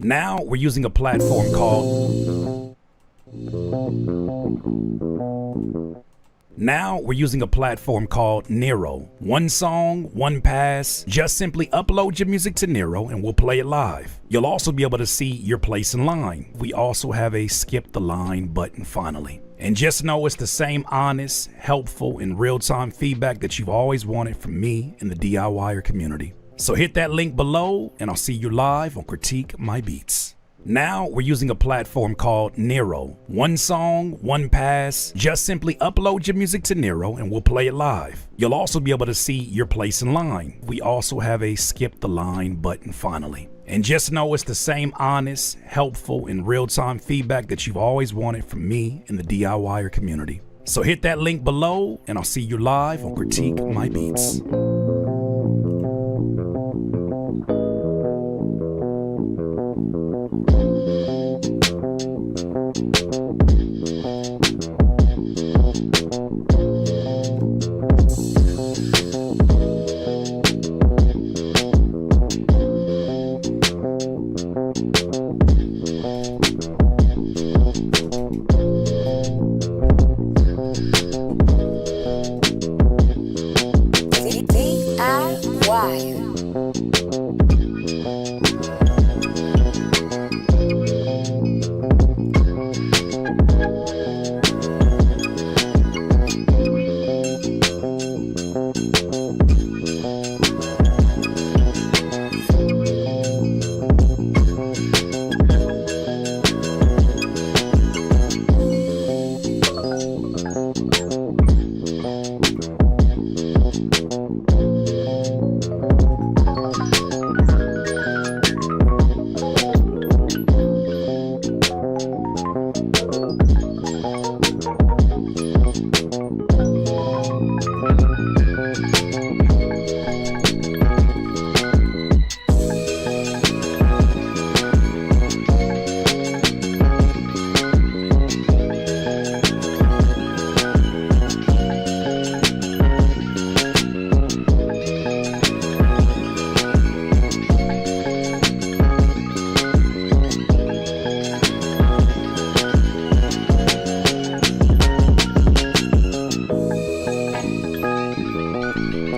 Now we're using a platform called Nero. One song, one pass. Just simply upload your music to Nero and we'll play it live. You'll also be able to see your place in line. We also have a skip the line button finally. And just know it's the same honest, helpful, and real-time feedback that you've always wanted from me and the DIYer community. So hit that link below and I'll see you live on Critique My Beats. Now we're using a platform called Nero. One song, one pass. Just simply upload your music to Nero and we'll play it live. You'll also be able to see your place in line. We also have a skip the line button finally. And just know it's the same honest, helpful, and real-time feedback that you've always wanted from me and the DIYer community. So hit that link below and I'll see you live on Critique My Beats.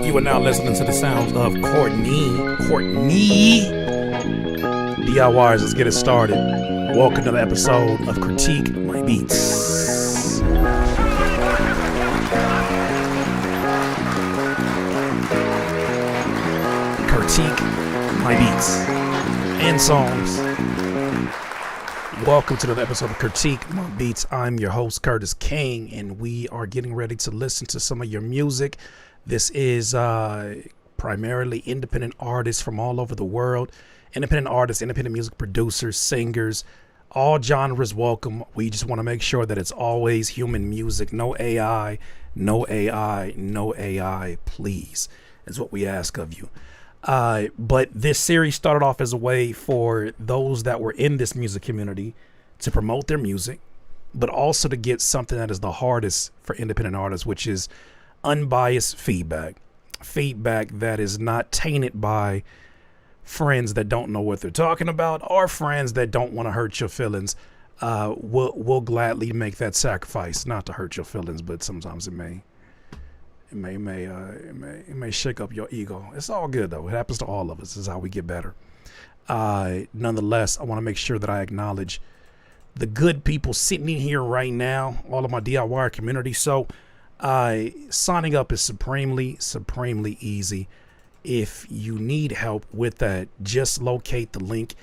You are now listening to the sounds of Courtney. DIYers, let's get it started. Welcome to the episode of Critique My Beats. Critique My Beats and songs. Welcome to the episode of Critique My Beats. I'm your host, Curtis King, and we are getting ready to listen to some of your music. This is primarily independent artists from all over the world. Independent artists, independent music producers, singers, all genres welcome. We just want to make sure that it's always human music. No AI, please, is what we ask of you. But this series started off as a way for those that were in this music community to promote their music, but also to get something that is the hardest for independent artists, which is unbiased feedback that is not tainted by friends that don't know what they're talking about or friends that don't want to hurt your feelings. We'll gladly make that sacrifice not to hurt your feelings, but sometimes it may shake up your ego. It's all good though. It happens to all of us. This is how we get better. Nonetheless, I want to make sure that I acknowledge the good people sitting in here right now, all of my DIY community. So signing up is supremely easy. If you need help with that, just locate the link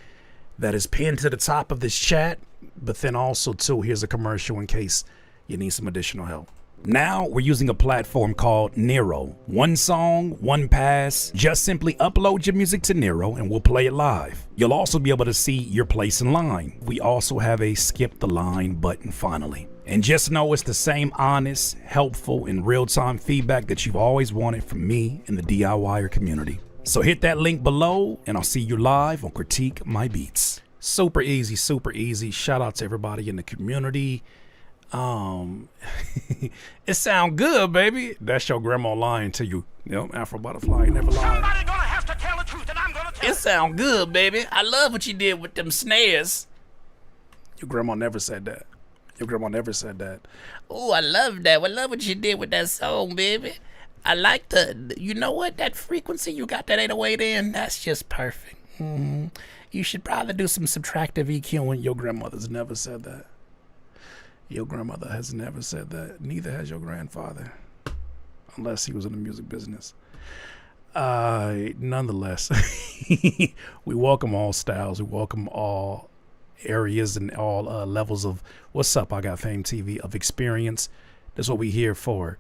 that is pinned to the top of this chat. But then also too, here's a commercial in case you need some additional help. Now we're using a platform called Nero. One song, one pass. Just simply upload your music to Nero and we'll play it live. You'll also be able to see your place in line. We also have a skip the line button finally. And just know it's the same honest, helpful, and real-time feedback that you've always wanted from me and the DIYer community. So hit that link below and I'll see you live on Critique My Beats. Super easy. Shout out to everybody in the community. It sound good, baby. That's your grandma lying to you. Yep, Afro Butterfly never lied. Somebody gonna have to tell the truth, and I'm gonna tell It sound good, baby. I love what you did with them snares. Your grandma never said that. Your grandma never said that. Oh, I love that. I love what you did with that song, baby. I like you know what? That frequency you got that 808 in, that's just perfect. Mm-hmm. You should probably do some subtractive EQing. Your grandmother's never said that. Your grandmother has never said that. Neither has your grandfather. Unless he was in the music business. Nonetheless, we welcome all styles. We welcome all areas and all levels of what's up. I got Fame TV of experience. That's what we here for.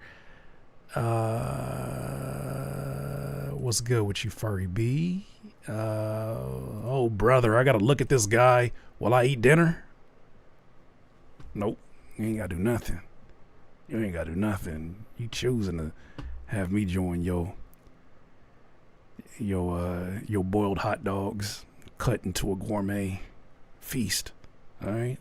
What's good with you, Furry B? Oh brother, I gotta look at this guy while I eat dinner. Nope, you ain't gotta do nothing. You ain't gotta do nothing. You choosing to have me join your boiled hot dogs cut into a gourmet feast. All right.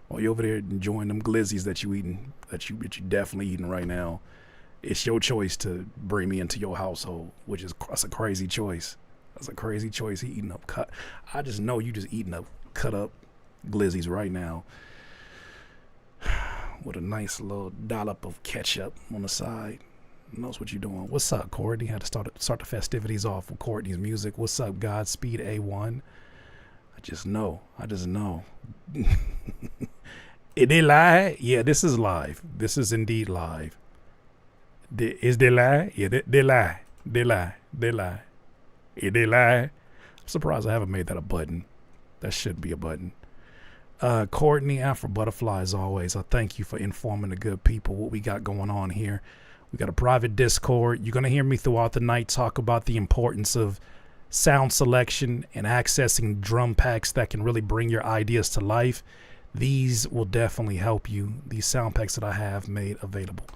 While you're over there enjoying them glizzies that you eating, that you definitely eating right now, it's your choice to bring me into your household, that's a crazy choice. That's a crazy choice. He eating up cut. I just know you just eating up cut up glizzies right now with a nice little dollop of ketchup on the side. Knows what you're doing. What's up, Courtney? Had to start the festivities off with Courtney's music. What's up, Godspeed A1? I just know. Is they live? Yeah, this is live. This is indeed live. Is they live? Yeah, they lie. They lie. Is they live? I'm surprised I haven't made that a button. That should be a button. Courtney, Afro Butterfly, as always, I thank you for informing the good people what we got going on here. We got a private Discord. You're going to hear me throughout the night talk about the importance of sound selection and accessing drum packs that can really bring your ideas to life. These will definitely help you. These sound packs that I have made available.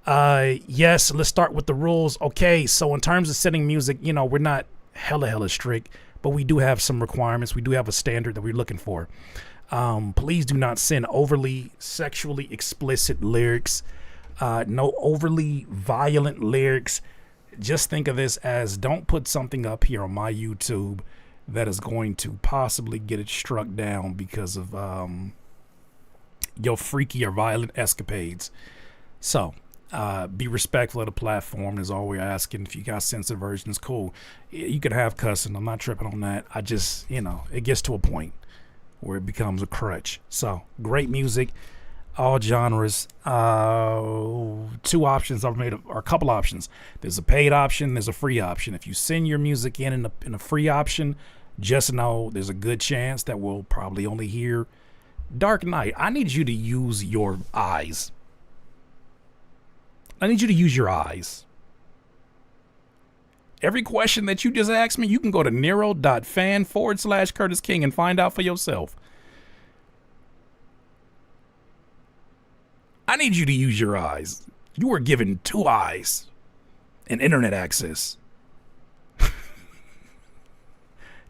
Yes, let's start with the rules. Okay, so in terms of setting music, we're not hella strict, but we do have some requirements. We do have a standard that we're looking for. Please do not send overly sexually explicit lyrics. No overly violent lyrics. Just think of this as, don't put something up here on my YouTube that is going to possibly get it struck down because of your freaky or violent escapades. So be respectful of the platform is all we're asking. If you got censored versions, cool. You can have cussing. I'm not tripping on that. I just, it gets to a point where it becomes a crutch. So great music. All genres. 2 options I've made, or a couple options. There's a paid option, there's a free option. If you send your music in a free option, just know there's a good chance that we'll probably only hear Dark Knight. I need you to use your eyes. Every question that you just asked me, you can go to nero.fan/Curtis King and find out for yourself. I need you to use your eyes. You were given 2 eyes and internet access.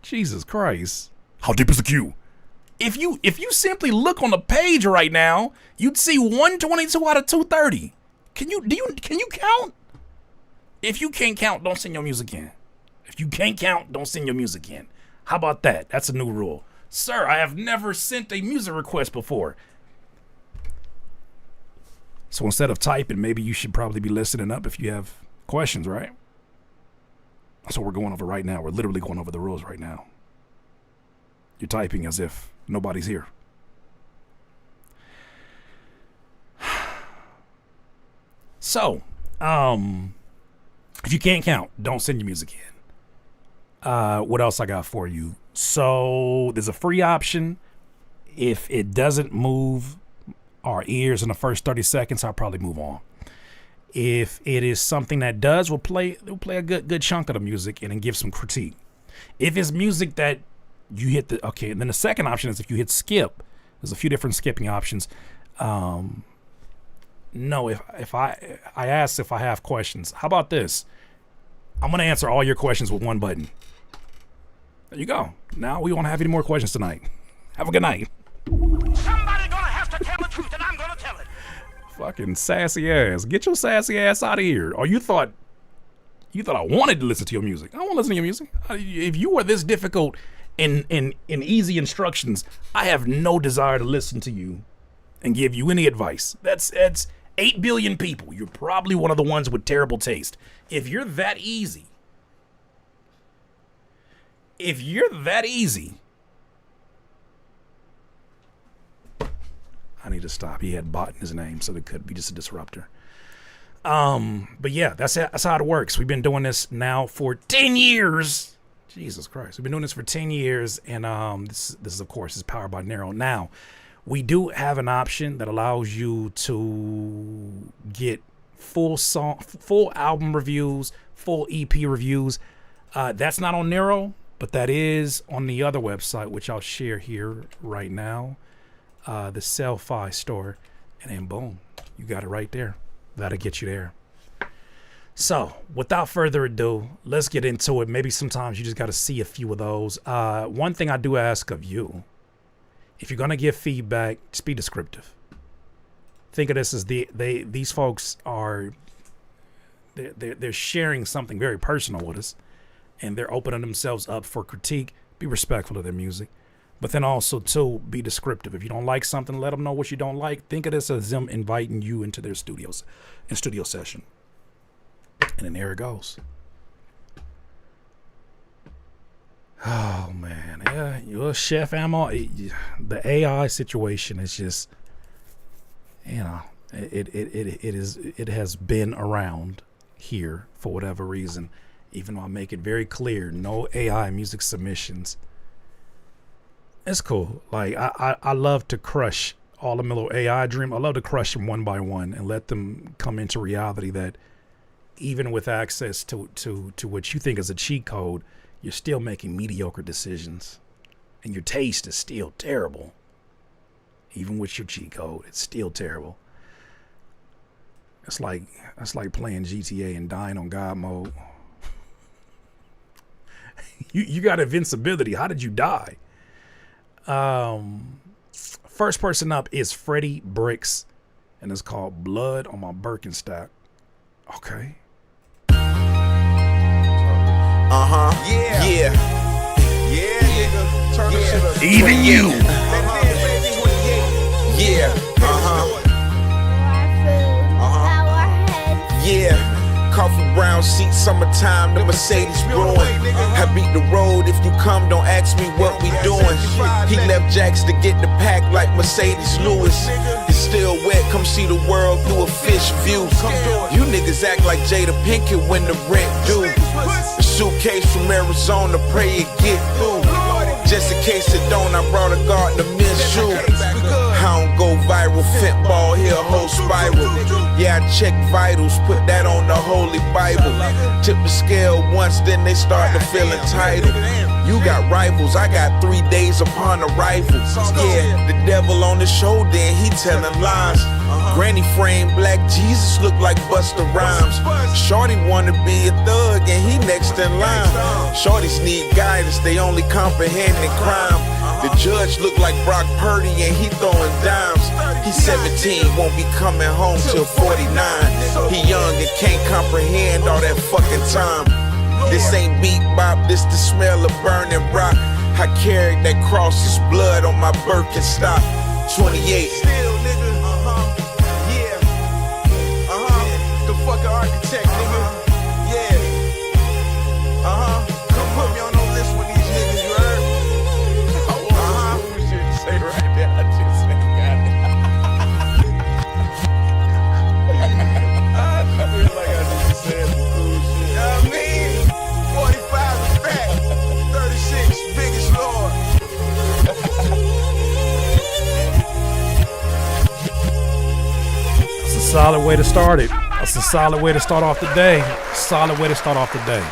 Jesus Christ. How deep is the queue? If you simply look on the page right now, you'd see 122 out of 230. Can you count? If you can't count, don't send your music in. If you can't count, don't send your music in. How about that? That's a new rule. Sir, I have never sent a music request before. So instead of typing, maybe you should probably be listening up if you have questions, right? That's what we're going over right now. We're literally going over the rules right now. You're typing as if nobody's here. So, if you can't count, don't send your music in. What else I got for you? So there's a free option. If it doesn't move our ears in the first 30 seconds, I'll probably move on. If it is something that does, we'll play a good chunk of the music and then give some critique. If it's music that you hit and then the second option is if you hit skip. There's a few different skipping options. No, if I asked if I have questions. How about this? I'm gonna answer all your questions with one button. There you go. Now we won't have any more questions tonight. Have a good night. Somebody gonna have to tell the truth, and I'm gonna tell it. Fucking sassy ass. Get your sassy ass out of here. Oh, you thought You thought I wanted to listen to your music. I don't want to listen to your music. If you were this difficult in easy instructions, I have no desire to listen to you and give you any advice. That's 8 billion people. You're probably one of the ones with terrible taste. If you're that easy, I need to stop. He had bot in his name, so it could be just a disruptor. But yeah, that's how it works. We've been doing this now for 10 years. Jesus Christ. We've been doing this for 10 years, and this is, of course, is powered by Nero. Now, we do have an option that allows you to get full album reviews, full EP reviews. That's not on Nero, but that is on the other website, which I'll share here right now. The Sell-Fi store, and then boom, you got it right there. That'll get you there. So, without further ado, let's get into it. Maybe sometimes you just got to see a few of those. One thing I do ask of you, if you're gonna give feedback, just be descriptive. Think of this as these folks are they're sharing something very personal with us, and they're opening themselves up for critique. Be respectful of their music. But then also, too, be descriptive. If you don't like something, let them know what you don't like. Think of this as them inviting you into their studio session. And then there it goes. Oh, man. Yeah, you're a chef ammo. The AI situation is just, it has been around here for whatever reason. Even though I make it very clear, no AI music submissions. It's cool. Like I love to crush all the little AI dream. I love to crush them one by one and let them come into reality that even with access to what you think is a cheat code, you're still making mediocre decisions, and your taste is still terrible. Even with your cheat code, it's still terrible. It's like playing GTA and dying on God mode. You got invincibility. How did you die? First person up is Freddie Bricks, and it's called Blood on My Birkenstock. Okay. Yeah, nigga. Turn the shit up. Even you. Yeah. Coffee brown seats, summertime, the Mercedes brewing. I beat the road, if you come, don't ask me what we doing. He left Jacks to get the pack like Mercedes Lewis. It's still wet, come see the world through a fish view. You niggas act like Jada Pinkett when the rent due. A suitcase from Arizona, pray it get through. Just in case it don't, I brought a garden of Minshew. I don't go viral, fent ball here, whole spiral. Yeah, I check vitals, put that on the Holy Bible. Tip the scale once, then they start to feel entitled. You got rivals, I got 3 days upon arrival. Yeah, the devil on the shoulder and he telling lies. Granny frame black Jesus look like Busta Rhymes. Shorty wanna be a thug and he next in line. Shorties need guidance, they only comprehending crime. The judge look like Brock Purdy and he throwing dimes. He's 17, won't be coming home till 49. He young and can't comprehend all that fucking time. This ain't beat bop, this the smell of burning rock. I carried that cross, it's blood on my Birkenstock. 28. Still, nigga. The fucking architect, nigga. Yeah. Come put me on no list with these niggas, you heard? Shit to say right there. I just said, got it. I feel like I just said some cool shit. You know what I mean? 45 is fat. 36, biggest lord. That's a solid way to start it. That's a solid way to start off the day. Solid way to start off the day.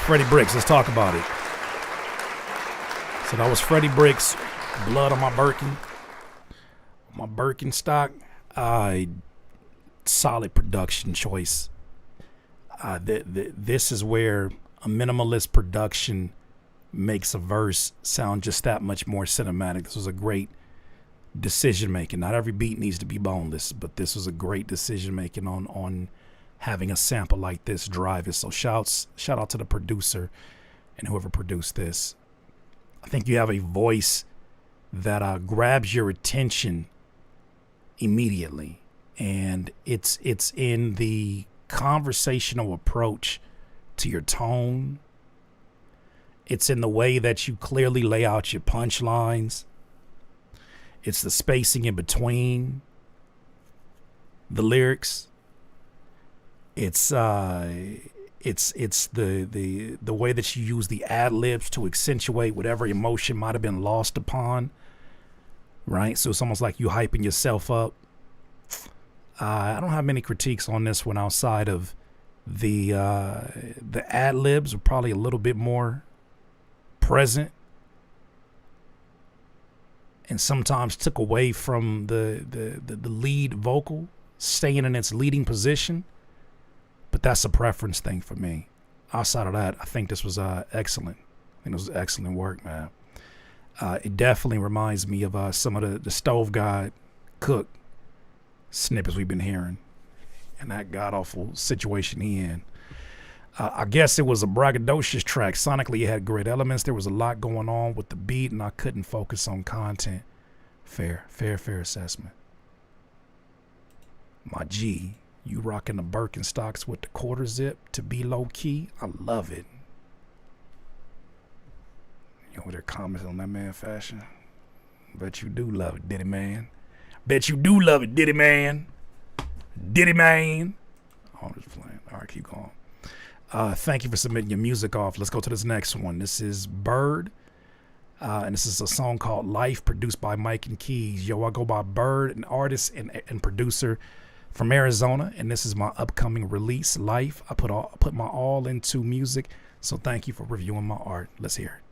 Freddie Bricks, let's talk about it. So that was Freddie Bricks, Blood on My Birkenstock. Solid production choice. This is where a minimalist production makes a verse sound just that much more cinematic. This was a great decision making. Not every beat needs to be boneless, but this was a great decision making on having a sample like this drive it. So shout out to the producer and whoever produced this. I think you have a voice that grabs your attention immediately, and it's in the conversational approach to your tone. It's in the way that you clearly lay out your punchlines. It's the spacing in between the lyrics. It's the way that you use the ad libs to accentuate whatever emotion might have been lost upon. Right? So it's almost like you hyping yourself up. I don't have many critiques on this one outside of the ad libs are probably a little bit more present and sometimes took away from the lead vocal staying in its leading position. But that's a preference thing for me. Outside of that, I think this was excellent. I think it was excellent work, man. It definitely reminds me of some of the Stove God Cook snippets we've been hearing and that god-awful situation he in. I guess it was a braggadocious track. Sonically, it had great elements. There was a lot going on with the beat, and I couldn't focus on content. Fair assessment. My G, you rocking the Birkenstocks with the quarter zip to be low key. I love it. You know, their comments on that man fashion. Bet you do love it, Diddy man. Bet you do love it, Diddy man. Diddy man. Oh, I'm just playing. All right, keep going. Thank you for submitting your music off. Let's go to this next one. This is Bird. And this is a song called Life, produced by Mike and Keys. Yo, I go by Bird, an artist and producer from Arizona. And this is my upcoming release, Life. I put my all into music. So thank you for reviewing my art. Let's hear it.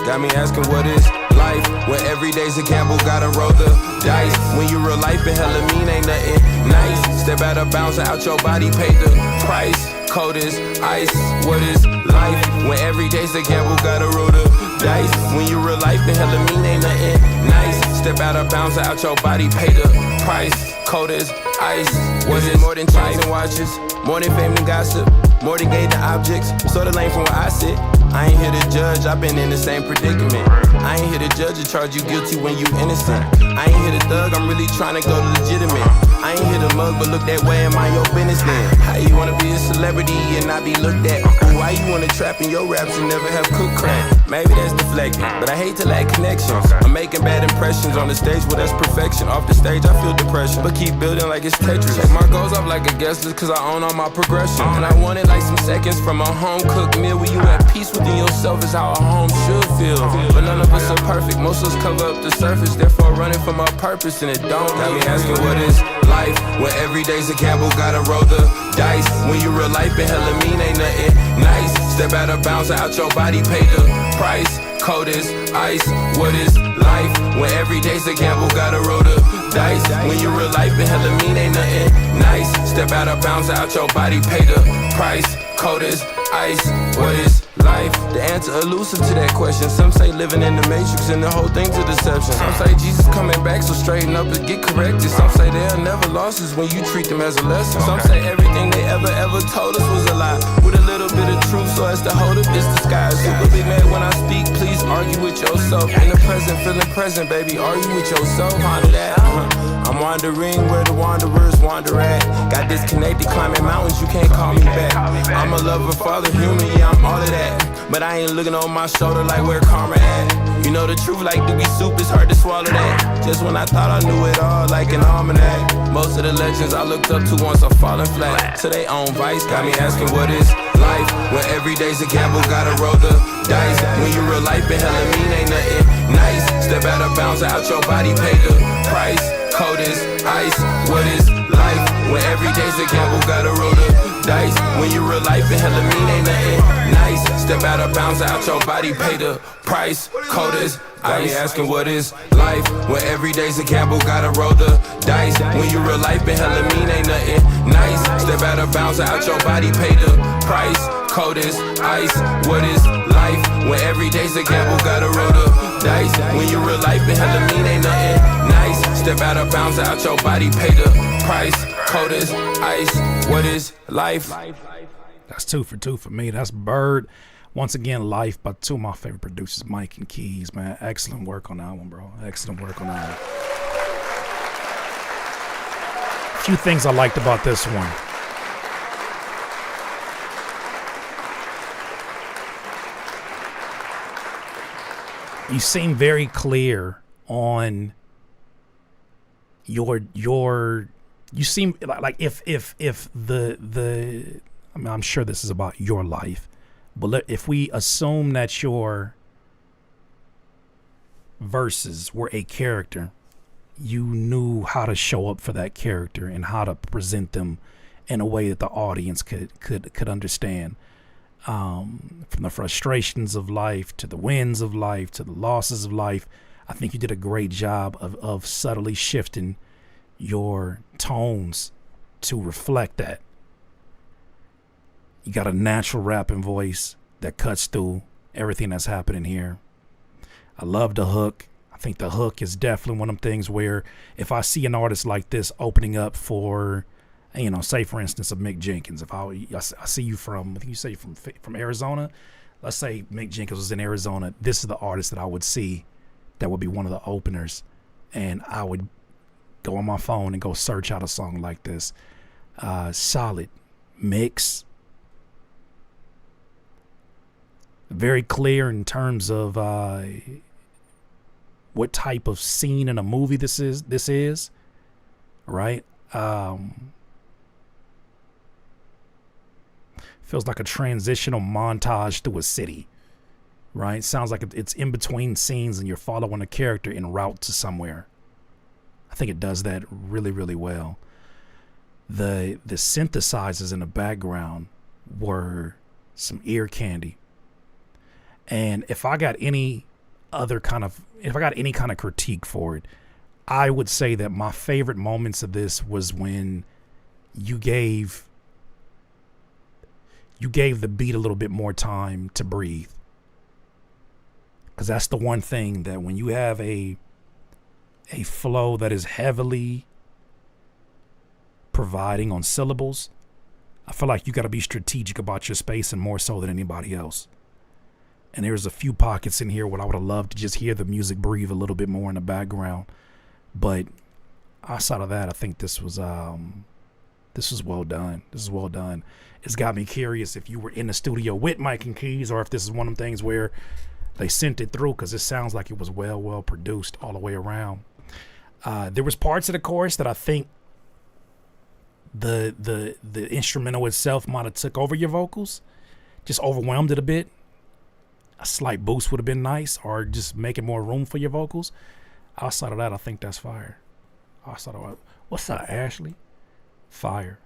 Got me asking what is life when every day's a gamble, gotta roll the dice. When you real life and hella mean ain't nothing nice. Step out of bounds out your body, pay the price. Cold as ice, what is life when every day's a gamble, gotta roll the dice. When you real life and hella mean ain't nothing nice. Step out of bounds out your body, pay the price. Cold as ice, was it more than chains and watches? More than fame and gossip, more than gain than objects. Sort of lane from where I sit. I ain't here to judge, I've been in the same predicament. I ain't here to judge or charge you guilty when you innocent. I ain't here to thug, I'm really trying to go legitimate. I ain't here to mug, but look that way, am I your business then? How you wanna be a celebrity and not be looked at? Ooh, why you wanna trap in your raps and never have cooked crack? Maybe that's deflecting, but I hate to lack connections. I'm making bad impressions on the stage, well that's perfection. Off the stage I feel depression, but keep building like it's Tetris. Check my goals off like a guest list, cause I own all my progression. And I want it like some seconds from a home-cooked meal where you at peace within yourself is how a home should feel. But none of us are perfect, most of us cover up the surface. Therefore running from our purpose and it don't. Got me asking what is life when every day's a gamble, gotta roll the dice. When you real life and hella mean ain't nothing nice. Step out of bounds out your body, pay the price. Cold as ice, what is life when every day's a gamble, gotta roll the dice. When you real life and hella mean ain't nothing nice. Step out of bounds out your body, pay the price. Cold as ice, what is life? The answer elusive to that question. Some say living in the matrix and the whole thing's a deception. Some say Jesus coming back, so straighten up and get corrected. Some say there are never losses when you treat them as a lesson. Some say everything they ever told us was a lie, with a little bit of truth so as to hold up its disguise. Super big man when I speak, please argue with yourself. In the present, feeling present, baby, argue with yourself. Ponder that. I'm wandering where the wanderers wander at. Got disconnected, climbing mountains, you can't call me back. I'm a lover, father, human, yeah, I'm all of that. But I ain't looking on my shoulder like where karma at. You know the truth like Doogie soup, it's hard to swallow that. Just when I thought I knew it all like an almanac. Most of the legends I looked up to once are falling flat. To their own vice, got me asking what is life when every day's a gamble, gotta roll the dice. When you real life and hella mean ain't nothing nice. Step out of bounds out your body, pay the price. Cold as ice, what is life When every day's a gamble, gotta roll the dice. When you real life and hella mean ain't nothing nice. Step out of bounds, out your body, pay the price. Cold as ice, asking what is life. When every day's a gamble, gotta roll the dice. When you real life and hella mean ain't nothing nice. Step out of bounds, out your body, pay the price. Cold as ice, what is life? When every day's a gamble, gotta roll the dice. When you real life and hella mean ain't nothing nice. Step out of bounds, out your body, pay the price. Cold as ice, what is life? That's 2 for 2 for me. That's Bird. Once again, Life by 2 of my favorite producers, Mike and Keys, man. Excellent work on that one, bro. Excellent work on that one. A few things I liked about this one. You seem very clear on you seem like if the I mean, I'm sure this is about your life, but if we assume that your verses were a character, you knew how to show up for that character and how to present them in a way that the audience could understand. From the frustrations of life to the wins of life to the losses of life, I think you did a great job of subtly shifting your tones to reflect that. You got a natural rapping voice that cuts through everything that's happening here. I love the hook. I think the hook is definitely one of them things where if I see an artist like this opening up for, you know, say for instance of Mick Jenkins, if I see you from, I think you say from Arizona, let's say Mick Jenkins was in Arizona, this is the artist that I would see that would be one of the openers, and I would go on my phone and go search out a song like this. Solid mix, very clear in terms of what type of scene in a movie this is, right? Feels like a transitional montage through a city, right? Sounds like it's in between scenes and you're following a character en route to somewhere. I think it does that really, really well. The synthesizers in the background were some ear candy. And if I got any kind of critique for it, I would say that my favorite moments of this was when you gave the beat a little bit more time to breathe. Because that's the one thing that when you have a flow that is heavily providing on syllables, I feel like you got to be strategic about your space, and more so than anybody else. And there's a few pockets in here where I would have loved to just hear the music breathe a little bit more in the background. But outside of that, I think this was well done. This is well done. It's got me curious if you were in the studio with Mike and Keys, or if this is one of them things where they sent it through, because it sounds like it was well produced all the way around. There was parts of the chorus that I think the instrumental itself might have took over your vocals, just overwhelmed it a bit. A slight boost would have been nice, or just making more room for your vocals. Outside of that, I think that's fire. Outside of that, what's up, Ashley? Fire.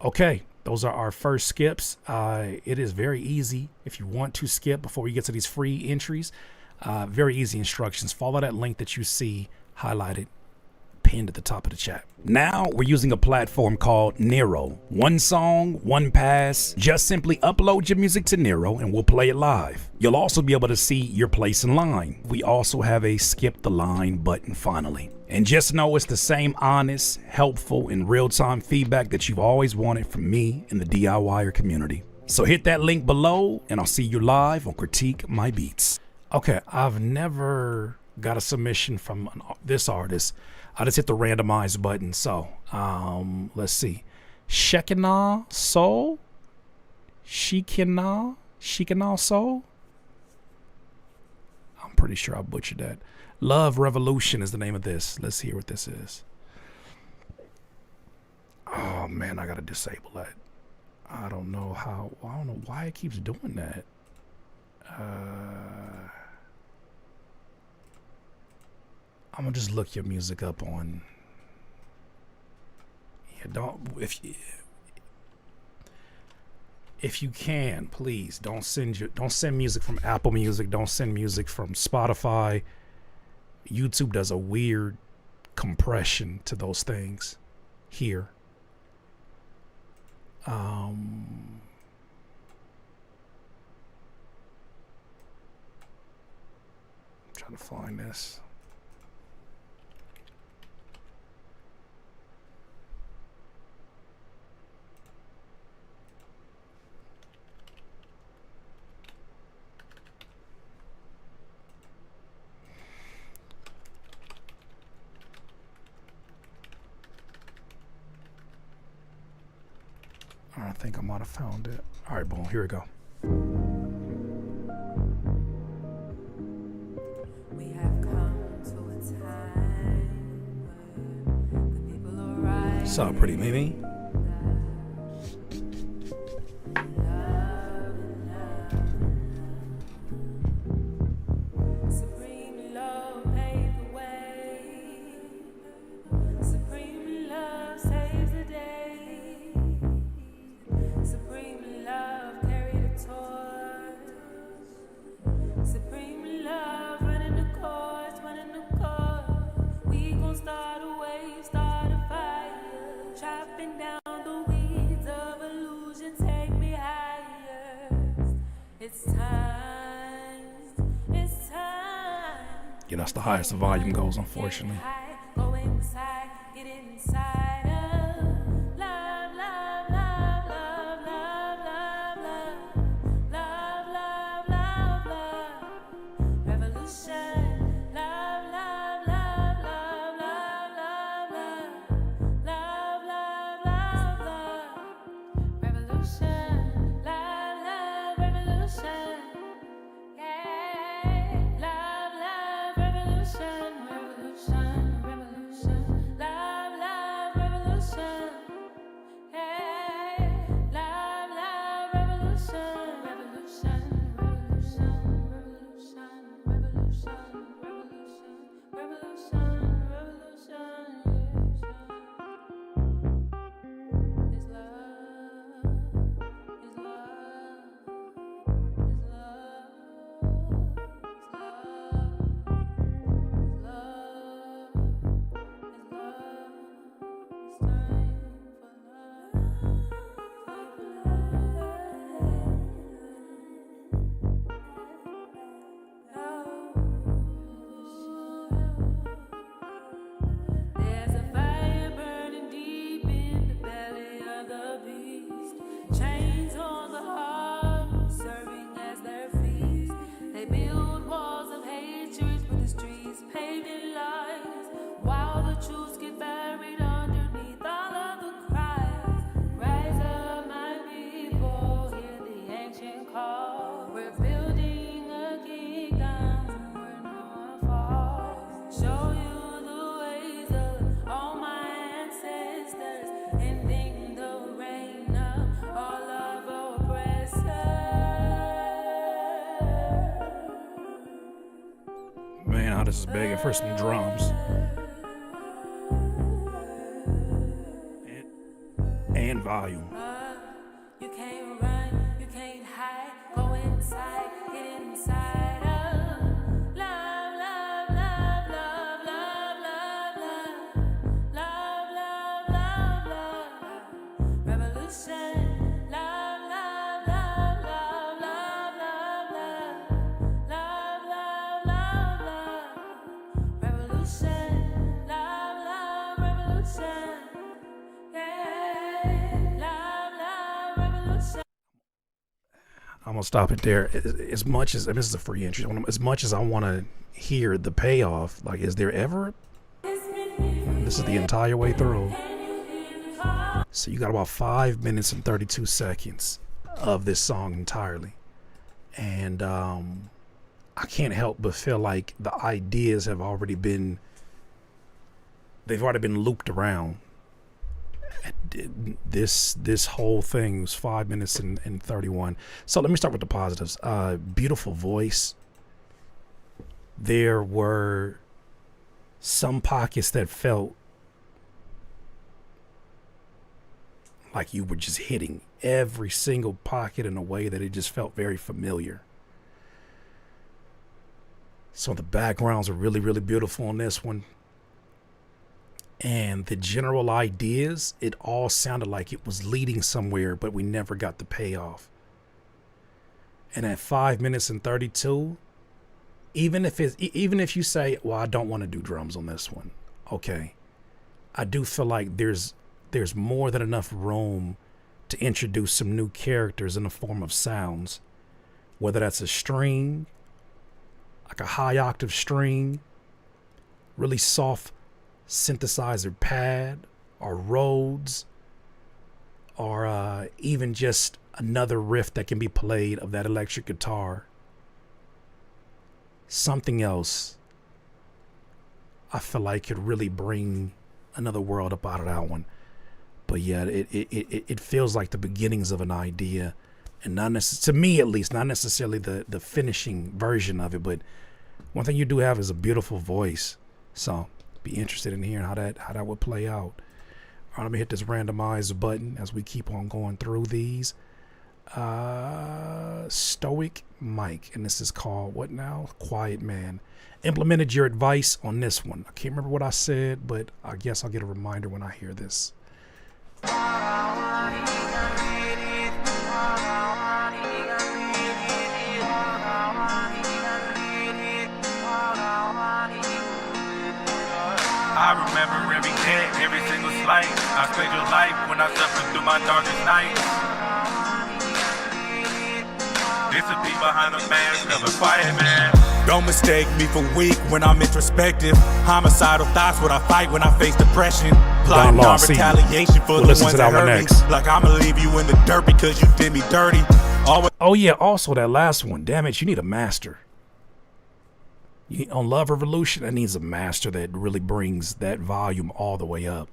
Okay, those are our first skips. It is very easy if you want to skip before we get to these free entries. Very easy instructions. Follow that link that you see highlighted, pinned at the top of the chat. Now we're using a platform called Nero. One song, one pass. Just simply upload your music to Nero and we'll play it live. You'll also be able to see your place in line. We also have a skip the line button finally. And just know it's the same honest, helpful, and real-time feedback that you've always wanted from me and the DIYer community. So hit that link below and I'll see you live on Critique My Beats. Okay, I've never got a submission from this artist. I just hit the randomize button. So let's see. Shekinah Soul? Shekinah Soul? I'm pretty sure I butchered that. Love Revolution is the name of this. Let's hear what this is. Oh man, I gotta disable that. I don't know why it keeps doing that. I'm gonna just look your music up on Yeah, don't if you can, please don't send music from Apple Music. Don't send music from Spotify. YouTube does a weird compression to those things here. Trying to find this. I think I might have found it. All right, boom. Here we go. We have come to a time where the people are right. What's up, pretty Mimi? Supreme love paved the way. Supreme love saves the day. Supreme love carried a torch. Supreme love running the course, running the course. We gon' start a wave, start a fire, chopping down the weeds of illusion. Take me higher. It's time. It's time. Yeah, that's the highest the volume goes, unfortunately. Go inside, get inside of love, love, love, love, love, love, love, love, love, love, love, revolution, love, love, love, love, love, love, love, love, love, love, revolution, love, love, revolution. Yeah, love, love, revolution, revolution, revolution, love, love, revolution. Hey, love, love, revolution, revolution, revolution, revolution, revolution, revolution, revolution, revolution, It's love, it's love, it's love. There's a fire burning deep in the belly of the beast. Chains on the heart, serving as their feast. They build walls of hatred for the streets, paved in lies, while the truths get buried underneath all of the cries. Rise up, my people, hear the ancient call. We're building a kingdom where no one falls. Show you the ways of all my ancestors, ending the reign of all of oppressors. Man, how this is begging for some drums. And volume. You can't run, you can't hide. Go inside, get inside of love, love, love, love, love, love, love, love, love, love, revolution, love, love, love, love, love, love, love, love, love, love, revolution, love, love, revolution. I'm gonna stop it there. As much as this is a free entry, as much as I want to hear the payoff, like, is there ever? This is the entire way through. So you got about 5 minutes and 32 seconds of this song entirely, and I can't help but feel like the ideas have already been. They've already been looped around. This whole thing was 5 minutes and 31. So let me start with the positives. Beautiful voice. There were some pockets that felt like you were just hitting every single pocket in a way that it just felt very familiar. So the backgrounds are really, really beautiful on this one. And the general ideas, it all sounded like it was leading somewhere, but we never got the payoff. And at 5 minutes and 32, even if you say, well, I don't want to do drums on this one, okay, I do feel like there's more than enough room to introduce some new characters in the form of sounds, whether that's a string, like a high octave string, really soft synthesizer pad, or Rhodes, or even just another riff that can be played of that electric guitar. Something else I feel like could really bring another world up out of that one. But yeah, it feels like the beginnings of an idea, and to me at least, not necessarily the finishing version of it. But one thing you do have is a beautiful voice, so be interested in hearing how that would play out. All right, let me hit this randomize button as we keep on going through these. Stoic Mike, and this is called what now? Quiet Man. Implemented your advice on this one. I can't remember what I said, but I guess I'll get a reminder when I hear this. I remember every day, every single slight. I spent your life when I suffered through my darkest nights. Disappear behind the mask of a quiet man. Don't mistake me for weak when I'm introspective. Homicidal thoughts, what I fight when I face depression. Plotting on retaliation for the ones that hurt me. Like I'ma leave you in the dirt because you did me dirty. Oh yeah, also that last one. Damn it, you need a master. On Love Revolution, that needs a master that really brings that volume all the way up.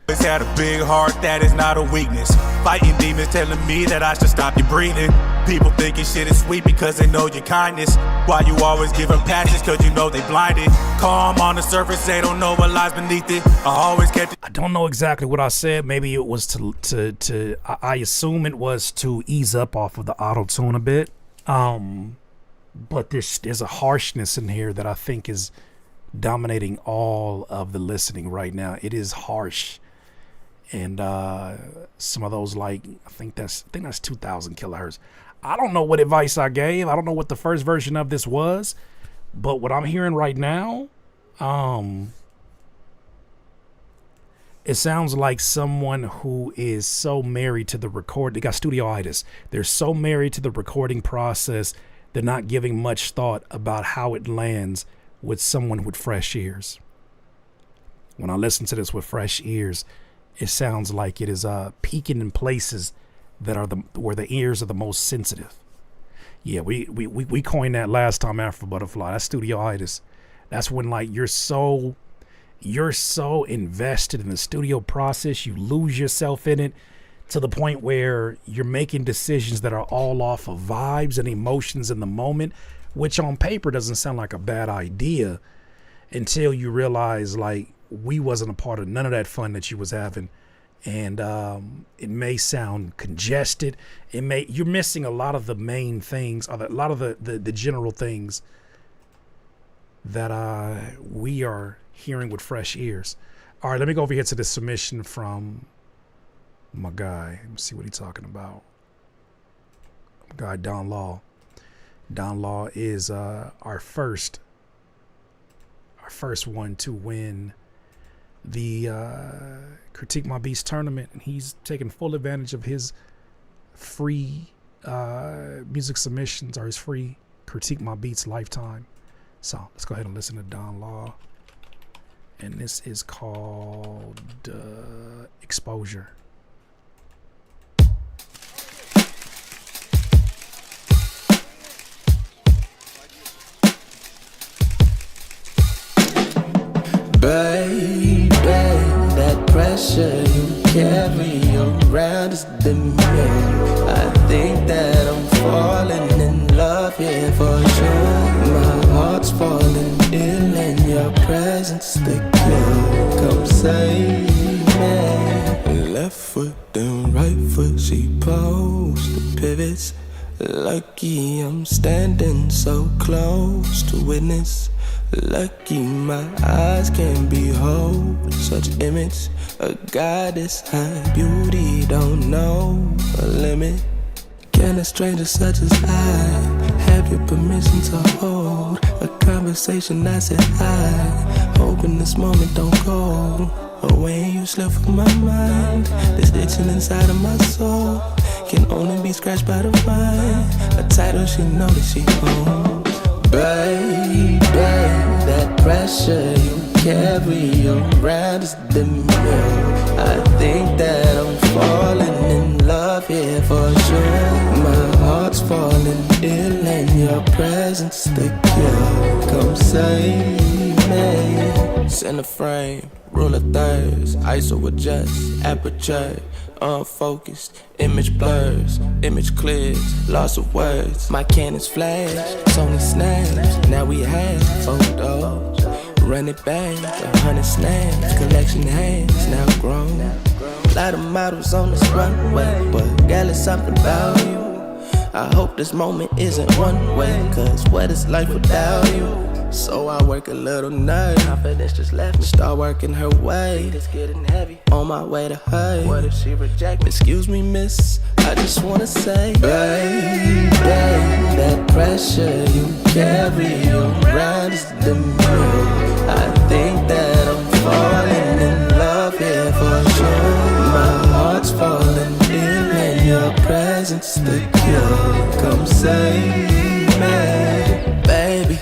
Always had a big heart, that is not a weakness. Fighting demons telling me that I should stop you breathing. People thinking shit is sweet because they know your kindness. Why you always give them passions cause you know they blinded. Calm on the surface, they don't know what lies beneath it. I always kept it. I don't know exactly what I said. Maybe it was I assume it was to ease up off of the auto-tune a bit. But there's a harshness in here that I think is dominating all of the listening right now. It is harsh. And some of those, like, I think that's 2,000 kilohertz. I don't know what advice I gave. I don't know what the first version of this was, but what I'm hearing right now, it sounds like someone who is so married to the record. They got studioitis. They're so married to the recording process, they're not giving much thought about how it lands with someone with fresh ears. When I listen to this with fresh ears, it sounds like it is peaking in places that are where the ears are the most sensitive. Yeah, we coined that last time after Butterfly. That's studioitis. That's when like you're so invested in the studio process, you lose yourself in it to the point where you're making decisions that are all off of vibes and emotions in the moment, which on paper doesn't sound like a bad idea until you realize like we wasn't a part of none of that fun that you was having. And it may sound congested. You're missing a lot of the main things, or a lot of the general things that we are hearing with fresh ears. All right, let me go over here to the submission from my guy. Let me see what he's talking about. My guy Don Law. Don Law is our first one to win the Critique My Beats tournament, and he's taking full advantage of his free music submissions, or his free Critique My Beats lifetime. So let's go ahead and listen to Don Law, and this is called Exposure. Baby, that pressure you carry around is the mirror. I think that I'm falling in love here for sure. My heart's falling ill in your presence, the cure. Come save me. Left foot down, right witness. Lucky I'm standing so close to witness. Lucky my eyes can behold such image. A goddess high beauty don't know a limit. Can a stranger such as I have your permission to hold a conversation? I said I hoping this moment don't go away and you slip from my mind. This itching inside of my soul can only be scratched by the vine. A title she know that she owns. Baby, that pressure you carry around is the mirror. I think that I'm falling in love here for sure. My heart's falling ill and your presence the cure. Come save me. Center frame, rule of thirds, ISO adjust, aperture. Unfocused, image blurs, image clears, loss of words. My cannons flash, Sony snaps. Now we have photos. Run it back, 100 snaps. Collection hands, now grown. Lot of models on this runway, but girl, it's something about you. I hope this moment isn't one way, cause what is life without you? So I work a little nerve. Confidence just left me. Start working her way. It's getting heavy. On my way to her. What if she reject me? Excuse me, miss. I just wanna say, baby, that pressure you carry around is the mirror. I think that I'm falling in love here for sure. My heart's falling ill and your presence the cure. Come save me, baby.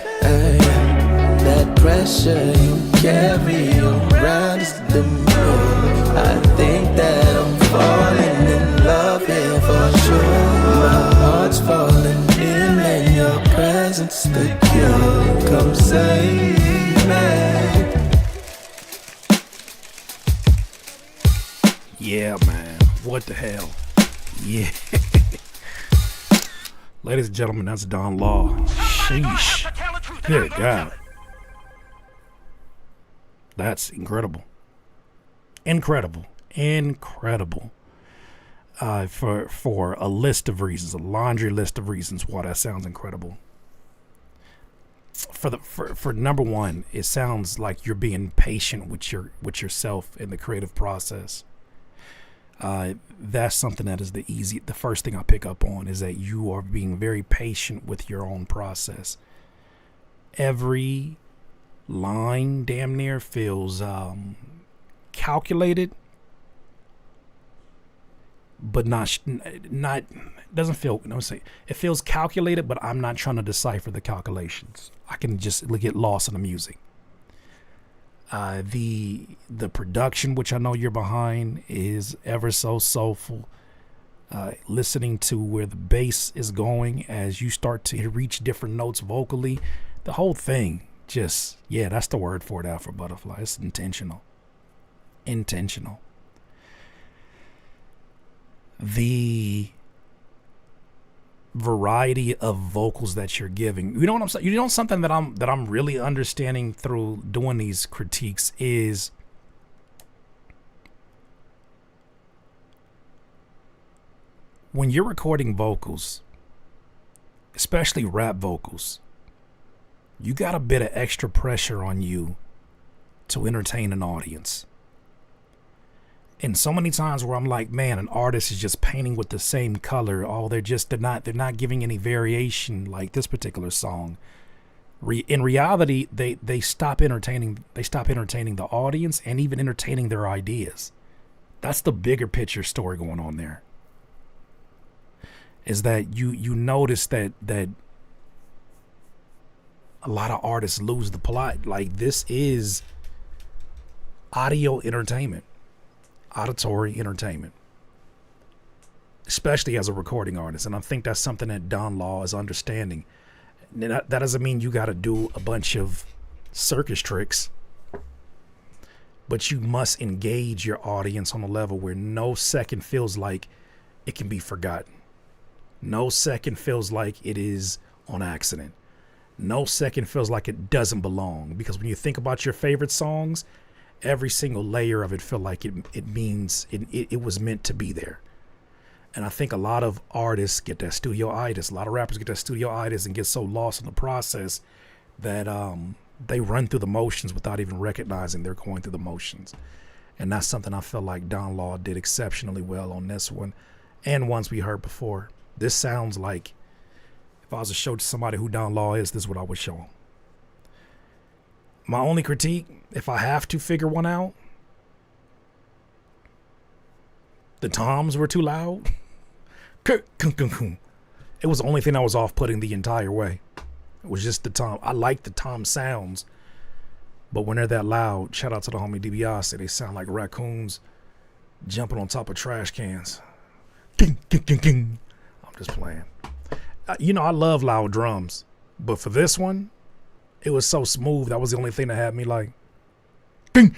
That pressure you carry around is the mirror. I think that I'm falling in love here for sure. My heart's falling ill and your presence the cure. Come save me. Yeah, man. What the hell? Yeah. Ladies and gentlemen, that's Don Law. Sheesh. Good God. That's incredible. Incredible. For a list of reasons, a laundry list of reasons why that sounds incredible. For number one, it sounds like you're being patient with yourself in the creative process. That's something that is the first thing I pick up on is that you are being very patient with your own process. Every line damn near feels calculated, but not doesn't feel, it feels calculated, but I'm not trying to decipher the calculations. I can just get lost in the music. The production, which I know you're behind, is ever so soulful. Listening to where the bass is going as you start to reach different notes vocally, the whole thing just, yeah, that's the word for it, Alpha Butterfly. It's intentional. The variety of vocals that you're giving, you know what I'm saying? You know something that I'm really understanding through doing these critiques is when you're recording vocals, especially rap vocals, you got a bit of extra pressure on you to entertain an audience. And so many times where I'm like, man, an artist is just painting with the same color. Oh, they're not giving any variation like this particular song. In reality, they stop entertaining the audience and even entertaining their ideas. That's the bigger picture story going on there. Is that you notice that a lot of artists lose the plot. Like, this is audio entertainment, auditory entertainment, especially as a recording artist. And I think that's something that Don Law is understanding. That doesn't mean you got to do a bunch of circus tricks, but you must engage your audience on a level where no second feels like it can be forgotten. No second feels like it is on accident. No second feels like it doesn't belong. Because when you think about your favorite songs, every single layer of it feel like it means it was meant to be there. And I think a lot of artists get that studio-itis. A lot of rappers get that studio-itis and get so lost in the process that they run through the motions without even recognizing they're going through the motions. And that's something I feel like Don Law did exceptionally well on this one and ones we heard before. This sounds like if I was to show to somebody who Don Law is, this is what I would show them. My only critique, if I have to figure one out, the toms were too loud. It was the only thing that was off-putting the entire way. It was just the tom. I like the tom sounds, but when they're that loud, shout out to the homie DiBiase, they sound like raccoons jumping on top of trash cans. I'm just playing. You know, I love loud drums, but for this one, it was so smooth. That was the only thing that had me like, it's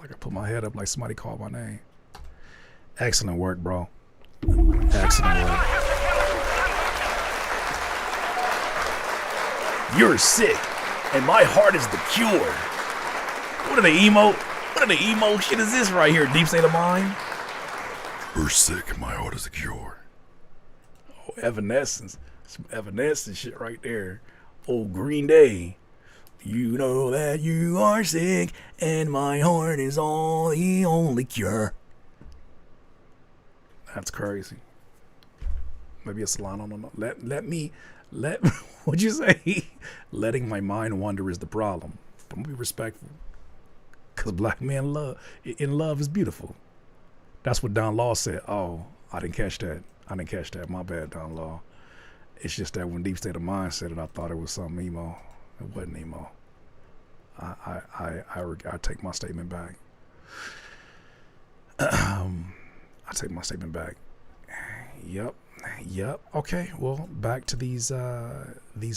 like I put my head up like somebody called my name. Excellent work, bro. Excellent work. You're sick, and my heart is the cure. What are the emo shit is this right here? Deep State of Mind? You're sick, my heart is the cure. Oh, Evanescence. Some Evanescence shit right there. Old Green Day. You know that you are sick, and my heart is all the only cure. That's crazy. Maybe it's a line, I don't know. Let what'd you say? Letting my mind wander is the problem. Don't be respectful. Cause black men in love is beautiful. That's what Don Law said. Oh, I didn't catch that. My bad, Don Law. It's just that when Deep State of Mind said it, I thought it was something emo. It wasn't emo. I take my statement back. I take my statement back. Yep. Okay. Well, back to these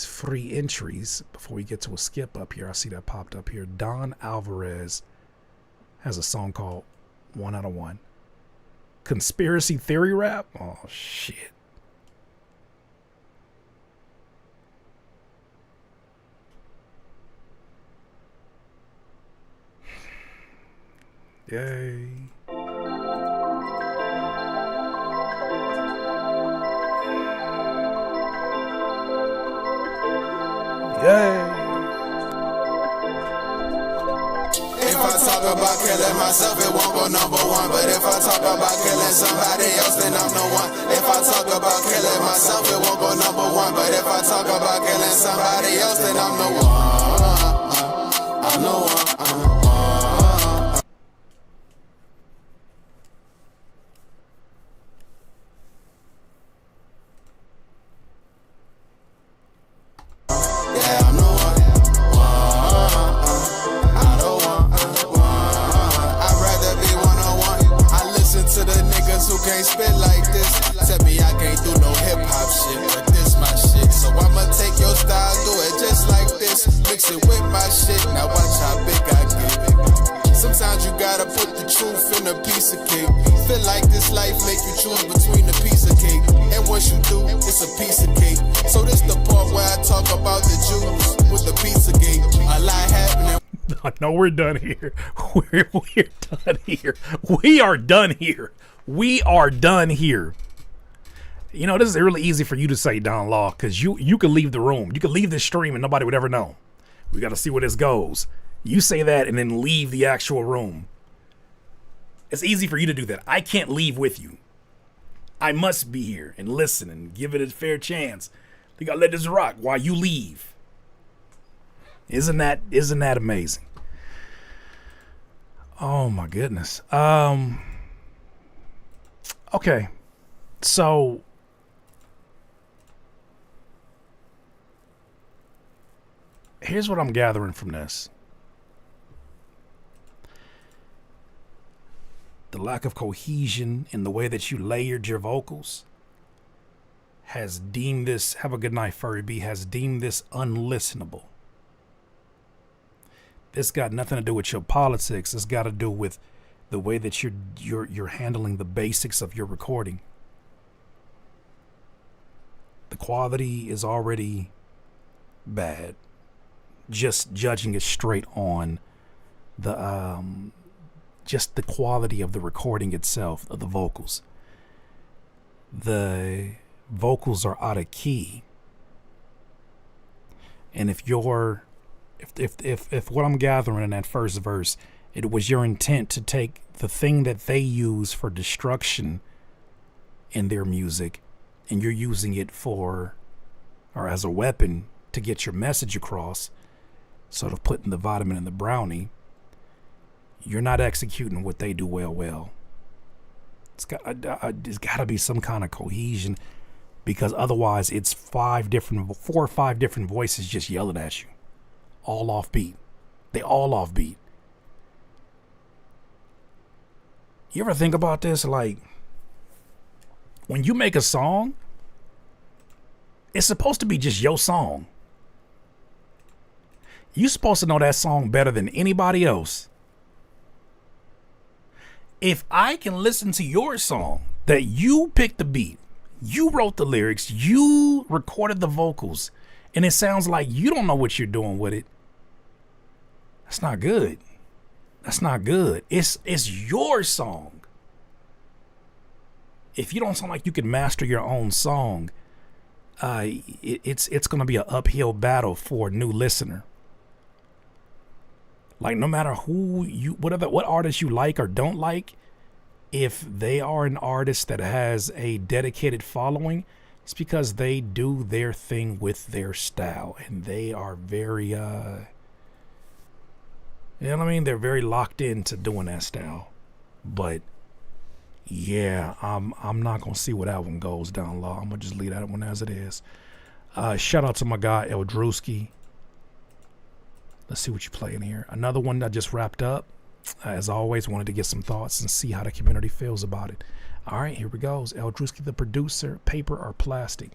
free entries before we get to a skip up here. I see that popped up here. Don Alvarez has a song called 1 Out of 1. Conspiracy theory rap? Oh shit. Yay. If I talk about killing myself, it won't go number one. But if I talk about killing somebody else, then I'm the one. If I talk about killing myself, it won't go number one. But if I talk about killing somebody else, then I'm the one. I'm the one. No, we're done here. We're done here. We are done here. We are done here. You know, this is really easy for you to say, Don Law, because you could leave the room. You could leave this stream and nobody would ever know. We got to see where this goes. You say that and then leave the actual room. It's easy for you to do that. I can't leave with you. I must be here and listen and give it a fair chance. You got to let this rock while you leave. Isn't that amazing? Oh my goodness. Okay. So here's what I'm gathering from this. The lack of cohesion in the way that you layered your vocals has deemed this, have a good night, Furry B, has deemed this unlistenable. This got nothing to do with your politics. It's got to do with the way that you're handling the basics of your recording. The quality is already bad. Just judging it straight on the just the quality of the recording itself, of the vocals. The vocals are out of key. And if what I'm gathering in that first verse, it was your intent to take the thing that they use for destruction in their music, and you're using it for, or as a weapon to get your message across, sort of putting the vitamin in the brownie, you're not executing what they do well. It's got to be some kind of cohesion, because otherwise it's 4 or 5 different voices just yelling at you, all off beat. They all off beat. You ever think about this? Like, when you make a song, it's supposed to be just your song. You're supposed to know that song better than anybody else. If I can listen to your song, that you picked the beat, you wrote the lyrics, you recorded the vocals, and it sounds like you don't know what you're doing with it, that's not good. That's not good. It's your song. If you don't sound like you can master your own song, it's going to be an uphill battle for a new listener. Like, no matter what artist you like or don't like, if they are an artist that has a dedicated following, it's because they do their thing with their style, and they are very, you know what I mean? They're very locked into doing that style. But yeah, I'm not gonna see where that one goes down low. I'm gonna just leave that one as it is. Shout out to my guy El Drewski. Let's see what you playing here. Another one that just wrapped up. As always, wanted to get some thoughts and see how the community feels about it. All right, here we go. El Drewski, the producer. Paper or plastic?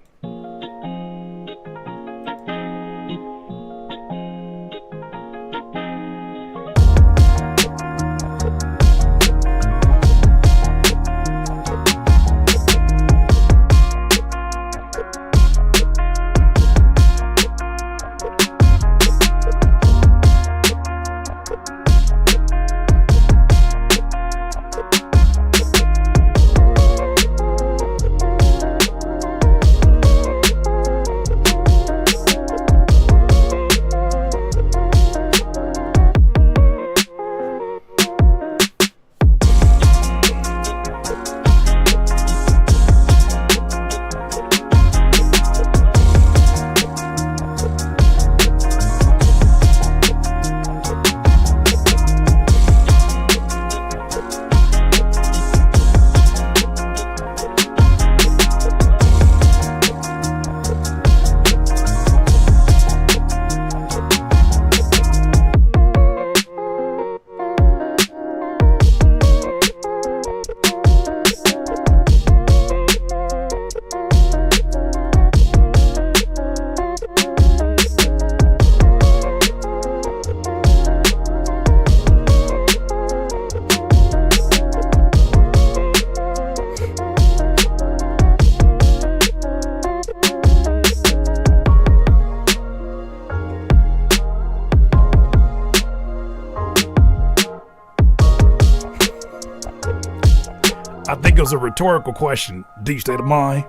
I think it was a rhetorical question, deep state of mind,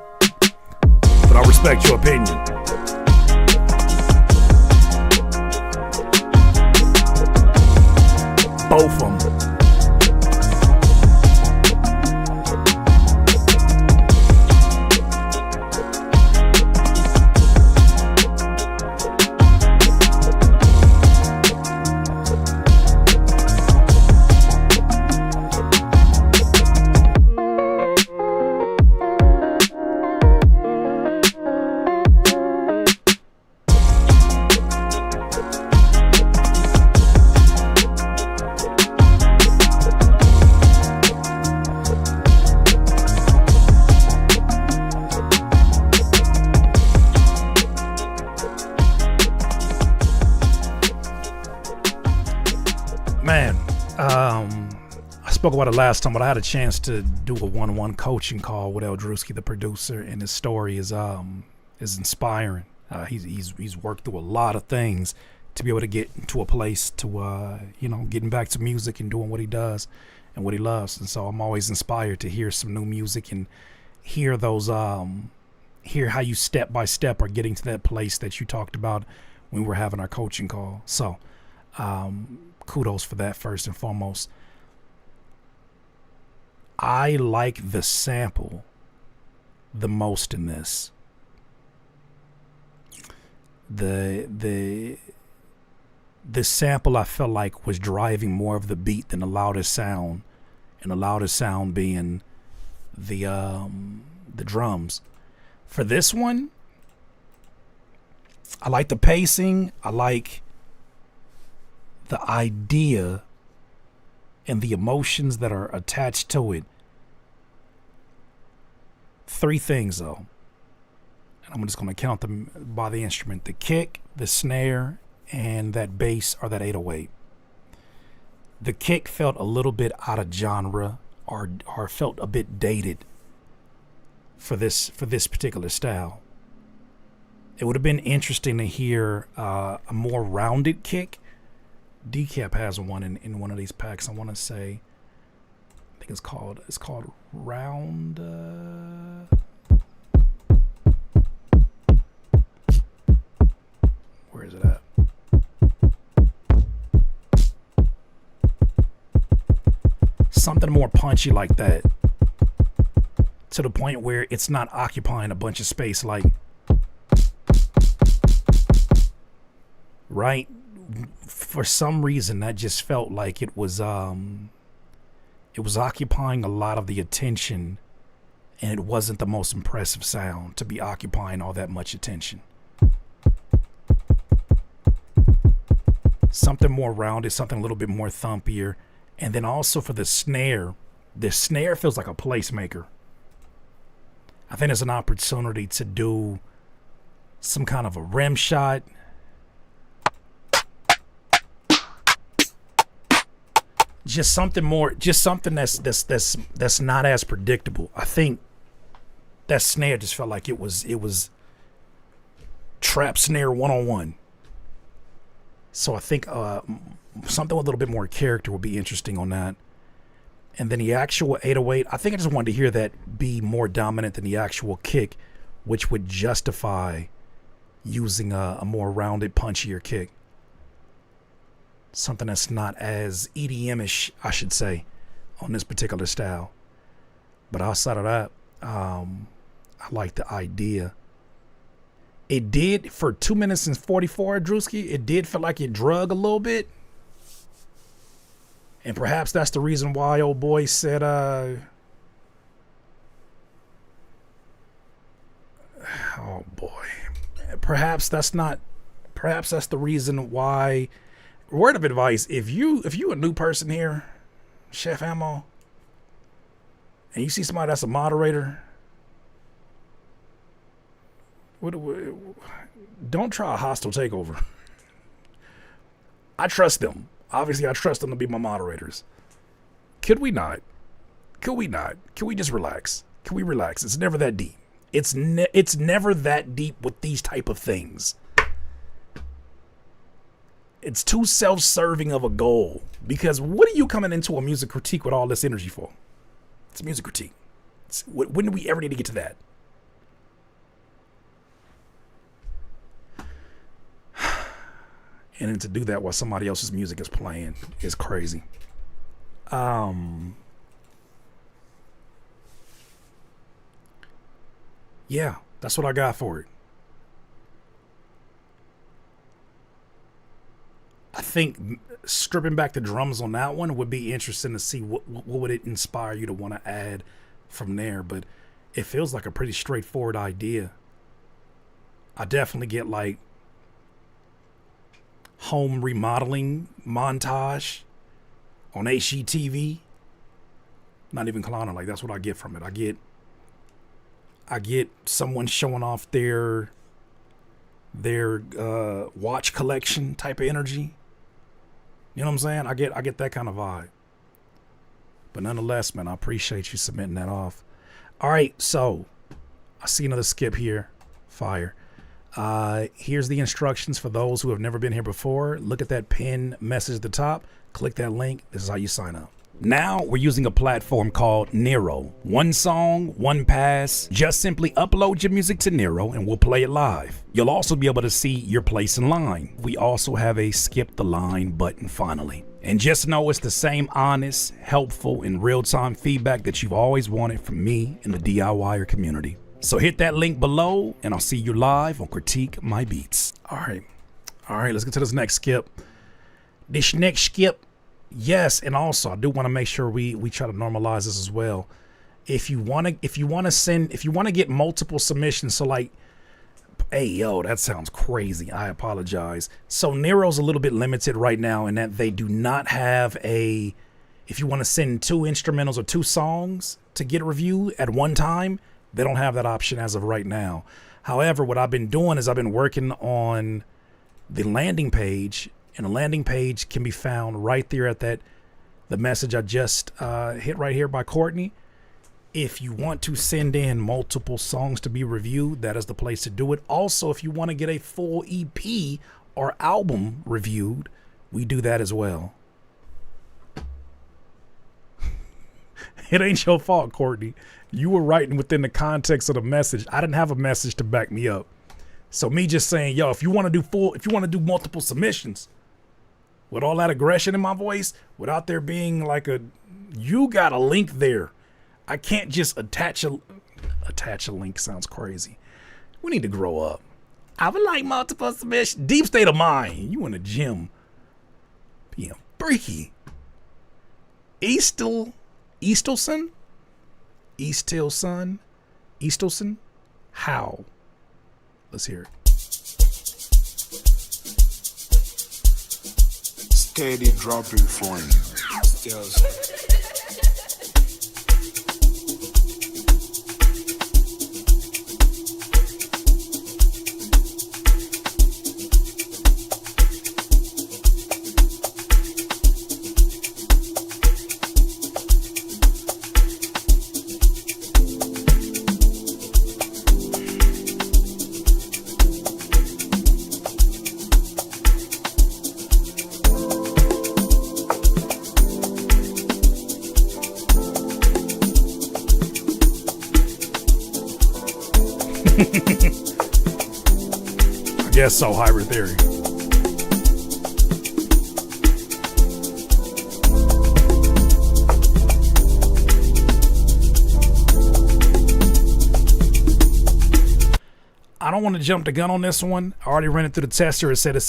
but I respect your opinion. Both of them. Man, I spoke about it last time, but I had a chance to do a one-on-one coaching call with El Drewski, the producer, and his story is inspiring. He's worked through a lot of things to be able to get to a place to, getting back to music and doing what he does and what he loves. And so I'm always inspired to hear some new music and hear those, hear how you step by step are getting to that place that you talked about when we were having our coaching call. So kudos for that first and foremost. I like the sample the most in this. The sample I felt like was driving more of the beat than the loudest sound, and the loudest sound being the drums. For this one, I like the pacing. I like the idea and the emotions that are attached to it. Three things though, and I'm just going to count them by the instrument: the kick, the snare, and that bass or that 808. The kick felt a little bit out of genre, or felt a bit dated for this particular style. It would have been interesting to hear a more rounded kick. Decap has one in one of these packs. I want to say, I think it's called Round. Where is it at? Something more punchy like that, to the point where it's not occupying a bunch of space, like, right? For some reason, that just felt like it was occupying a lot of the attention, and it wasn't the most impressive sound to be occupying all that much attention. Something more rounded, something a little bit more thumpier. And then also for the snare feels like a placemaker. I think there's an opportunity to do some kind of a rim shot. Just something that's not as predictable. I think that snare just felt like it was trap snare 101. So I think something with a little bit more character would be interesting on that. And then the actual 808, I think I just wanted to hear that be more dominant than the actual kick, which would justify using a more rounded, punchier kick. Something that's not as EDM-ish, I should say, on this particular style. But outside of that, I like the idea. It did, for 2 minutes and 44, Drewski, it did feel like it drug a little bit. And perhaps that's the reason why old boy said, oh boy. Perhaps that's the reason why. Word of advice, if you a new person here, Chef Ammo, and you see somebody that's a moderator, don't try a hostile takeover. I trust them. Obviously, I trust them to be my moderators. Could we not? Could we just relax? Can we relax? It's never that deep. It's never that deep with these type of things. It's too self-serving of a goal. Because what are you coming into a music critique with all this energy for? It's a music critique. When do we ever need to get to that? And then to do that while somebody else's music is playing is crazy. Yeah, that's what I got for it. I think stripping back the drums on that one would be interesting to see what would it inspire you to want to add from there. But it feels like a pretty straightforward idea. I definitely get like home remodeling montage on HGTV. Not even clowning, like that's what I get from it. I get someone showing off their watch collection type of energy. You know what I'm saying? I get that kind of vibe. But nonetheless, man, I appreciate you submitting that off. All right, so I see another skip here. Fire. Here's the instructions for those who have never been here before. Look at that pin message at the top. Click that link. This is how you sign up. Now we're using a platform called Nero. One song, one pass. Just simply upload your music to Nero and we'll play it live. You'll also be able to see your place in line. We also have a skip the line button finally. And just know it's the same honest, helpful, and real-time feedback that you've always wanted from me and the DIYer community. So hit that link below and I'll see you live on Critique My Beats. All right, let's get to this next skip. This next skip, yes, and also I do want to make sure we try to normalize this as well. If you want to get multiple submissions, so like, hey yo, that sounds crazy, I apologize. So Nero's a little bit limited right now in that they do not have a, if you want to send 2 instrumentals or 2 songs to get reviewed at one time, they don't have that option as of right now. However, what I've been doing is I've been working on the landing page, and the landing page can be found right there at the message I just hit right here by Courtney. If you want to send in multiple songs to be reviewed, that is the place to do it. Also, if you want to get a full EP or album reviewed, we do that as well. It ain't your fault, Courtney. You were writing within the context of the message. I didn't have a message to back me up. So me just saying, yo, if you want to do multiple submissions with all that aggression in my voice, without there being like you got a link there. I can't just attach a link. Sounds crazy. We need to grow up. I would like multiple submissions. Deep state of mind. You in the gym. Being freaky. Eastelson? Eastelson? How? Let's hear it. Steady dropping for you. I guess so, hybrid theory. I don't want to jump the gun on this one. I already ran it through the tester. It says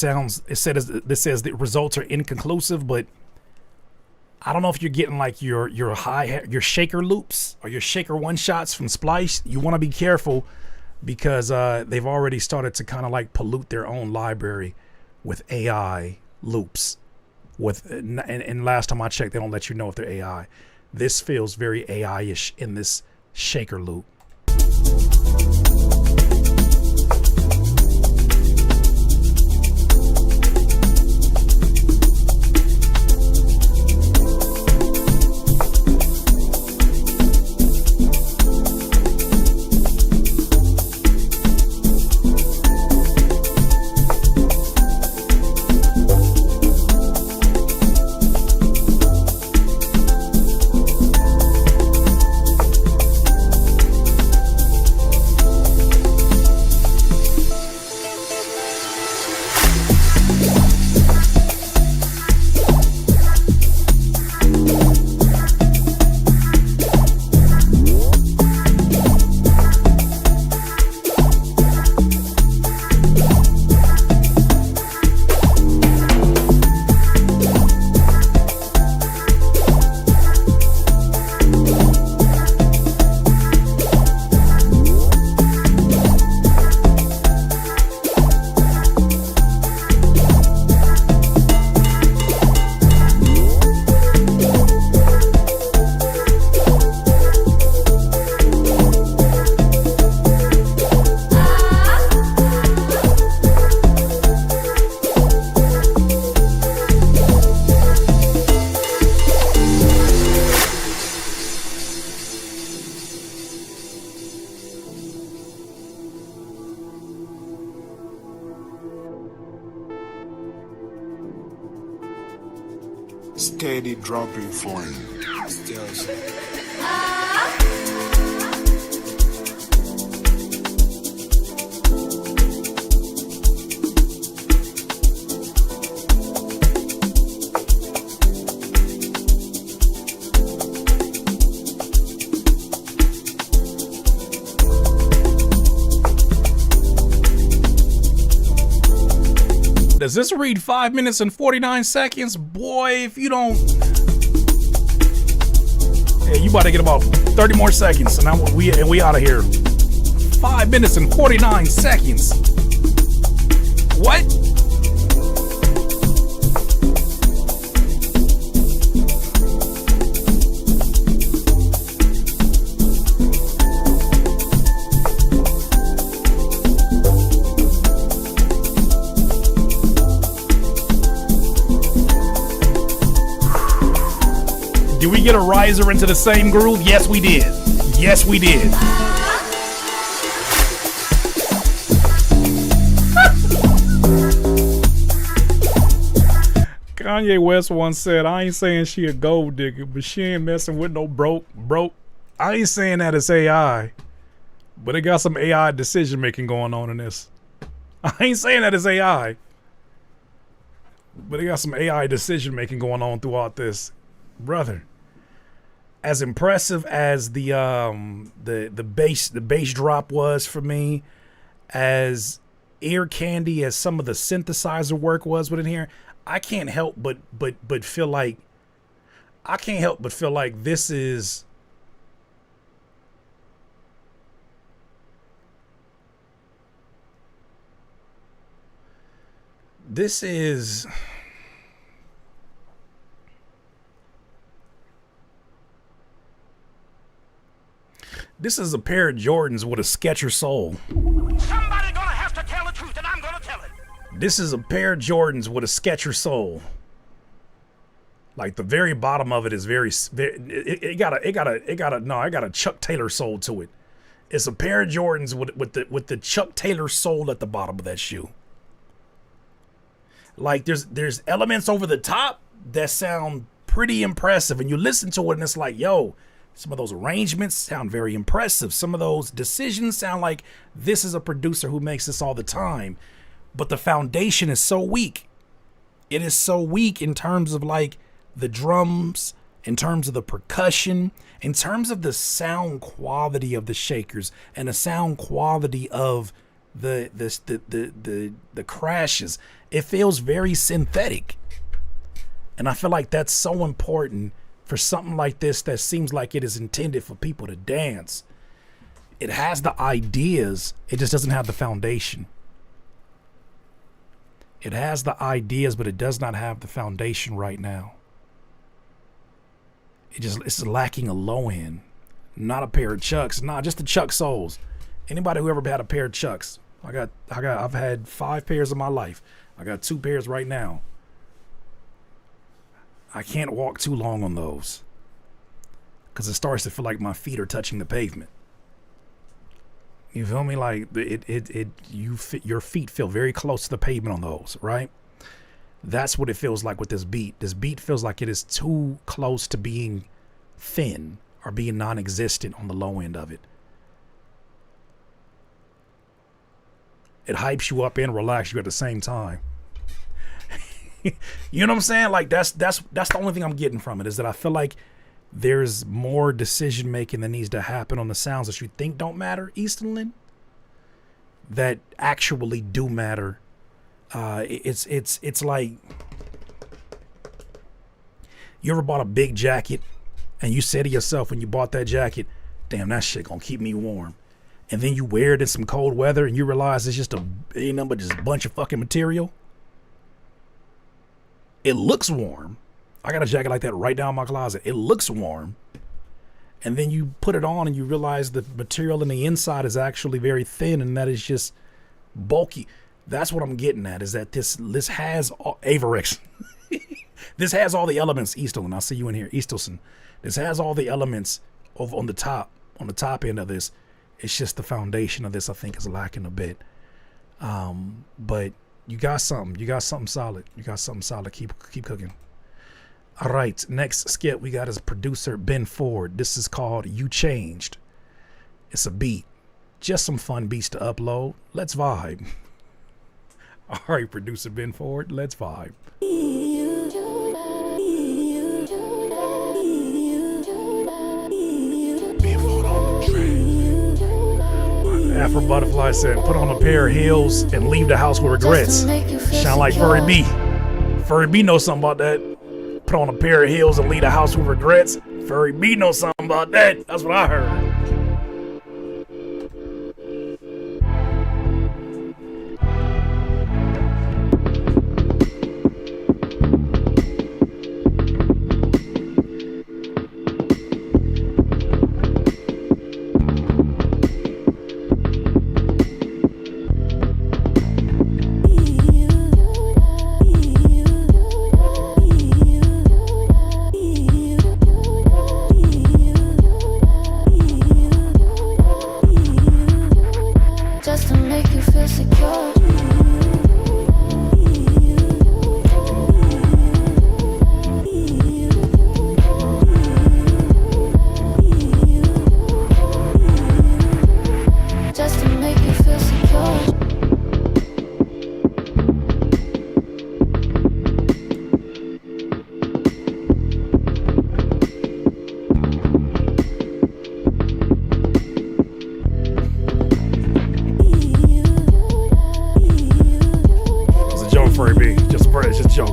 the results are inconclusive, but I don't know if you're getting like your shaker loops or your shaker one shots from Splice. You want to be careful because they've already started to kind of like pollute their own library with AI loops. And last time I checked, they don't let you know if they're AI. This feels very AI-ish in this shaker loop. Steady dropping flame. Tells Does this read 5 minutes and 49 seconds? Boy, if you don't... Hey, you about to get about 30 more seconds and we out of here. 5 minutes and 49 seconds. What? Did we get a riser into the same groove? Yes, we did. Yes, we did. Kanye West once said, I ain't saying she a gold digger, but she ain't messing with no broke. I ain't saying that it's AI, but it got some AI decision making going on in this. I ain't saying that it's AI, but it got some AI decision making going on throughout this. Brother, as impressive as the bass drop was for me, as ear candy as some of the synthesizer work was within here, I can't help but feel like this is This is a pair of Jordans with a Skechers sole. Somebody gonna have to tell the truth, and I'm gonna tell it. This is a pair of Jordans with a Skechers sole. Like the very bottom of it is it got a Chuck Taylor sole to it. It's a pair of Jordans with the Chuck Taylor sole at the bottom of that shoe. Like there's elements over the top that sound pretty impressive, and you listen to it and it's like, yo, some of those arrangements sound very impressive. Some of those decisions sound like this is a producer who makes this all the time. But the foundation is so weak. It is so weak in terms of like the drums, in terms of the percussion, in terms of the sound quality of the shakers and the sound quality of the crashes. It feels very synthetic. And I feel like that's so important for something like this that seems like it is intended for people to dance. It has the ideas, it just doesn't have the foundation. It has the ideas, but it does not have the foundation right now. It's lacking a low end. Not a pair of Chucks, just the Chuck soles. Anybody who ever had a pair of Chucks, I've had 5 pairs in my life. I got 2 pairs right now. I can't walk too long on those because it starts to feel like my feet are touching the pavement. You feel me? Like your feet feel very close to the pavement on those, right? That's what it feels like with this beat. This beat feels like it is too close to being thin or being non-existent on the low end of it. It hypes you up and relaxes you at the same time. You know what I'm saying? Like that's the only thing I'm getting from it, is that I feel like there's more decision making that needs to happen on the sounds that you think don't matter, Eastonland, that actually do matter. It's like, you ever bought a big jacket and you say to yourself when you bought that jacket, damn, that shit gonna keep me warm. And then you wear it in some cold weather and you realize it's just a bunch of fucking material. It looks warm. I got a jacket like that right down my closet. It looks warm. And then you put it on and you realize the material in the inside is actually very thin and that is just bulky. That's what I'm getting at, is that this has Averex. This has all the elements, Easton. I'll see you in here, Eastelson. This has all the elements on the top end of this. It's just the foundation of this I think is lacking a bit. But you got something solid. Keep cooking. All right, next skit we got is producer Ben Ford. This is called You Changed. It's a beat. Just some fun beats to upload. Let's vibe. All right, producer Ben Ford, let's vibe. Afro Butterfly said, put on a pair of heels and leave the house with regrets. Sound like Furry B. Furry B knows something about that. Put on a pair of heels and leave the house with regrets. Furry B knows something about that. That's what I heard.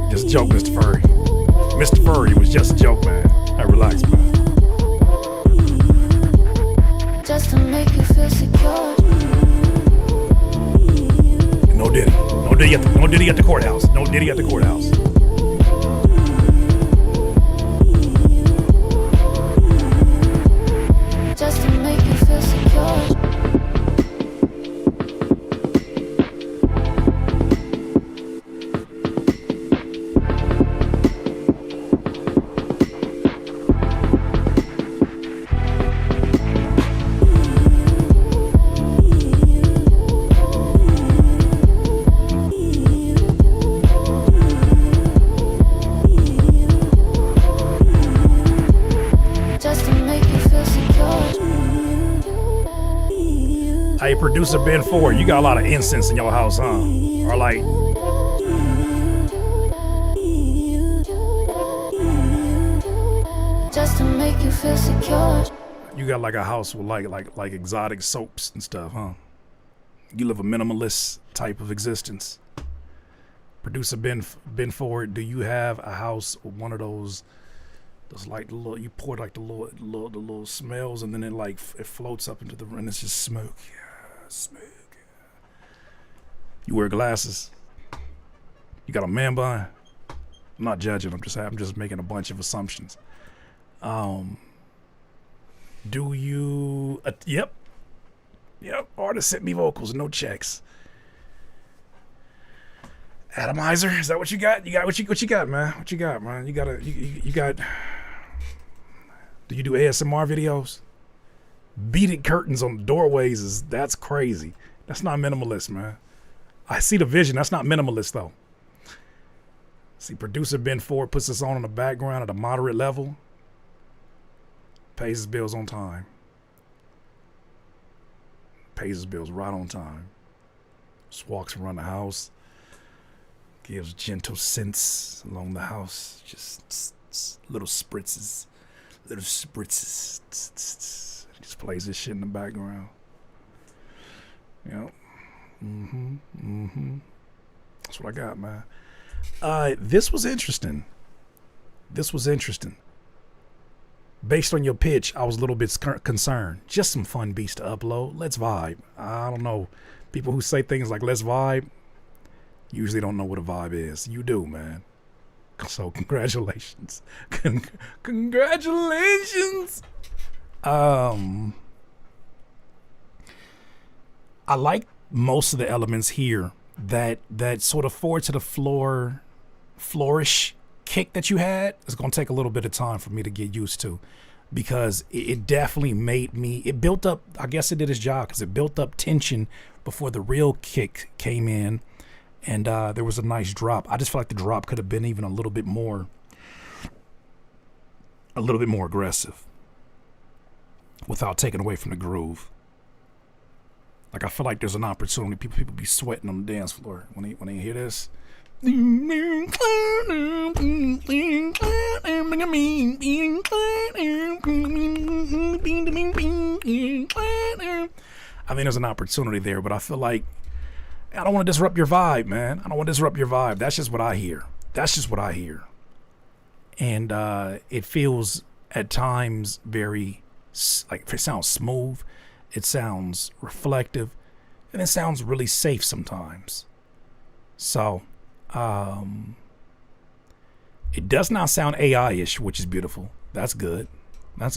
Just a joke, Mr. Furry. Mr. Furry was just a joke, man. Hey, relax, man. Just to make you feel secure. No Diddy. No Diddy at the courthouse. No Diddy at the courthouse. Just to make you feel secure. Hey, producer Ben Ford, you got a lot of incense in your house, huh? Or like, just to make you feel secure. You got like a house with like exotic soaps and stuff, huh? You live a minimalist type of existence. Producer Ben Ford, do you have a house with one of those like the little, you pour like the little smells and then it floats up into the room and it's just smoke. Yeah, smoke. You wear glasses. You got a man bun. I'm not judging. I'm just making a bunch of assumptions. Do you? Yep. Artist sent me vocals, no checks. Atomizer, is that what you got? What you got, man? What you got, man? You got. Do you do ASMR videos? Beaded curtains on the doorways that's crazy. That's not minimalist, man. I see the vision. That's not minimalist though. See, producer Ben Ford puts this on in the background at a moderate level. Pays his bills on time. Pays his bills right on time. Just walks around the house. Gives gentle scents along the house. Just little spritzes. Little spritzes. Just plays this shit in the background. Yep. That's what I got, man. This was interesting. Based on your pitch, I was a little bit concerned. Just some fun beats to upload. Let's vibe. I don't know. People who say things like let's vibe usually don't know what a vibe is. You do, man. So congratulations. Congratulations. I like most of the elements here. That sort of forward to the floor flourish kick that you had is going to take a little bit of time for me to get used to, because it definitely made me, it built up, I guess it did its job because it built up tension before the real kick came in, and there was a nice drop. I just feel like the drop could have been even a little bit more a little bit more aggressive without taking away from the groove. Like, I feel like there's an opportunity. People be sweating on the dance floor when they hear this. I think there's an opportunity there, but I feel like I don't want to disrupt your vibe, man. I don't want to disrupt your vibe. That's just what I hear. And it feels at times very, like, it sounds smooth, it sounds reflective, and it sounds really safe sometimes. So, it does not sound AI-ish, which is beautiful. That's good. I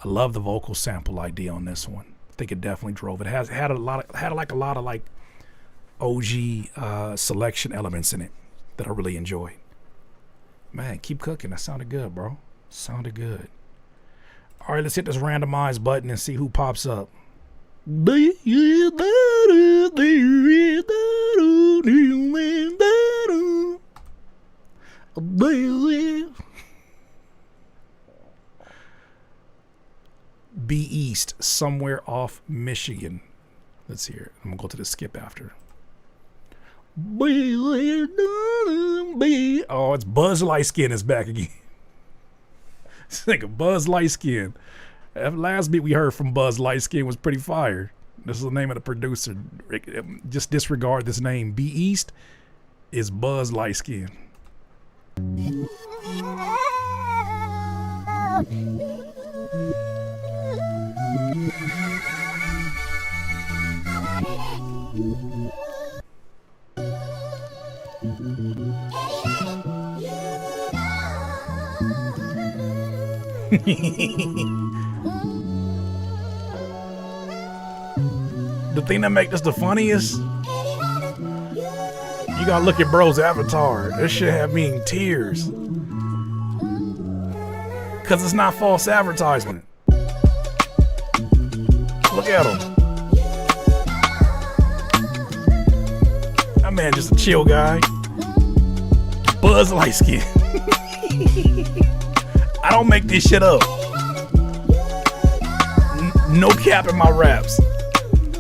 love the vocal sample idea on this one. I think it definitely drove it. Had a lot of OG selection elements in it that I really enjoyed. Man, keep cooking. That sounded good, bro. Sounded good. All right, let's hit this randomize button and see who pops up. Be East, somewhere off Michigan. Let's hear it. I'm gonna go to the skip after. Oh, it's Buzz Lightskin is back again. It's like a Buzz Lightskin. That last beat we heard from Buzz Lightskin was pretty fire. This is the name of the producer. Just disregard this name. Be East is Buzz Lightskin. The thing that make this the funniest, you gotta look at bro's avatar. This shit have me in tears. Cause it's not false advertisement. Look at him. That man just a chill guy. Buzz Lightskin. I don't make this shit up. No cap in my raps.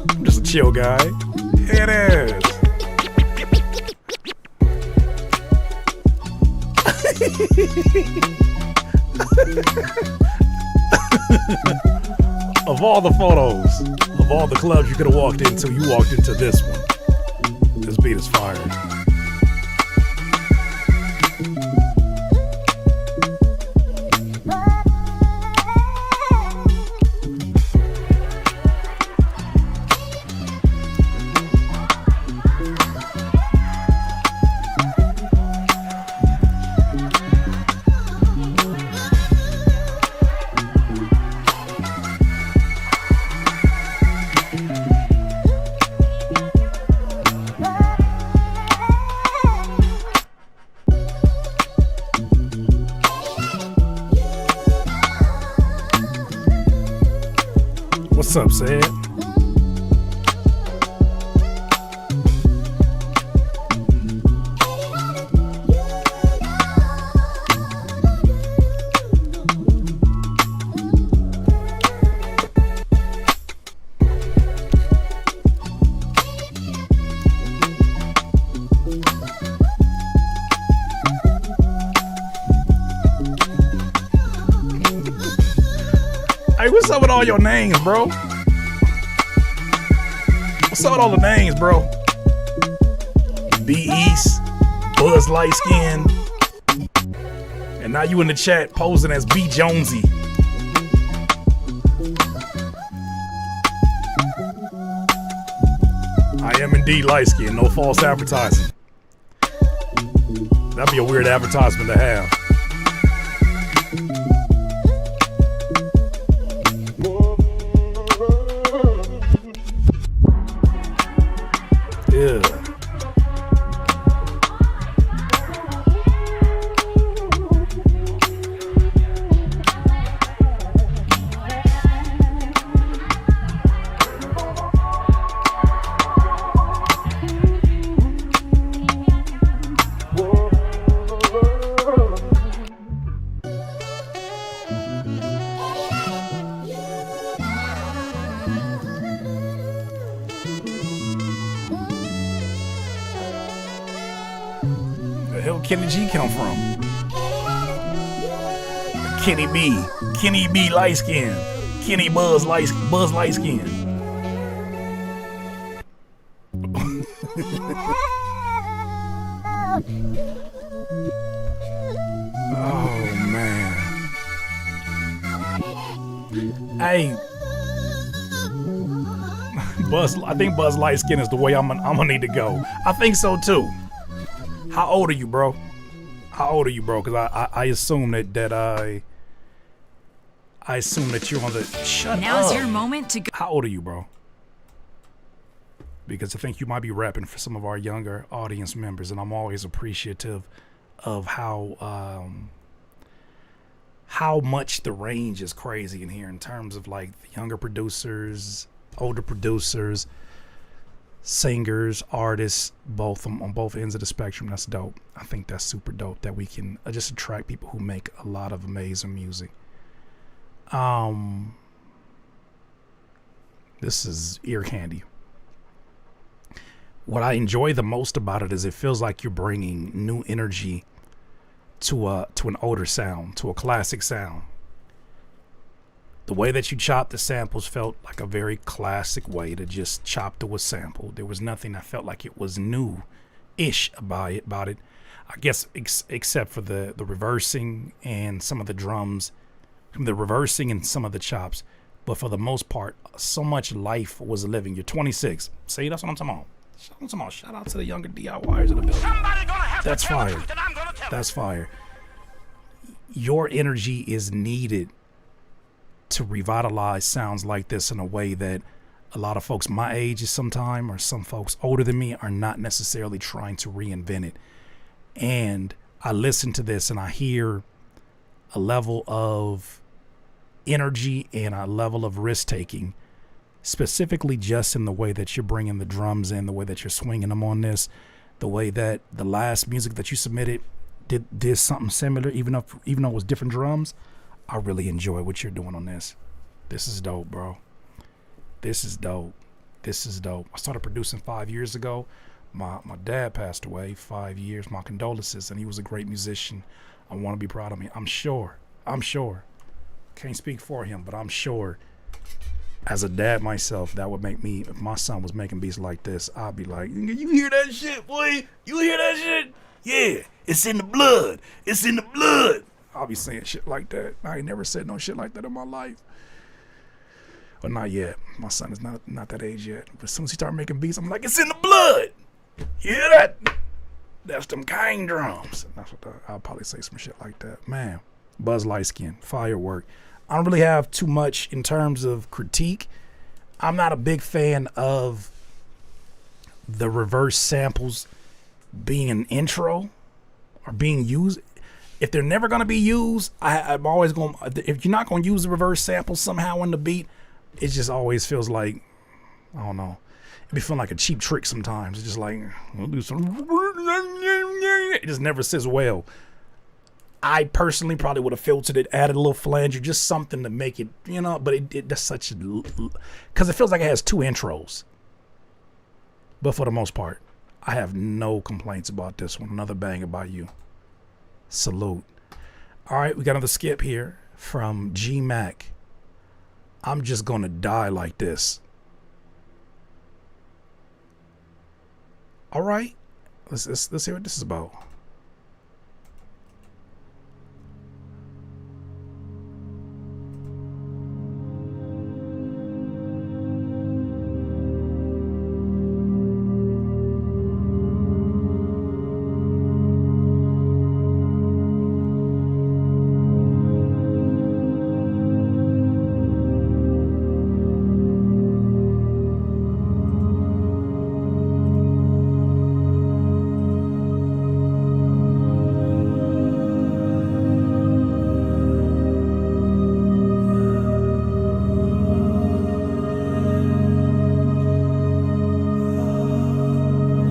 I'm just a chill guy. It is. Of all the photos, of all the clubs you could have walked into, you walked into this one. This beat is fire. What's up, Sad? Hey, what's up with all your names, bro? What's up with all the names, bro? Be East, Buzz Lightskin, and now you in the chat posing as B Jonesy. I am indeed light skinned, no false advertising. That'd be a weird advertisement to have. Yeah. hell Kenny G come from? Kenny B light skin. Kenny Buzz light skin. Oh man. Hey, Buzz. I think Buzz light skin is the way I'm gonna need to go. I think so too. How old are you, bro? How old are you, bro? Because I assume that I assume that you're on the. Shut Now's up. your moment to go. How old are you, bro? Because I think you might be rapping for some of our younger audience members, and I'm always appreciative of how much the range is crazy in here in terms of like the younger producers, older producers, singers, artists, both on both ends of the spectrum. That's dope. I think that's super dope that we can just attract people who make a lot of amazing music. This is ear candy. What I enjoy the most about it is it feels like you're bringing new energy to an older sound, to a classic sound. The way that you chopped the samples felt like a very classic way to just chop to a sample. There was nothing that felt like it was new-ish about it. I guess except for the reversing and some of the drums, the reversing and some of the chops. But for the most part, so much life was living. You're 26. See, that's what I'm talking about. Shout out to the younger DIYers in the building. Somebody gonna have That's to tell the fire. truth, and I'm gonna tell That's fire. Your energy is needed to revitalize sounds like this in a way that a lot of folks my age is sometime, or some folks older than me, are not necessarily trying to reinvent it. And I listen to this and I hear a level of energy and a level of risk taking, specifically just in the way that you're bringing the drums in, the way that you're swinging them on this, the way that the last music that you submitted did something similar, even though it was different drums. I really enjoy what you're doing on this. This is dope, bro. This is dope. I started producing 5 years ago. My dad passed away 5 years. My condolences, and he was a great musician. I want to be proud of me. I'm sure. Can't speak for him, but I'm sure as a dad myself, that would make me, if my son was making beats like this, I'd be like, you hear that shit, boy? You hear that shit? Yeah, it's in the blood. It's in the blood. I'll be saying shit like that. I ain't never said no shit like that in my life. Well, not yet. My son is not that age yet. But as soon as he started making beats, I'm like, it's in the blood. You hear that? That's them Kang drums. That's what I'll probably say some shit like that. Man, Buzz Lightskin, firework. I don't really have too much in terms of critique. I'm not a big fan of the reverse samples being an intro or being used. If they're never going to be used, I'm always going, if you're not going to use the reverse sample somehow in the beat, it just always feels like, I don't know, it be feeling like a cheap trick sometimes. It's just like, we'll do some, it just never sits well. I personally probably would have filtered it, added a little flanger, just something to make it, but that's such a, because it feels like it has two intros. But for the most part, I have no complaints about this one. Another banger by you. Salute. All right, we got another skip here from G Mac. I'm just gonna die like this. All right, let's see what this is about.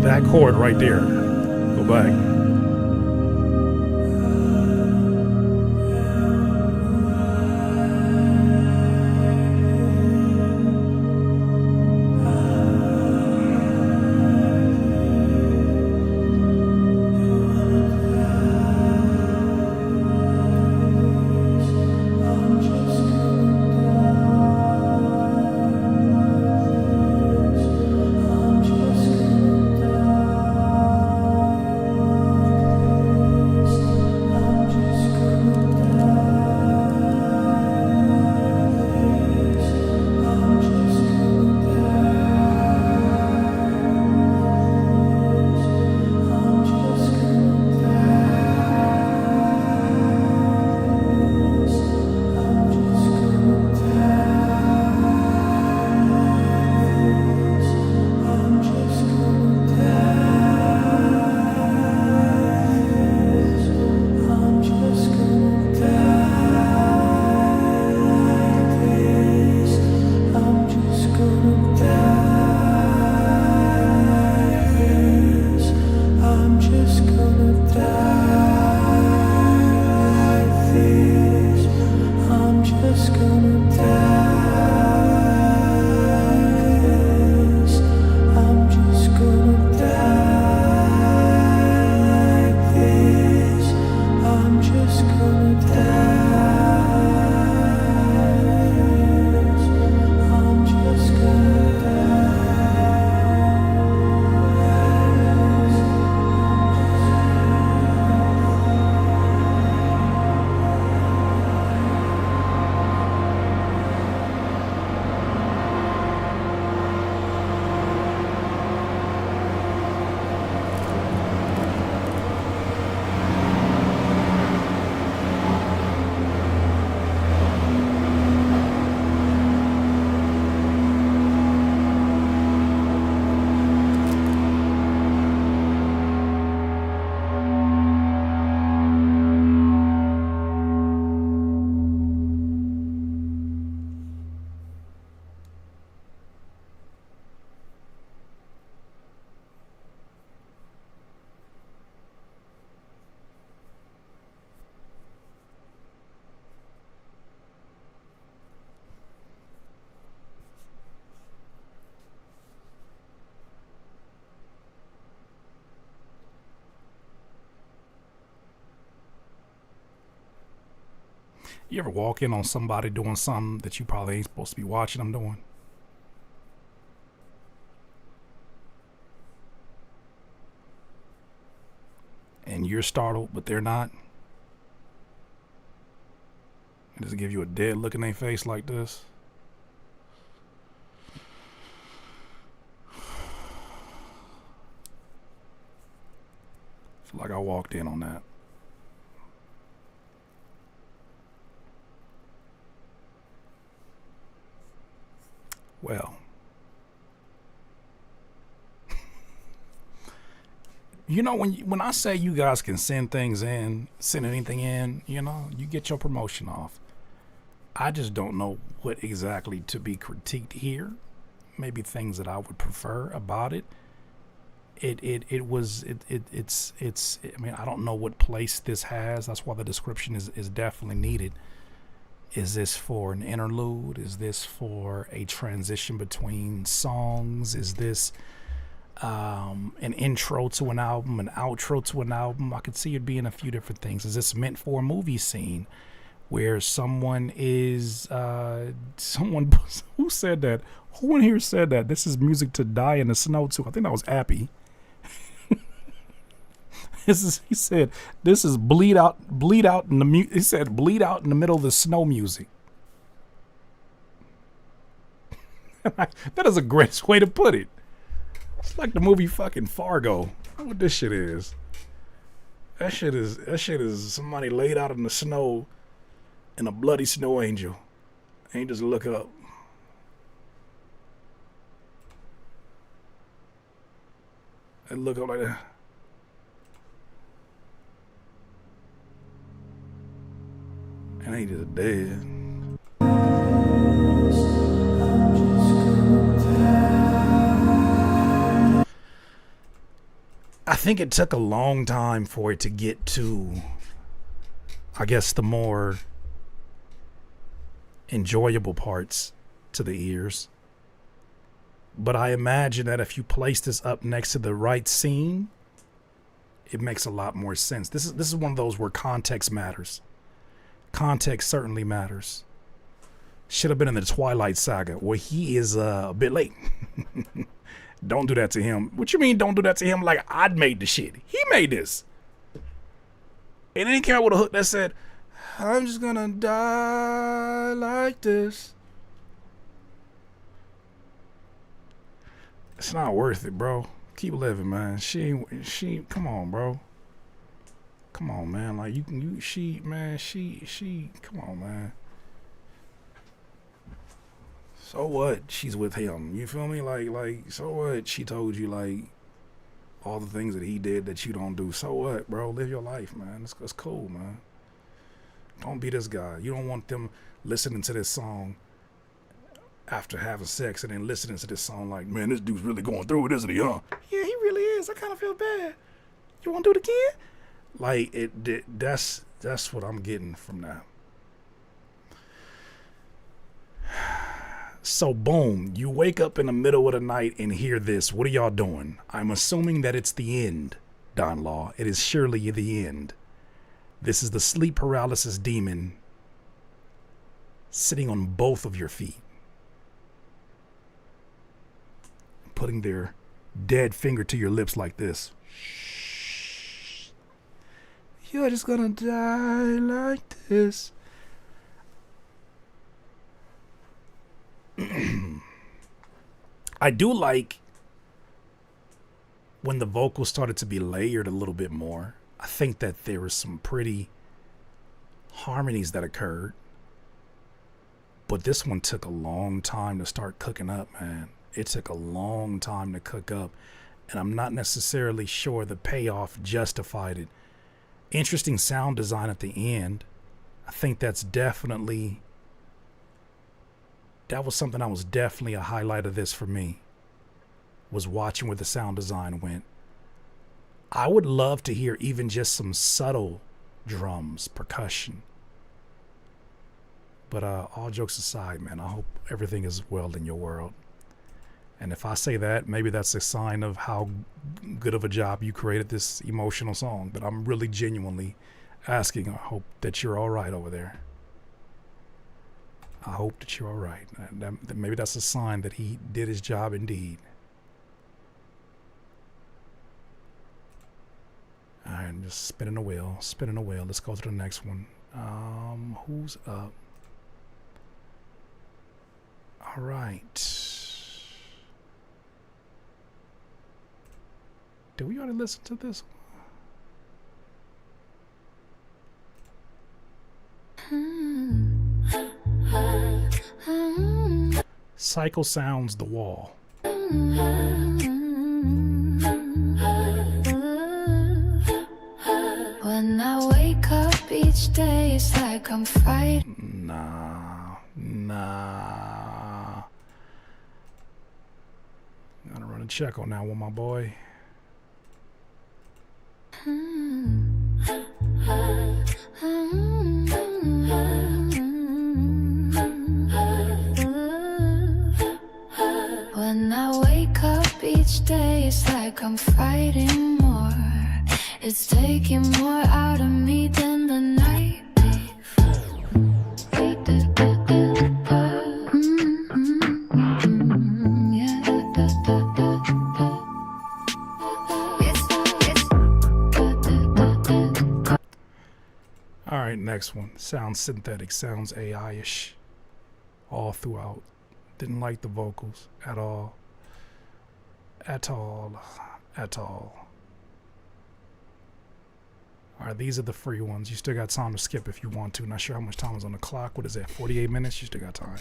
That chord right there. Go back. You ever walk in on somebody doing something that you probably ain't supposed to be watching them doing? And you're startled, but they're not? And just give you a dead look in their face like this? Feel like I walked in on that. Well, you know, when I say you guys can send things in, send anything in, you know, you get your promotion off. I just don't know what exactly to be critiqued here. Maybe things that I would prefer about it. It's I mean, I don't know what place this has. That's why the description is definitely needed. Is this for an interlude? Is this for a transition between songs? Is this an intro to an album, an outro to an album? I could see it being a few different things. Is this meant for a movie scene where someone is someone who said that? Who in here said that? This is music to die in the snow too. I think that was Appy. He said this is bleed out in the he said bleed out in the middle of the snow music. That is a great way to put it. It's like the movie fucking Fargo. What this shit is. That shit is somebody laid out in the snow and a bloody snow angel. And just look up. And look up like that. And he just dead. I think it took a long time for it to get to, I guess, the more enjoyable parts to the ears. But I imagine that if you place this up next to the right scene, it makes a lot more sense. This is one of those where context matters. Context certainly matters. Should have been in the Twilight Saga where he is a bit late. Don't do that to him. What you mean don't do that to him? Like I'd made the shit. He made this. And then he came out with a hook that said, I'm just gonna die like this. It's not worth it, bro. Keep living, man. She come on, bro. Come on, man. Like she, come on, man. So what? She's with him. You feel me? Like, so what? She told you, like, all the things that he did that you don't do. So what, bro? Live your life, man. It's cool, man. Don't be this guy. You don't want them listening to this song after having sex and then listening to this song like, man, this dude's really going through it, isn't he, huh? Yeah, he really is. I kind of feel bad. You want to do it again? Like, that's what I'm getting from that. So, boom, you wake up in the middle of the night and hear this. What are y'all doing? I'm assuming that it's the end, Don Law. It is surely the end. This is the sleep paralysis demon sitting on both of your feet, putting their dead finger to your lips like this. Shh. You're just gonna die like this. I do like when the vocals started to be layered a little bit more. I think that there were some pretty harmonies that occurred. But this one took a long time to start cooking up, man. It took a long time to cook up. And I'm not necessarily sure the payoff justified it. Interesting sound design at the end. I think that was something that was definitely a highlight of this for me, was watching where the sound design went. I would love to hear even just some subtle drums, percussion. But all jokes aside, man, I hope everything is well in your world. And if I say that, maybe that's a sign of how good of a job you created this emotional song. But I'm really genuinely asking. I hope that you're all right over there. I hope that you're all right. Maybe that's a sign that he did his job indeed. All right, I'm just spinning the wheel, spinning the wheel. Let's go to the next one. Who's up? All right. Did we already listen to this? Cycle Sounds The Wall. When I wake up each day, it's like I'm fighting. Nah. Gotta run a check on that one, my boy. When I wake up each day, it's like I'm fighting more. It's taking more out of me than the night All right, next one. Sounds synthetic, sounds AI-ish all throughout. Didn't like the vocals at all. At all. All right, these are the free ones. You still got time to skip if you want to. Not sure how much time is on the clock. What is that, 48 minutes? You still got time.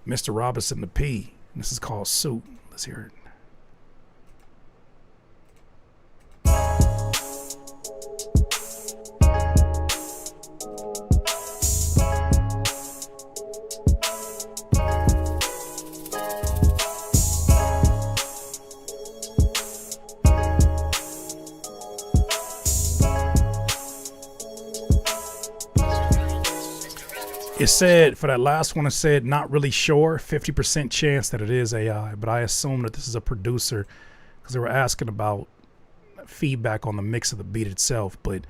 Mr. Robinson, the P. This is called Suit. Let's hear it. It said, for that last one, it said, not really sure, 50% chance that it is AI, but I assume that this is a producer because they were asking about feedback on the mix of the beat itself, but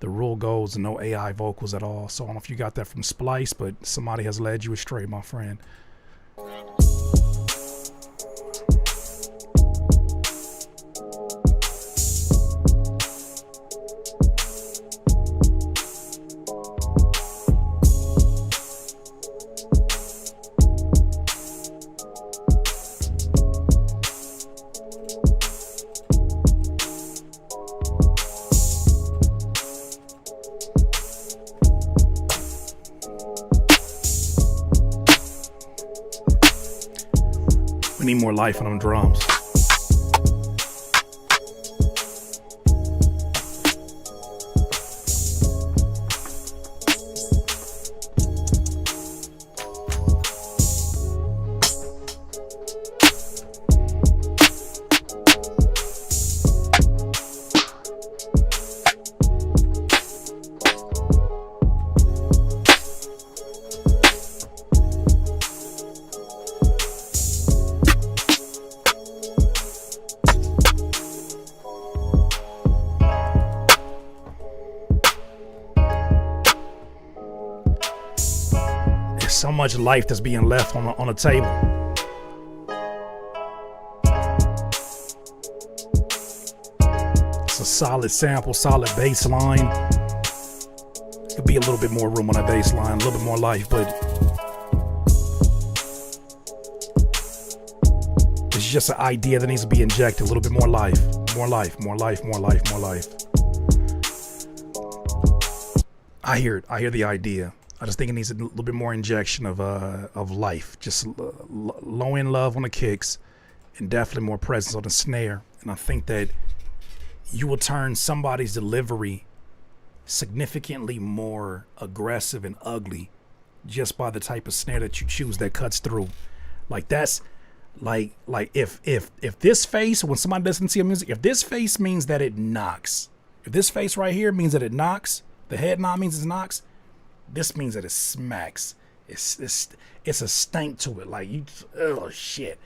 the rule goes no AI vocals at all. So I don't know if you got that from Splice, but somebody has led you astray, my friend. We need more life on them drums. So much life that's being left on the table. It's a solid sample, solid bass line. Could be a little bit more room on that bass line, a little bit more life, but it's just an idea that needs to be injected. A little bit more life, more life, more life, more life, more life. I hear it. I hear the idea. I just think it needs a little bit more injection of life, just low end love on the kicks, and definitely more presence on the snare. And I think that you will turn somebody's delivery significantly more aggressive and ugly just by the type of snare that you choose that cuts through. Like that's like if this face, when somebody doesn't see a music, if this face means that it knocks, if this face right here means that it knocks, the head nod means it knocks. This means that it smacks. It's a stank to it. Like you, oh shit.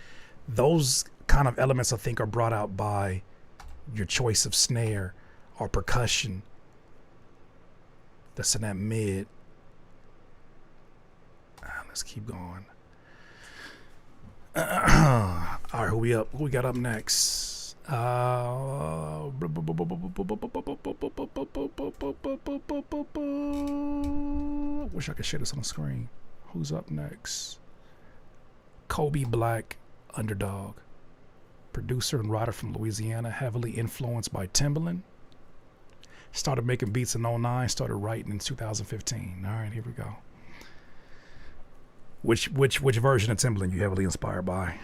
Those kind of elements I think are brought out by your choice of snare or percussion that's in that mid. Let's keep going. All right, who we got up next? Wish I could share this on the screen. Who's up next? Kobe Black, Underdog. Producer and writer from Louisiana, heavily influenced by Timbaland. Started making beats in 2009, started writing in 2015. All right, here we go. Which version of Timbaland you heavily inspired by?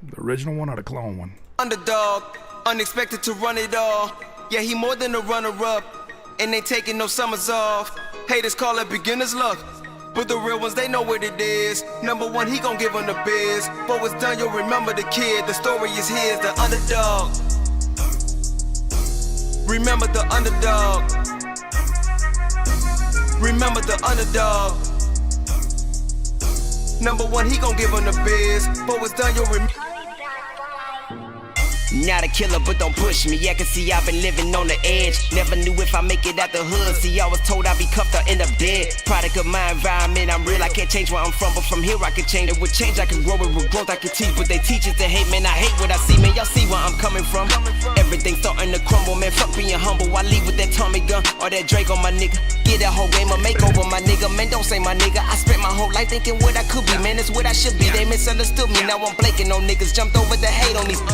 The original one or the clone one? Underdog, unexpected to run it all. Yeah, he more than a runner-up, and ain't taking no summers off. Haters call it beginner's luck, but the real ones, they know what it is. Number one, he gon' give him the biz. But what's done, you'll remember the kid. The story is his, the underdog. Remember the underdog. Remember the underdog. Number one, he gon' give him the biz. But what's done, you'll remember. Not a killer, but don't push me. I can see I've been living on the edge. Never knew if I make it out the hood. See, I was told I'd be cuffed or end up dead. Product of my environment, I'm real. I can't change where I'm from, but from here I can change it. With change, I can grow it. With growth, I can teach. But they teach us to hate, man. I hate what I see, man. Y'all see where I'm coming from. Everything starting to crumble, man. Fuck being humble. I leave with that Tommy gun or that Drake on my nigga. Get that whole game a makeover, my nigga. Man, don't say my nigga. I spent my whole life thinking what I could be, man. It's what I should be. They misunderstood me. Now I'm blanking on niggas. Jumped over the hate on these.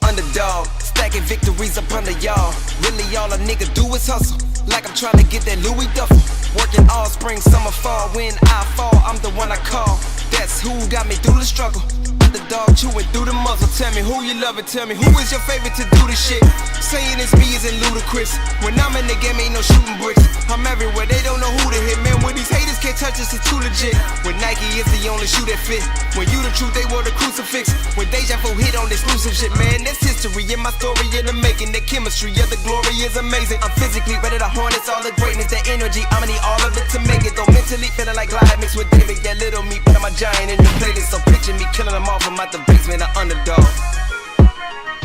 Underdog, stacking victories up under y'all. Really all a nigga do is hustle, like I'm trying to get that Louis Duffel. Working all spring, summer, fall. When I fall, I'm the one I call. That's who got me through the struggle. Underdog chewing through the muzzle. Tell me who you love and tell me who is your favorite to do this shit. Saying it's me isn't ludicrous. When I'm in the game, ain't no shooting bricks. I'm everywhere, they don't know who to hit. Man, when these haters can't touch us, it's too legit. When Nike is the only shoe that fit. When you the truth, they wore the crucifix. When Deja Vu hit on exclusive shit, man, that's history. In my story, in the making, the chemistry of the glory is amazing. I'm physically ready to harness all the greatness, that energy. I'ma need all of it to make it. Though mentally feeling like Glide mixed with David, that little me, but I'm a giant in the playlist. So picture me killing them all from out the basement, an underdog.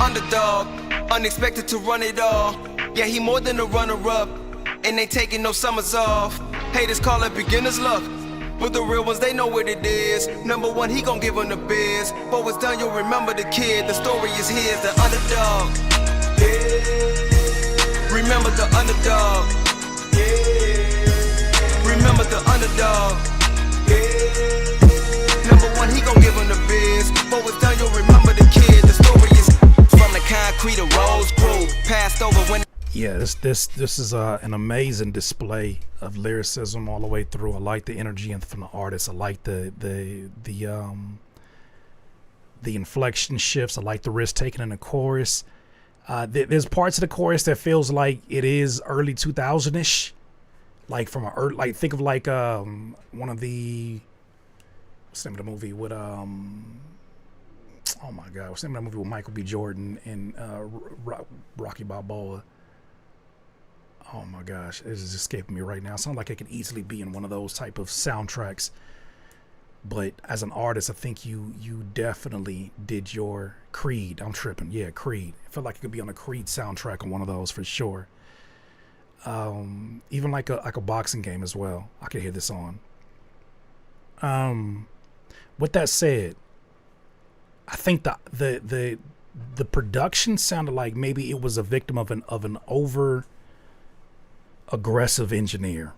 Underdog, unexpected to run it all. Yeah, he more than a runner-up, and ain't taking no summers off. Haters call it beginner's luck, but the real ones, they know what it is. Number one, he gon' give him the biz. But what's done, you'll remember the kid. The story is his, the underdog. Yeah. Remember the underdog. Yeah. Remember the underdog. Yeah. Number one, he gon' give him the biz. But what's done, you'll remember the kid. The story is from the concrete of rose grew, passed over when. Yeah, this is an amazing display of lyricism all the way through. I like the energy from the artist. I like the inflection shifts. I like the risk taken in the chorus. There's parts of the chorus that feels like it is early 2000-ish, like from think of like one of the, what's the name of the movie with oh my god, what's the name of the movie with Michael B. Jordan and Rocky Balboa? Oh my gosh, it is escaping me right now. It sounds like it could easily be in one of those type of soundtracks. But as an artist, I think you definitely did your Creed. I'm tripping. Yeah, Creed. I feel like it could be on a Creed soundtrack on one of those for sure. Even like a boxing game as well. I could hear this on. With that said, I think the production sounded like maybe it was a victim of an over aggressive engineer,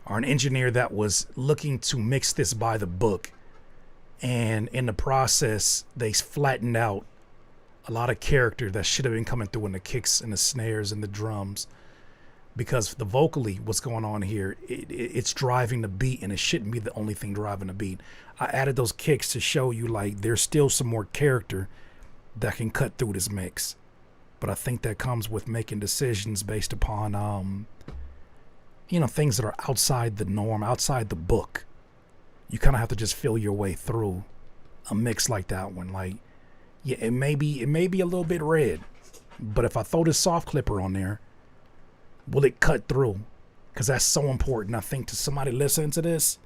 or an engineer that was looking to mix this by the book, and in the process they flattened out a lot of character that should have been coming through in the kicks and the snares and the drums, because the vocally what's going on here, it's driving the beat, and it shouldn't be the only thing driving the beat. I added those kicks to show you like there's still some more character that can cut through this mix. But I think that comes with making decisions based upon, things that are outside the norm, outside the book. You kind of have to just feel your way through a mix like that one. Like, yeah, it may be a little bit red, but if I throw this soft clipper on there, will it cut through? Because that's so important, I think, to somebody listening to this.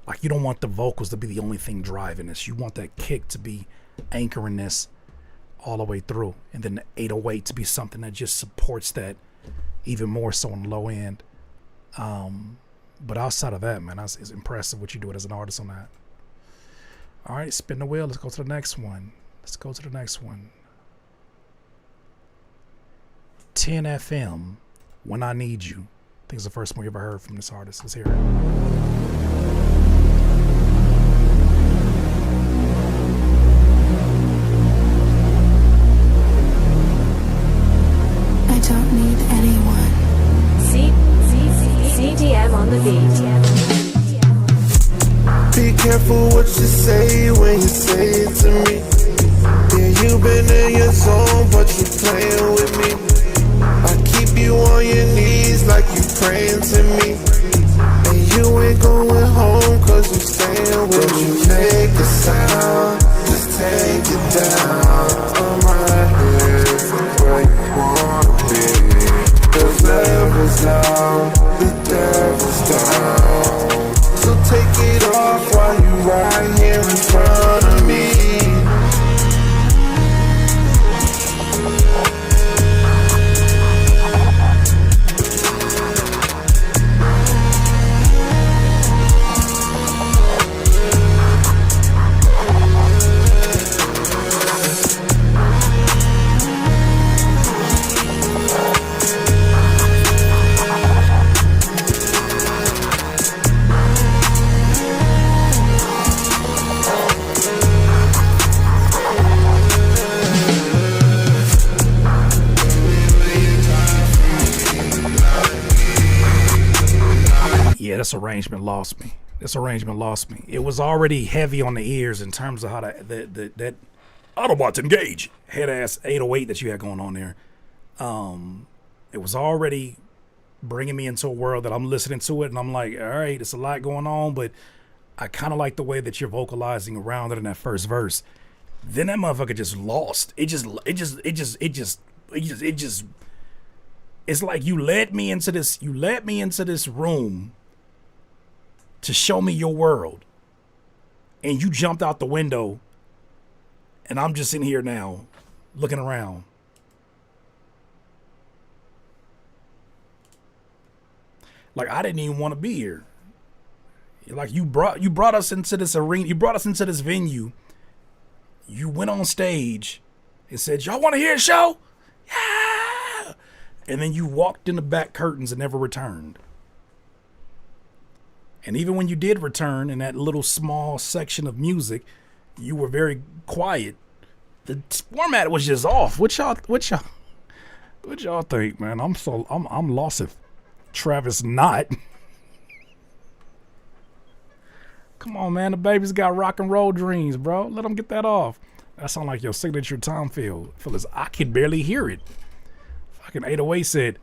Like, you don't want the vocals to be the only thing driving this. You want that kick to be anchoring this all the way through, and then the 808 to be something that just supports that even more so on the low end. But outside of that, man, it's impressive what you do as an artist on that. All right, spin the wheel. Let's go to the next one. 10 FM, When I Need You. I think it's the first one we ever heard from this artist. Let's hear it. I don't need anyone. CDM on the beat. Be careful what you say when you say it to me. Yeah, you been in your zone, but you playing with me. I keep you on your knees like you praying to me. And you ain't going home cause you staying with me. You make a sound, just take it down. I'm right here where you wanna be. The level's down, the devil's down. So take it off while you right here in front of me. Yeah, this arrangement lost me. It was already heavy on the ears in terms of how that Autobots engage head ass 808 that you had going on there. It was already bringing me into a world that I'm listening to it and I'm like, all right, it's a lot going on, but I kind of like the way that you're vocalizing around it in that first verse. Then that motherfucker just lost. It's like you led me into this room to show me your world, and you jumped out the window, and I'm just in here now looking around. Like I didn't even want to be here. Like you brought us into this arena, you brought us into this venue. You went on stage and said, "Y'all want to hear a show?" Yeah. And then you walked in the back curtains and never returned. And even when you did return in that little small section of music, you were very quiet. The format was just off. What y'all think, man? I'm lost if Travis not. Come on, man. The baby's got rock and roll dreams, bro. Let him get that off. That sound like your signature time field. Fellas, I could barely hear it. Fucking 808 said,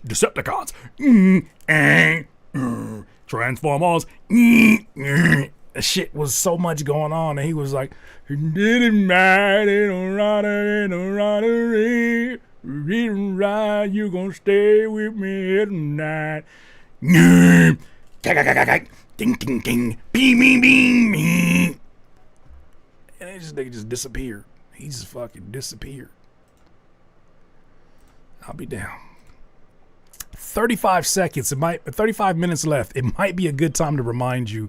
Decepticons, Transformers. That shit was so much going on, and he was like, "Didn't matter, don't ride, didn't ride, you gonna stay with me tonight." Ding ding ding, beam beam beam beam. And this nigga just disappeared. He just fucking disappeared. I'll be down. 35 seconds. 35 minutes left. It might be a good time to remind you.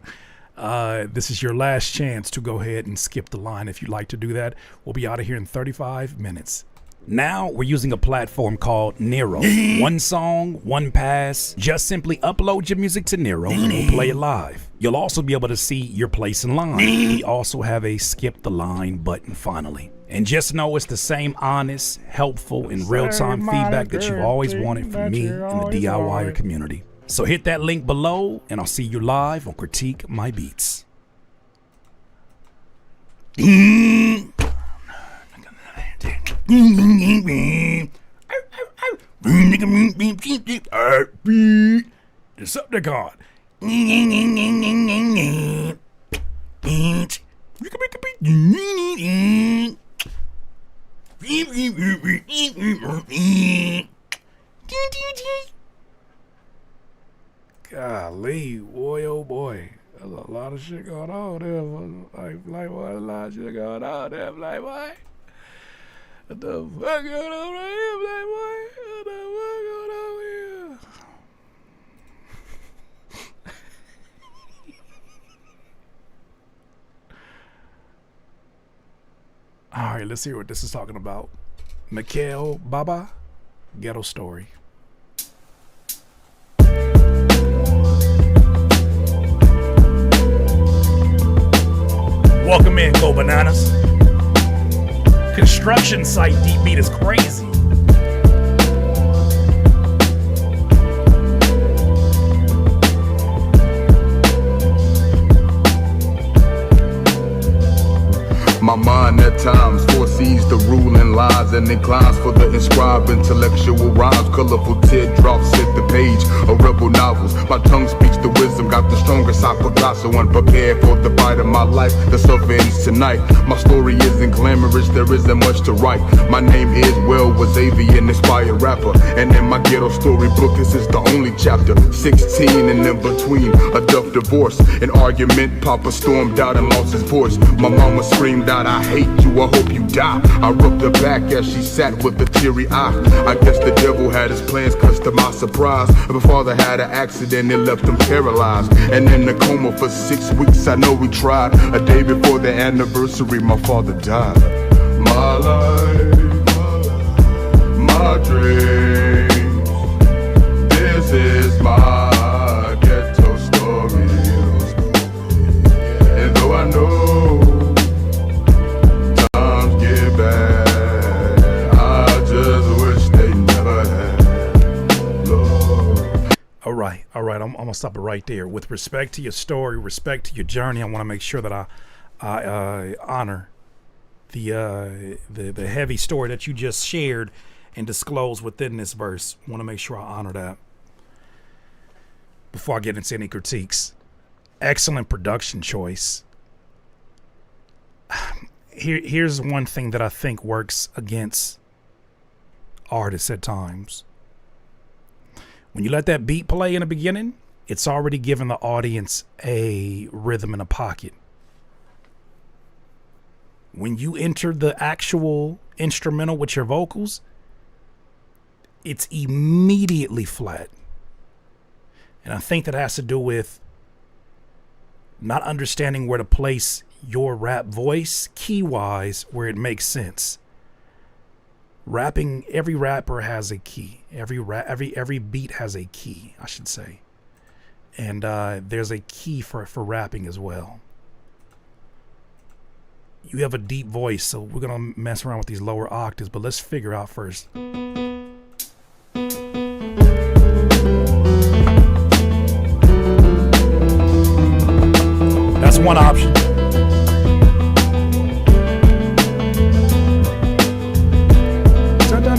This is your last chance to go ahead and skip the line if you'd like to do that. We'll be out of here in 35 minutes. Now we're using a platform called Nero. One song, one pass. Just simply upload your music to Nero and we'll play it live. You'll also be able to see your place in line. We also have a skip the line button finally. And just know it's the same honest, helpful, and real-time feedback that you've always wanted from me and the DIYer community. So hit that link below and I'll see you live on Critique My Beats. Decepticon. Golly, boy, oh boy. There's a lot of shit going on there. Like what? A lot of shit going on there. Like what? What the fuck going on here, Playboy? What the fuck going on here? All right, let's hear what this is talking about. Mikhail Baba, Ghetto Story. Welcome in, Go Bananas. Construction site deep beat is crazy. My mind at times foresees the ruling lies and inclines for the inscribed intellectual rhymes. Colorful teardrops hit the page of rebel novels. My tongue speaks the wisdom, got the strongest hypoglossa. Unprepared for the fight of my life, the suffer ends tonight. My story isn't glamorous, there isn't much to write. My name is was Xavier, an inspired rapper. And in my ghetto storybook, this is the only chapter. 16 and in between, a tough divorce. An argument, Papa stormed out and lost his voice. My mama screamed out, I hate you, I hope you die. I rubbed her back as she sat with a teary eye. I guess the devil had his plans, cause to my surprise, my father had an accident, it left him paralyzed. And in a coma for 6 weeks, I know we tried. A day before the anniversary, my father died. My life, my dreams, this is my ghetto story. And though I know All right, I'm gonna stop it right there. With respect to your story, respect to your journey, I want to make sure that I honor the heavy story that you just shared and disclosed within this verse. I want to make sure I honor that before I get into any critiques. Excellent production choice. Here's one thing that I think works against artists at times. When you let that beat play in the beginning, it's already giving the audience a rhythm in a pocket. When you enter the actual instrumental with your vocals, it's immediately flat. And I think that has to do with not understanding where to place your rap voice, key-wise, where it makes sense. Rapping, every rapper has a key. Every beat has a key, I should say. And there's a key for rapping as well. You have a deep voice, so we're gonna mess around with these lower octaves, but let's figure out first. That's one option. My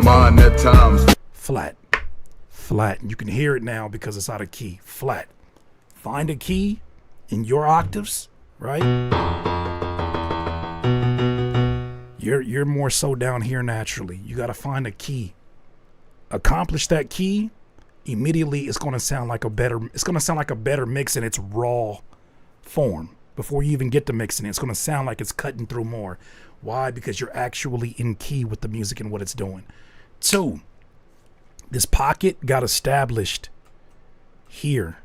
mind at times flat. You can hear it now because it's out of key. Flat. Find a key in your octaves, right? You're more so down here naturally. You got to find a key. Accomplish that key, immediately it's going to sound like a better mix in its raw form. Before you even get to mixing it, it's going to sound like it's cutting through more. Why? Because you're actually in key with the music and what it's doing. 2, this pocket got established here.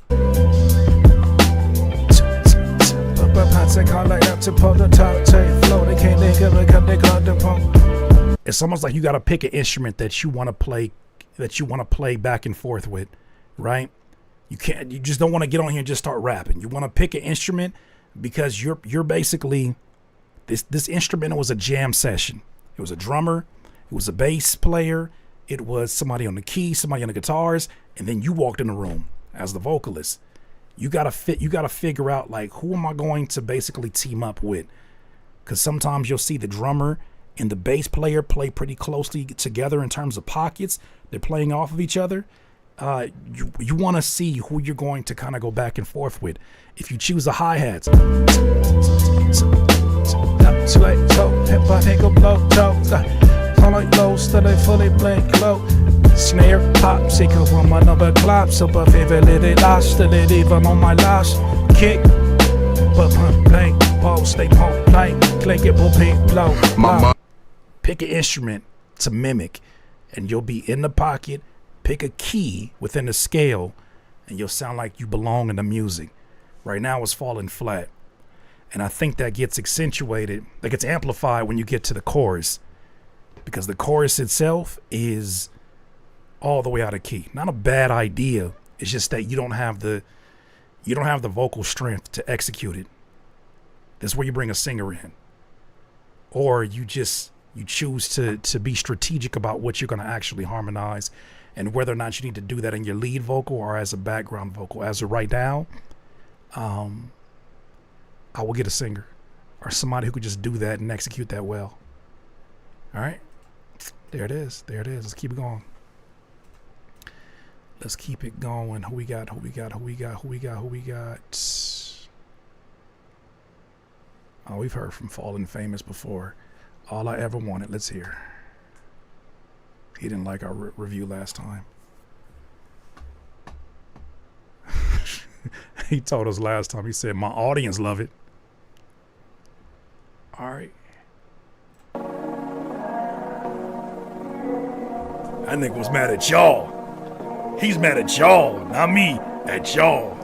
It's almost like you got to pick an instrument that you want to play back and forth with, right? You just don't want to get on here and just start rapping. You want to pick an instrument because you're basically this instrumental was a jam session. It was a drummer, it was a bass player, it was somebody on the keys, somebody on the guitars, and then you walked in the room as the vocalist. You gotta figure out, like, who am I going to basically team up with? Because sometimes you'll see the drummer and the bass player play pretty closely together in terms of pockets. They're playing off of each other. you want to see who you're going to kind of go back and forth with. If you choose the hi-hats, snare, pop, sick of my number clap, super favorite last, still it even on my last kick. But blank, pause, stay pump, blank, click it, pink, blow. Pick an instrument to mimic, and you'll be in the pocket. Pick a key within the scale, and you'll sound like you belong in the music. Right now, it's falling flat. And I think that gets accentuated, that gets amplified when you get to the chorus, because the chorus itself is all the way out of key. Not a bad idea. It's just that you don't have the vocal strength to execute it. That's where you bring a singer in, or you choose to be strategic about what you're going to actually harmonize, and whether or not you need to do that in your lead vocal or as a background vocal. As of right now, I will get a singer or somebody who could just do that and execute that well. All right, there it is. Let's keep it going. Let's keep it going. Who we got? Oh, we've heard from Fallen Famous before. All I Ever Wanted. Let's hear. He didn't like our review last time. He told us last time. He said, my audience love it. All right. That nigga was mad at y'all. He's mad at y'all, not me, at y'all.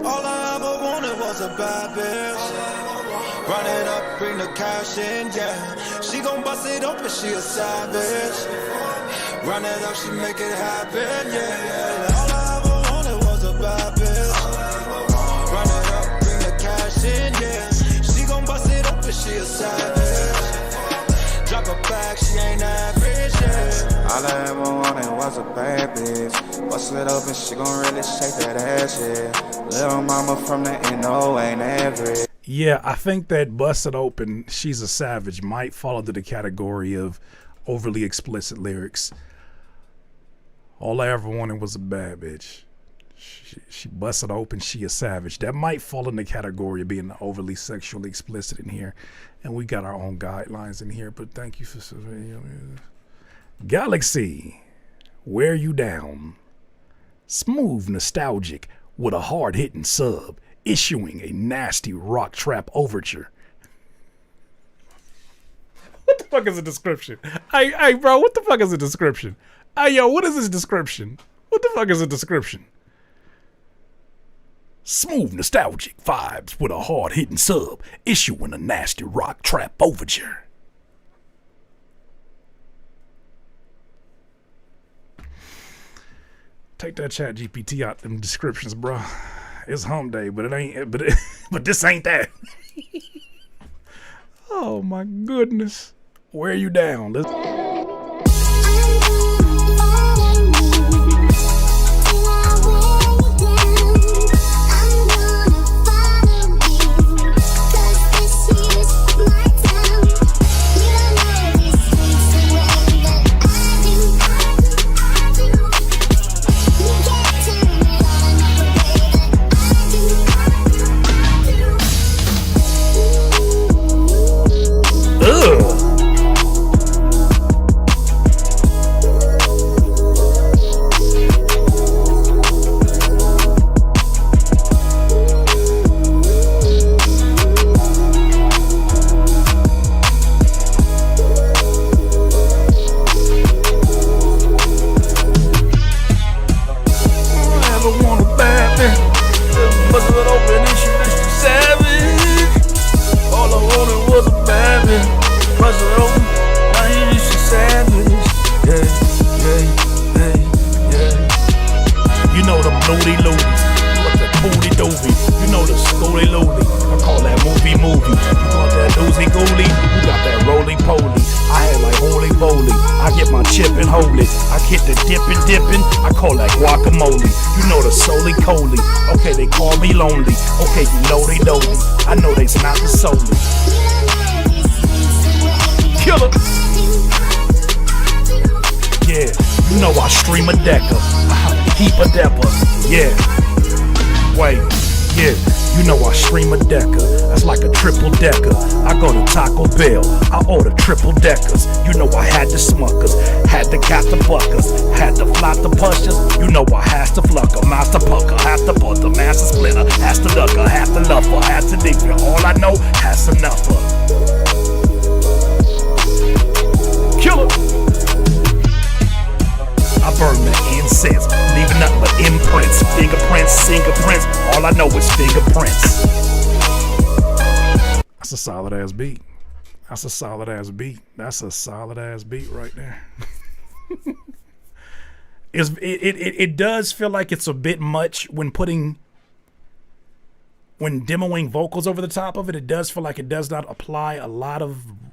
All I ever wanted was a bad bitch. Run it up, bring the cash in, yeah. She gon' bust it open, she a savage. Run it up, she make it happen, yeah. All I ever wanted was a bad bitch. Run it up, bring the cash in, yeah. She gon' bust it open, she a savage. Drop her back, she ain't average, yeah. All I ever wanted was a bad bitch. Bust it open, she gon' really shake that ass, yeah. Little mama from the NO ain't average. Yeah, I think that Bust It Open, She's a Savage might fall into the category of overly explicit lyrics. All I ever wanted was a bad bitch. She busted open, she a savage. That might fall in the category of being overly sexually explicit in here. And we got our own guidelines in here, but thank you for surveying. Galaxy, Wear You Down. Smooth, nostalgic, with a hard-hitting sub, issuing a nasty rock trap overture. What the fuck is a description? Hey, bro, what the fuck is a description? Hey, yo, what is this description? What the fuck is a description? Smooth, nostalgic vibes with a hard-hitting sub, issuing a nasty rock trap overture. Take that chat GPT out them descriptions, bro. It's home day, but it ain't. But this ain't that. Oh my goodness. Wear You Down. Okay, they call me lonely. Okay, you know they know me. I know they's not the solely. Killer. know I stream a decker, heap a depper, yeah. Wait, yeah. You know I stream a decker, that's like a triple decker. I go to Taco Bell, I order triple deckers. You know I had the smuckers, had to cap the buckers, had to flop the pushers. You know I has to flucker, master pucker, has to butter, master splitter, has to ducker, has to luffer, has to digger. All I know, has enough of. Killer. I burn the incense, leaving nothing but imprints, fingerprints, all I know is fingerprints. That's a solid ass beat. That's a solid ass beat. That's a solid ass beat right there. It does feel like it's a bit much when demoing vocals over the top of it. It does feel like it does not apply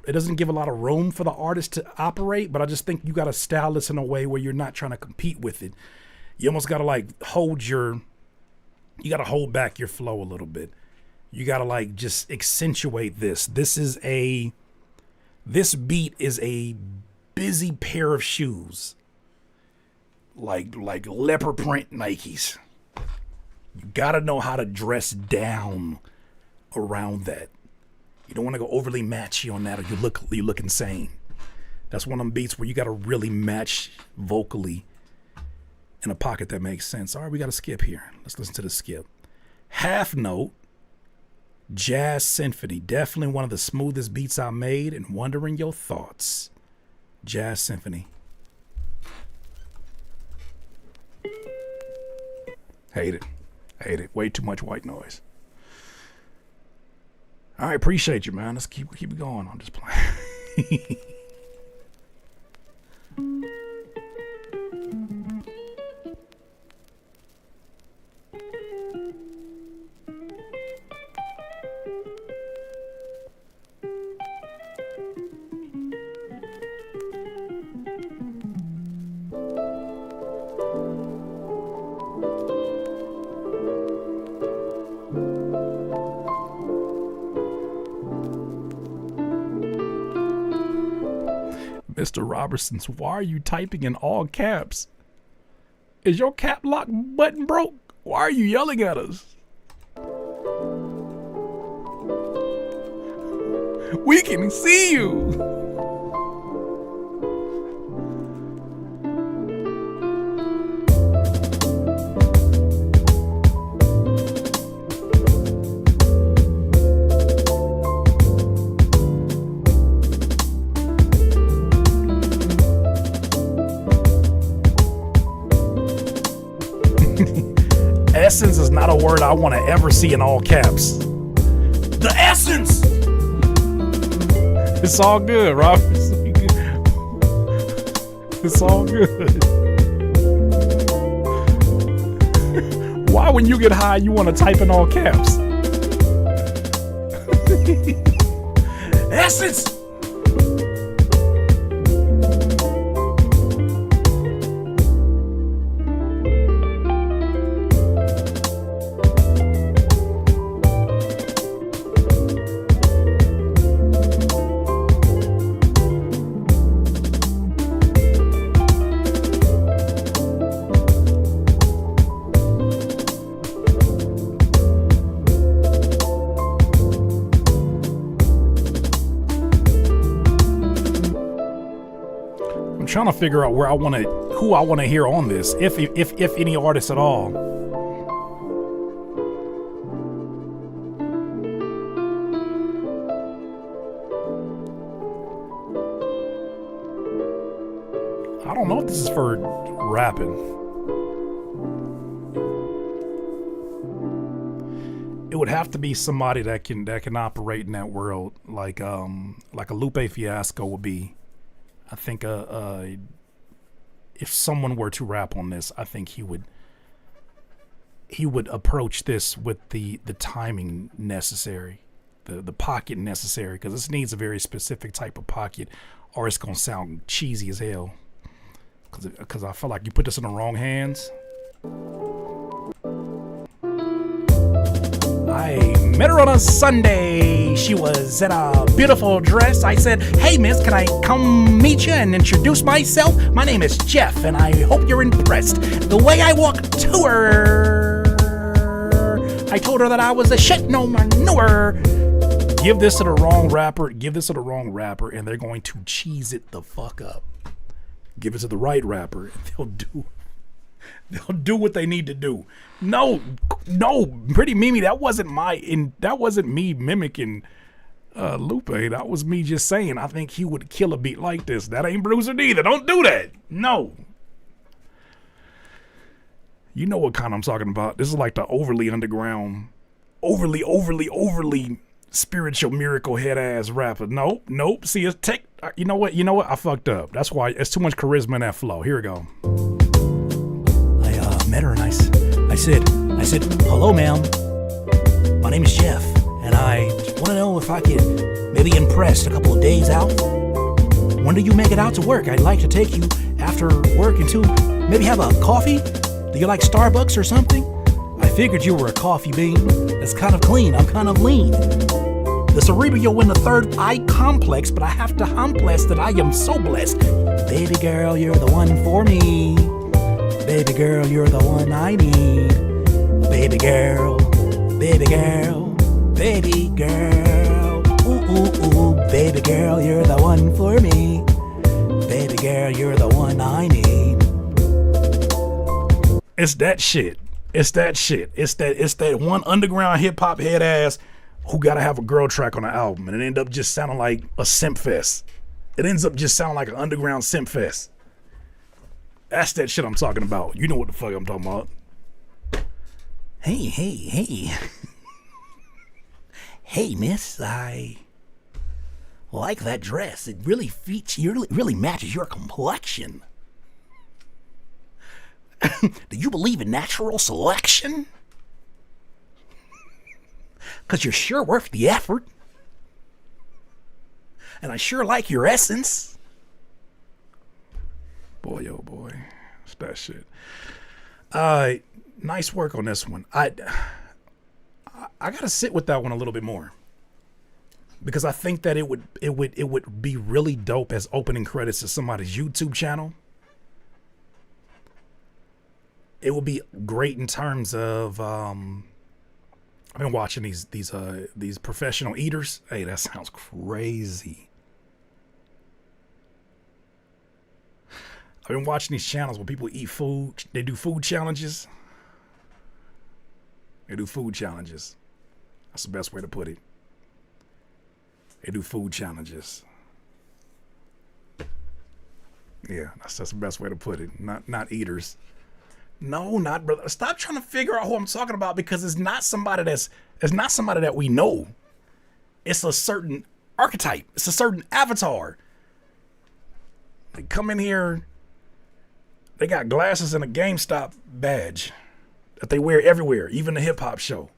it doesn't give a lot of room for the artist to operate, but I just think you got to style this in a way where you're not trying to compete with it. You almost got to you got to hold back your flow a little bit. You got to just accentuate this. This beat is a busy pair of shoes. Like leopard print Nikes. You got to know how to dress down around that. You don't want to go overly matchy on that or you look insane. That's one of them beats where you got to really match vocally in a pocket that makes sense. All right, we got to skip here. Let's listen to the skip. Half note, jazz symphony. Definitely one of the smoothest beats I made, and wondering your thoughts. Jazz symphony. Hate it. Hate it. Way too much white noise. All right, appreciate you, man. Let's keep it going. I'm just playing. Mr. Robertson's, why are you typing in all caps? Is your cap lock button broke? Why are you yelling at us? We can see you. Essence is not a word I want to ever see in all caps. The essence! It's all good, Rob. It's all good. Why when you get high you want to type in all caps? Essence! Trying to figure out who I want to hear on this, if any artists at all. I don't know if this is for rapping. It would have to be somebody that can operate in that world, like a Lupe Fiasco would be. I think if someone were to rap on this, I think he would approach this with the timing necessary, the pocket necessary, because this needs a very specific type of pocket, or it's gonna sound cheesy as hell. Because I feel like you put this in the wrong hands. I Met her on a Sunday. She was in a beautiful dress. I said, hey, miss, can I come meet you and introduce myself? My name is Jeff, and I hope you're impressed. The way I walked to her, I told her that I was a shit no man knew her. Give this to the wrong rapper, and they're going to cheese it the fuck up. Give it to the right rapper, and they'll do what they need to do. No, Pretty Mimi, that wasn't me mimicking Lupe. That was me just saying I think he would kill a beat like this. That ain't Bruiser neither. Don't do that. No. You know what kind I'm talking about. This is like the overly underground, overly spiritual miracle head ass rapper. Nope. See, it's tech. You know what? I fucked up. That's why it's too much charisma in that flow. Here we go. I met her and I said, hello, ma'am. My name is Jeff, and I want to know if I could maybe impress a couple of days out. When do you make it out to work? I'd like to take you after work and to maybe have a coffee. Do you like Starbucks or something? I figured you were a coffee bean. It's kind of clean. I'm kind of lean. The cerebral in the third eye complex, but I have to humbless that I am so blessed. Baby girl, you're the one for me. Baby girl, you're the one I need. Baby girl, baby girl, baby girl. Ooh, baby girl, you're the one for me. Baby girl, you're the one I need. It's that shit. It's that one underground hip hop head ass who gotta have a girl track on the album, and it end up just sounding like a simp fest. It ends up just sounding like an underground simp fest. That's that shit I'm talking about. You know what the fuck I'm talking about. Hey. Hey, miss, I like that dress. It really really matches your complexion. Do you believe in natural selection? Because you're sure worth the effort. And I sure like your essence. Boy, oh boy. It's that shit. Nice work on this one. I gotta sit with that one a little bit more. Because I think that it would be really dope as opening credits to somebody's YouTube channel. It would be great in terms of I've been watching these professional eaters. Hey, that sounds crazy. I've been watching these channels where people eat food. They do food challenges. That's the best way to put it. They do food challenges. Yeah, that's the best way to put it. Not eaters. No, not brother. Stop trying to figure out who I'm talking about, because it's not somebody that we know. It's a certain archetype. It's a certain avatar. They come in here. They got glasses and a GameStop badge that they wear everywhere, even the hip hop show.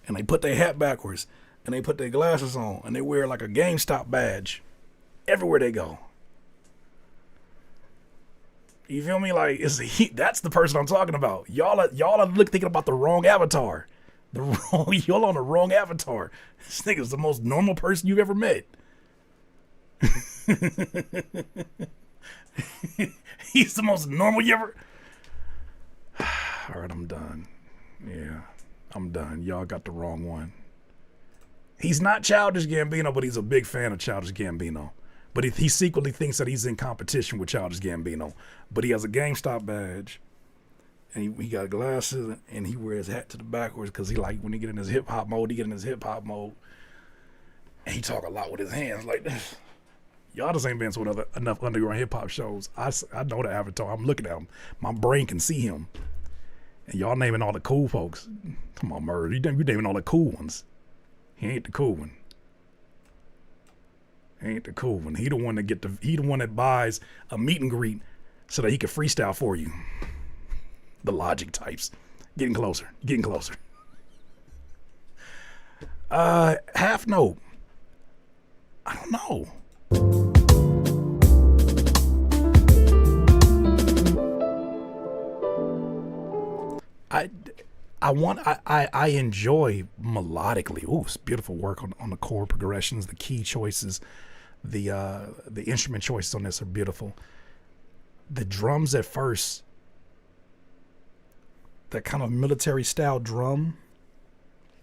And they put their hat backwards and they put their glasses on and they wear like a GameStop badge everywhere they go. You feel me? Like that's the person I'm talking about. Y'all are thinking about the wrong avatar. Y'all on the wrong avatar. This nigga's the most normal person you've ever met. He's the most normal you ever. All right, I'm done. Yeah, I'm done. Y'all got the wrong one. He's not Childish Gambino, but he's a big fan of Childish Gambino. But he secretly thinks that he's in competition with Childish Gambino. But he has a GameStop badge. And he got glasses and he wears his hat to the backwards because he like when he get in his hip hop mode, And he talk a lot with his hands like this. Y'all just ain't been to enough underground hip hop shows. I know the avatar. I'm looking at him. My brain can see him. And y'all naming all the cool folks. Come on, Murr. You naming all the cool ones. He ain't the cool one. He the one that buys a meet and greet so that he can freestyle for you. The Logic types. Getting closer. Half note. I don't know. I enjoy melodically. Ooh, it's beautiful work on the chord progressions, the key choices, the instrument choices on this are beautiful. The drums at first, that kind of military style drum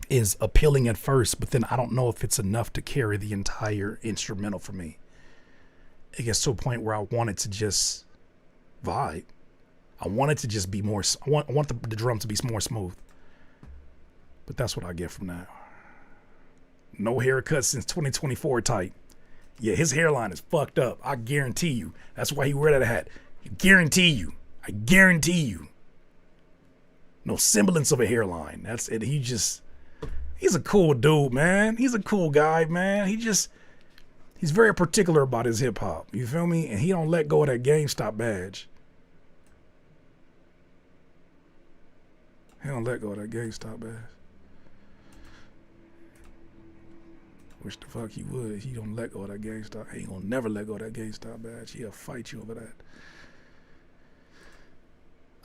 is appealing at first, but then I don't know if it's enough to carry the entire instrumental for me. It gets to a point where I want it to just vibe. I want it to just be more, I want the drum to be more smooth. But that's what I get from that. No haircut since 2024 type. Yeah, his hairline is fucked up. I guarantee you. That's why he wear that hat. I guarantee you. No semblance of a hairline. That's it. He's a cool dude, man. He's a cool guy, man. He's very particular about his hip hop. You feel me? And he don't let go of that GameStop badge. He don't let go of that GameStop badge. Wish the fuck he would. He don't let go of that GameStop. He ain't gonna never let go of that GameStop badge. He'll fight you over that.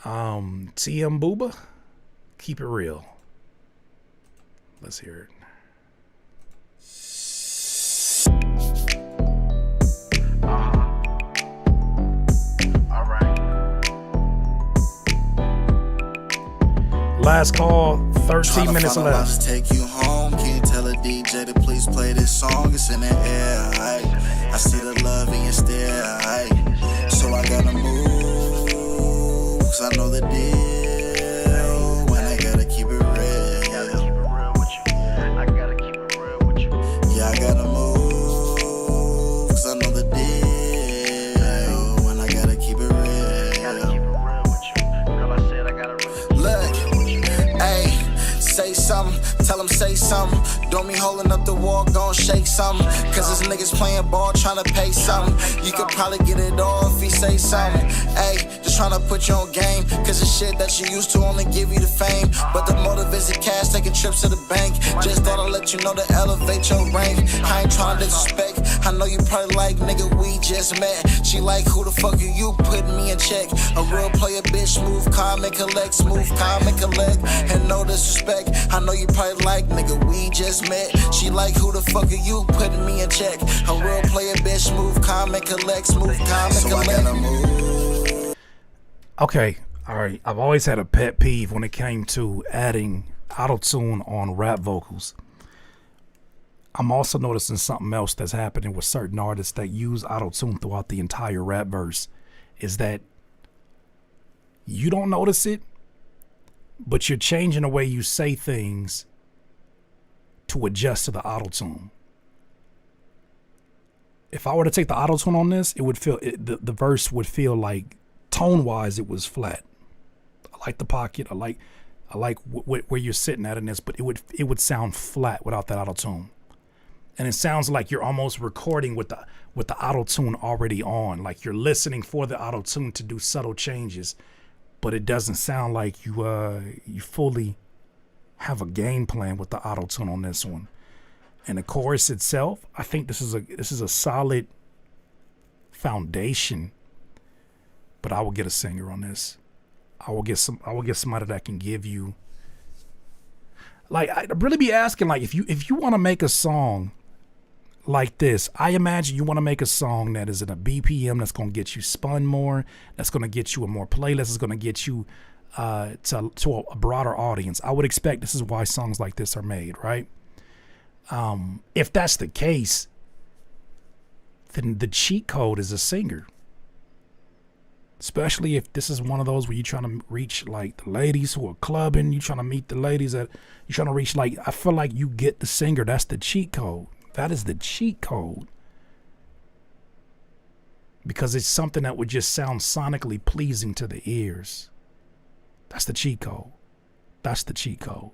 TM Booba, keep it real. Let's hear it. Last call, 13 minutes left. Take you home. Can you tell a DJ to please play this song? It's in the air. I see the love in your stare. So I gotta move, 'cause I know the deal. When I gotta keep it real. Yeah, I gotta move, 'cause I know the deal. When I gotta keep it real. Look, ayy, say something, tell them say something. Don't be holding up the wall, gon' shake something. 'Cause this niggas playing ball, tryna pay something. You could probably get it all if he say something. Ayy, just tryna put you on game. 'Cause the shit that you used to only give you the fame. But the motive is the cash, taking trips to the bank. Just thought I'd let you know to elevate your rank. I ain't tryna disrespect. I know you probably like, nigga, we just met. She like, who the fuck are you putting me in check? A real player, bitch, move, calm and collect. Smooth, calm and collect. And no disrespect. I know you probably like, nigga, we just met. She like, who the fuck are you putting me in check? A real player, bitch, move, calm and collect. Smooth, calm and collect. Okay, all right. I've always had a pet peeve when it came to adding auto-tune on rap vocals. I'm also noticing something else that's happening with certain artists that use auto-tune throughout the entire rap verse, is that you don't notice it, but you're changing the way you say things to adjust to the auto-tune. If I were to take the auto-tune on this, it would feel the verse would feel like tone-wise it was flat. I like the pocket. I like where you're sitting at in this, but it would sound flat without that auto-tune. And it sounds like you're almost recording with the auto-tune already on, like you're listening for the auto-tune to do subtle changes, but it doesn't sound like you fully have a game plan with the auto-tune on this one. And the chorus itself, I think this is a solid foundation, but I will get a singer on this. I will get somebody that can give you, like, I'd really be asking, like, if you want to make a song like this, I imagine you want to make a song that is in a BPM that's going to get you spun more, that's going to get you a more playlist, is going to get you to a broader audience. I would expect this is why songs like this are made, right? If that's the case, then the cheat code is a singer. Especially if this is one of those where you're trying to reach like the ladies who are clubbing, you're trying to meet the ladies that you're trying to reach. Like, I feel like you get the singer. That's the cheat code. That is the cheat code. Because it's something that would just sound sonically pleasing to the ears. That's the cheat code. That's the cheat code.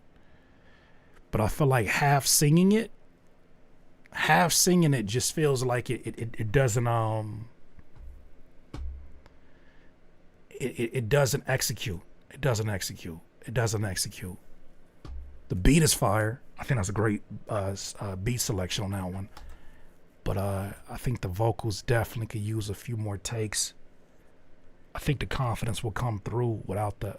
But I feel like half singing it just feels like it doesn't it doesn't execute. It doesn't execute. It doesn't execute. The beat is fire. I think that's a great beat selection on that one. But I think the vocals definitely could use a few more takes. I think the confidence will come through without the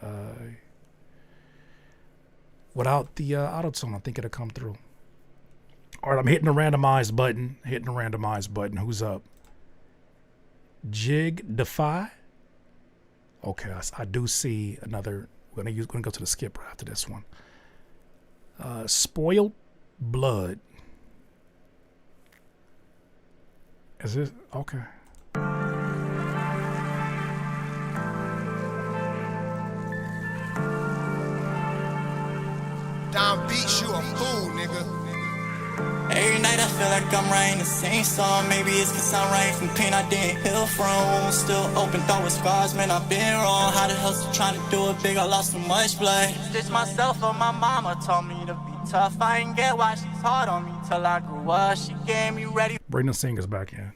Without the auto-tune, I think it'll come through. All right, I'm hitting the randomize button. Who's up? Jig Defy. Okay, I do see another. We're gonna go to the skip right after this one. Spoiled Blood. Is it okay? Down beats, you a fool, nigga. Every night I feel like I'm writing the same song. Maybe it's cause I'm writing from pain I didn't heal from. Wounds still open, though with scars, man, I've been wrong. How the hell's trying to do it big, I lost too much blood. Stitch myself up, my mama told me to be tough. I ain't get why she's hard on me till I grew up. She gave me ready. Bring the singers back in.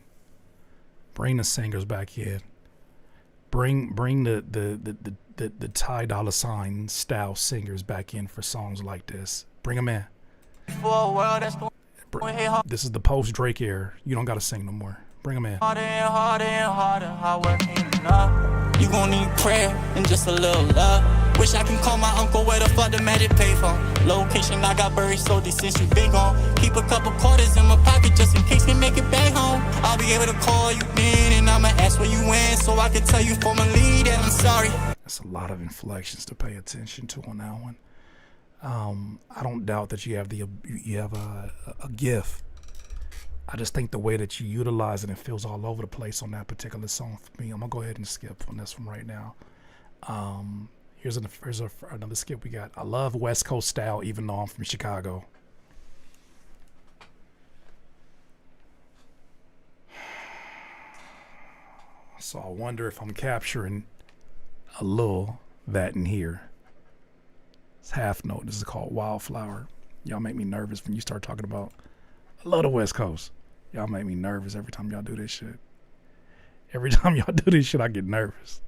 Bring the Ty Dolla $ign style singers back in for songs like this. Bring them in. For a world that's going This is the post Drake era. You don't gotta sing no more. Bring them in. harder and harder and harder. Hard work ain't enough. You gon' need prayer and just a little love. Wish I can call my uncle where the fuck the magic payphone. Location I got buried so deep since you been gone. Keep a couple quarters in my pocket just in case we make it back home. I'll be able to call you in and I'ma ask where you went so I can tell you formally that I'm sorry. That's a lot of inflections to pay attention to on that one. I don't doubt that you have a gift. I just think the way that you utilize it, it feels all over the place on that particular song for me. I'm gonna go ahead and skip on this one right now. Here's another skip we got. I love West Coast style, even though I'm from Chicago. So I wonder if I'm capturing a little that in here. It's half note. This is called Wildflower. Y'all make me nervous when you start talking about. I love the West Coast. Y'all make me nervous every time y'all do this shit. Every time y'all do this shit, I get nervous.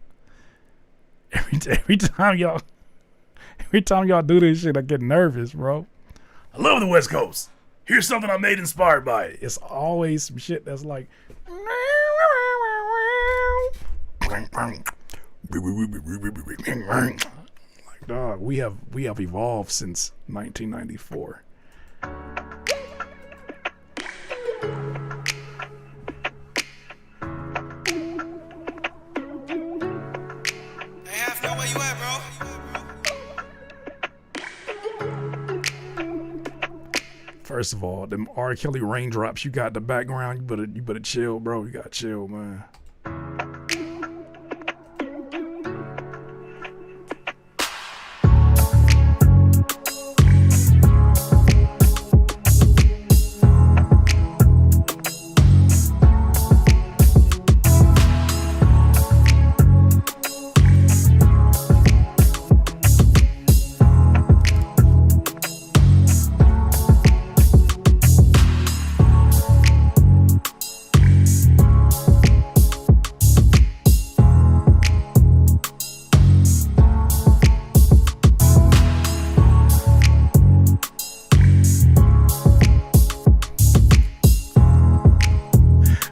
Every time y'all do this shit, I get nervous, bro. I love the West Coast. Here's something I made inspired by it. It's always some shit that's like. Like, dog, we have evolved since 1994. First of all, them R. Kelly raindrops you got in the background, you better chill, bro. You gotta chill, man.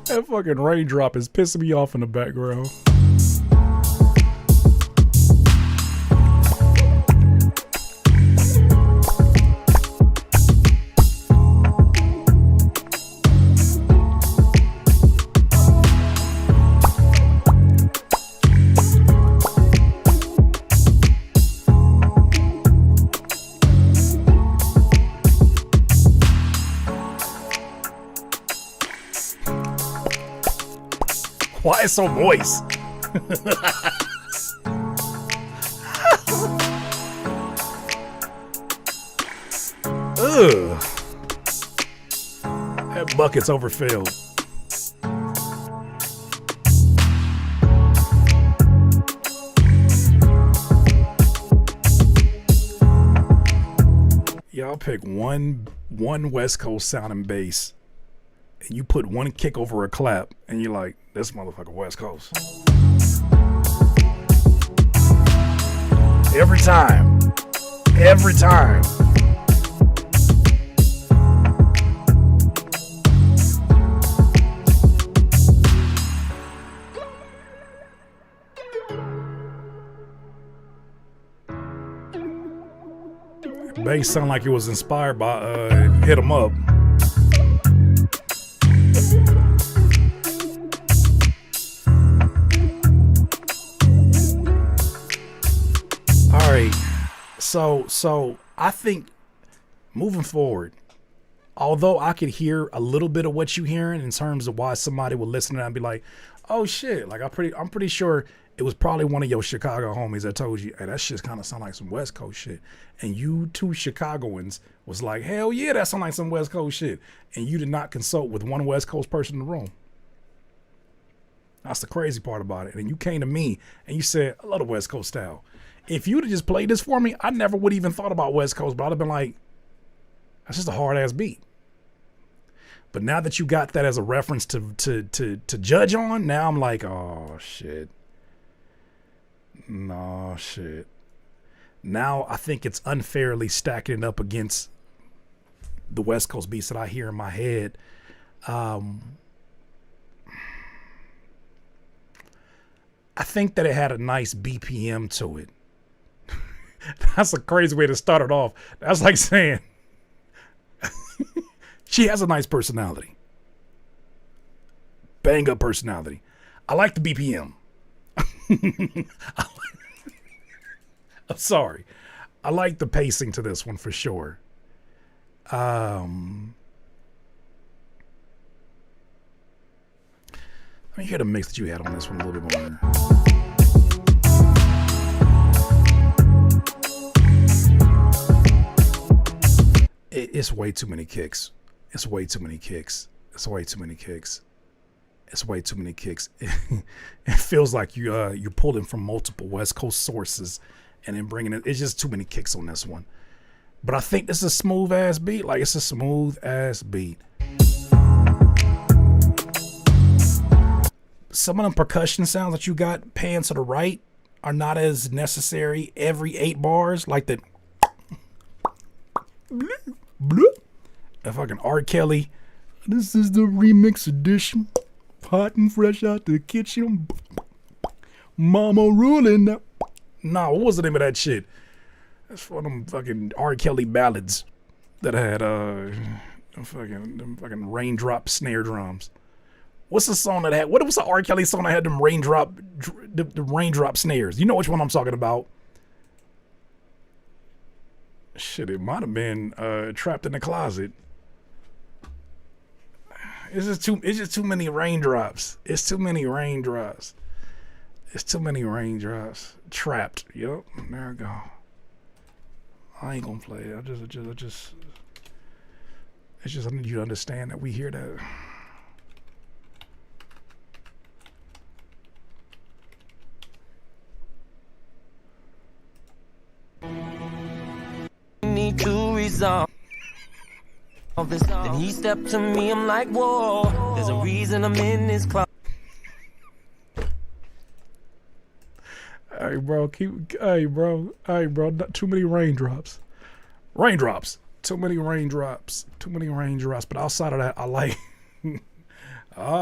That fucking raindrop is pissing me off in the background. Why it's so moist? Ugh. That bucket's overfilled. Y'all pick one West Coast sounding bass, and you put one kick over a clap, and you're like, this motherfucker West Coast. Every time. Every time. bass sound like it was inspired by Hit 'Em Up. All right, so I think moving forward, although I could hear a little bit of what you hearing in terms of why somebody would listen to that and be like, oh shit, like I'm pretty sure it was probably one of your Chicago homies that told you, hey, that shit kind of sound like some West Coast shit. And you two Chicagoans was like, hell yeah, that sound like some West Coast shit. And you did not consult with one West Coast person in the room. That's the crazy part about it. And you came to me and you said, I love the West Coast style. If you'd have just played this for me, I never would even thought about West Coast, but I'd have been like, that's just a hard ass beat. But now that you got that as a reference to judge on, now I'm like, oh shit. No shit. Now I think it's unfairly stacking it up against the West Coast beats that I hear in my head. I think that it had a nice BPM to it. That's a crazy way to start it off. That's like saying she has a nice personality. Bang up personality. I like the BPM. I'm sorry. I like the pacing to this one for sure. Let me hear the mix that you had on this one a little bit more. It's way too many kicks. It's way too many kicks. It's way too many kicks. It's way too many kicks. It feels like you're pulling from multiple West Coast sources and then bringing it. It's just too many kicks on this one. But I think this is a smooth ass beat. Like, it's a smooth ass beat. Some of them percussion sounds that you got pan to the right are not as necessary every 8 bars. Like the fucking R. Kelly. This is the remix edition. Hot and fresh out the kitchen. Mama ruling now. Nah, what was the name of that shit? That's one of them fucking R. Kelly ballads that had them fucking raindrop snare drums. What's the song that had? What was the R. Kelly song that had them the raindrop snares? You know which one I'm talking about? Shit, it might have been Trapped in the Closet. It's just too many raindrops. It's too many raindrops. It's too many raindrops. Trapped. Yep. There we go. I ain't gonna play it. I need you to understand that we hear that. Need to resolve. Then he stepped to me, I'm like, whoa, there's a reason I'm in this cloud. Hey bro, not too many raindrops. Too many raindrops. But outside of that, I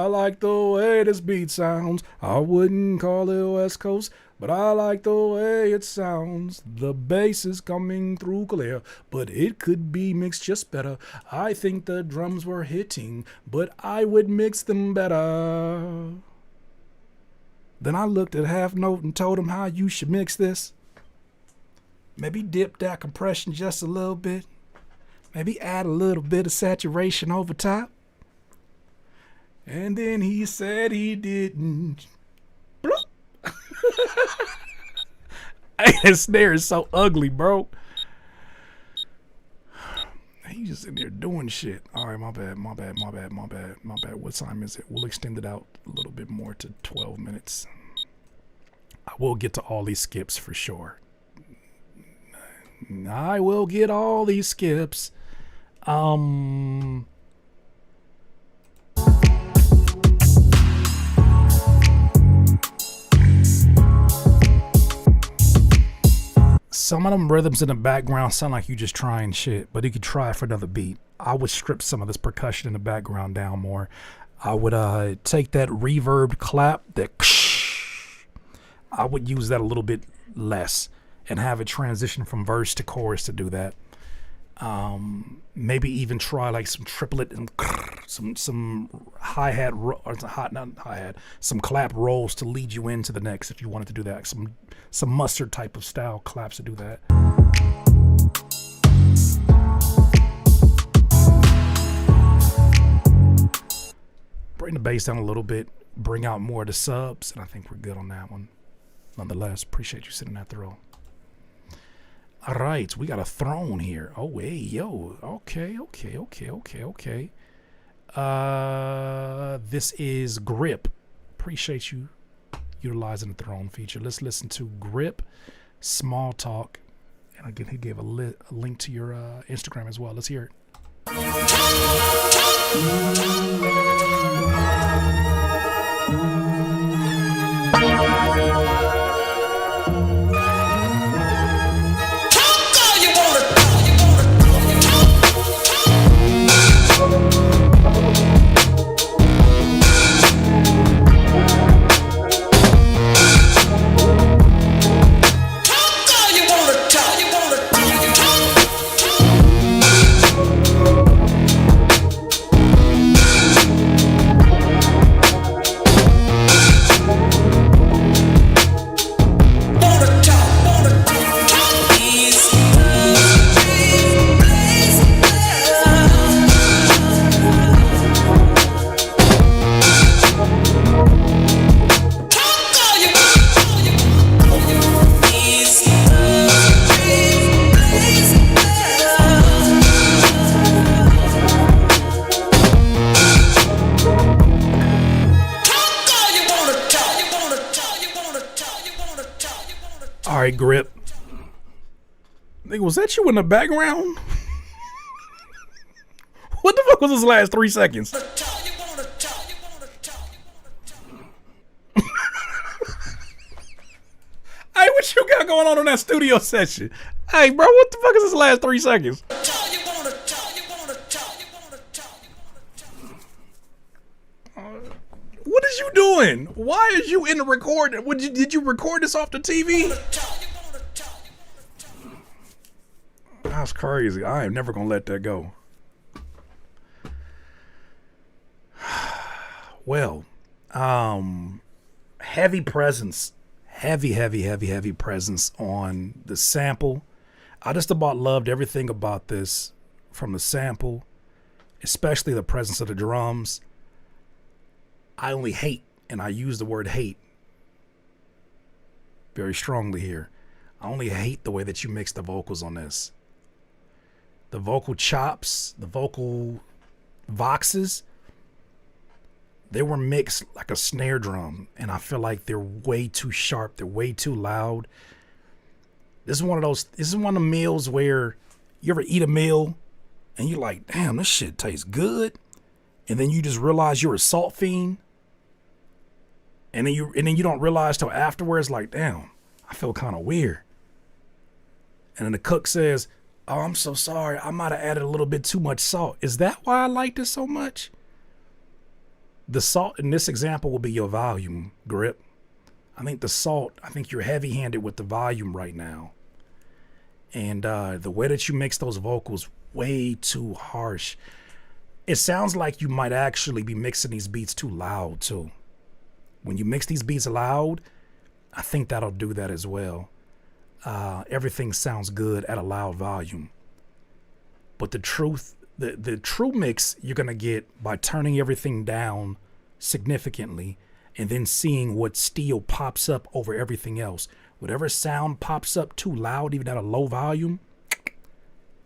like the way this beat sounds. I wouldn't call it West Coast, but I like the way it sounds. The bass is coming through clear, but it could be mixed just better. I think the drums were hitting, but I would mix them better. Then I looked at Half Note and told him how you should mix this. Maybe dip that compression just a little bit. Maybe add a little bit of saturation over top. And then he said he didn't. Hey, that snare is so ugly, bro. He's just in there doing shit. All right, my bad. What time is it? We'll extend it out a little bit more to 12 minutes. I will get to all these skips for sure. I will get all these skips. Some of them rhythms in the background sound like you just trying shit, but you could try for another beat. I would strip some of this percussion in the background down more. I would take that reverb clap, that I would use that a little bit less and have it transition from verse to chorus to do that. Maybe even try like some triplet and some hi-hat or not hi-hat, some clap rolls to lead you into the next if you wanted to do that. Some mustard type of style claps to do that. Bring the bass down a little bit, bring out more of the subs, and I think we're good on that one. Nonetheless, appreciate you sitting that throw. All right, we got a throne here. Oh, hey, yo. Okay. This is Grip. Appreciate you utilizing the throne feature. Let's listen to Grip, Small Talk. And again, he gave a link to your Instagram as well. Let's hear it. All right, Grip. Nigga, was that you in the background? What the fuck was this last 3 seconds? Hey, what you got going on that studio session? Hey, bro, what the fuck is this last 3 seconds? What is you doing? Why is you in the recording? Did you record this off the TV? That's crazy. I am never gonna let that go. Well, heavy presence. Heavy presence on the sample. I just about loved everything about this from the sample, especially the presence of the drums. I only hate, and I use the word hate very strongly here. I only hate the way that you mix the vocals on this. The vocal chops, the vocal voxes, they were mixed like a snare drum, and I feel like they're way too sharp. They're way too loud. This is one of the meals where you ever eat a meal and you're like, damn, this shit tastes good. And then you just realize you're a salt fiend. And then you don't realize till afterwards, like, damn, I feel kind of weird. And then the cook says, oh, I'm so sorry. I might have added a little bit too much salt. Is that why I like this so much? The salt in this example will be your volume, Grip. I think the salt, I think you're heavy-handed with the volume right now. And the way that you mix those vocals, way too harsh. It sounds like you might actually be mixing these beats too loud, too. When you mix these beats loud, I think that'll do that as well. Everything sounds good at a loud volume. But the true mix you're going to get by turning everything down significantly and then seeing what still pops up over everything else. Whatever sound pops up too loud, even at a low volume,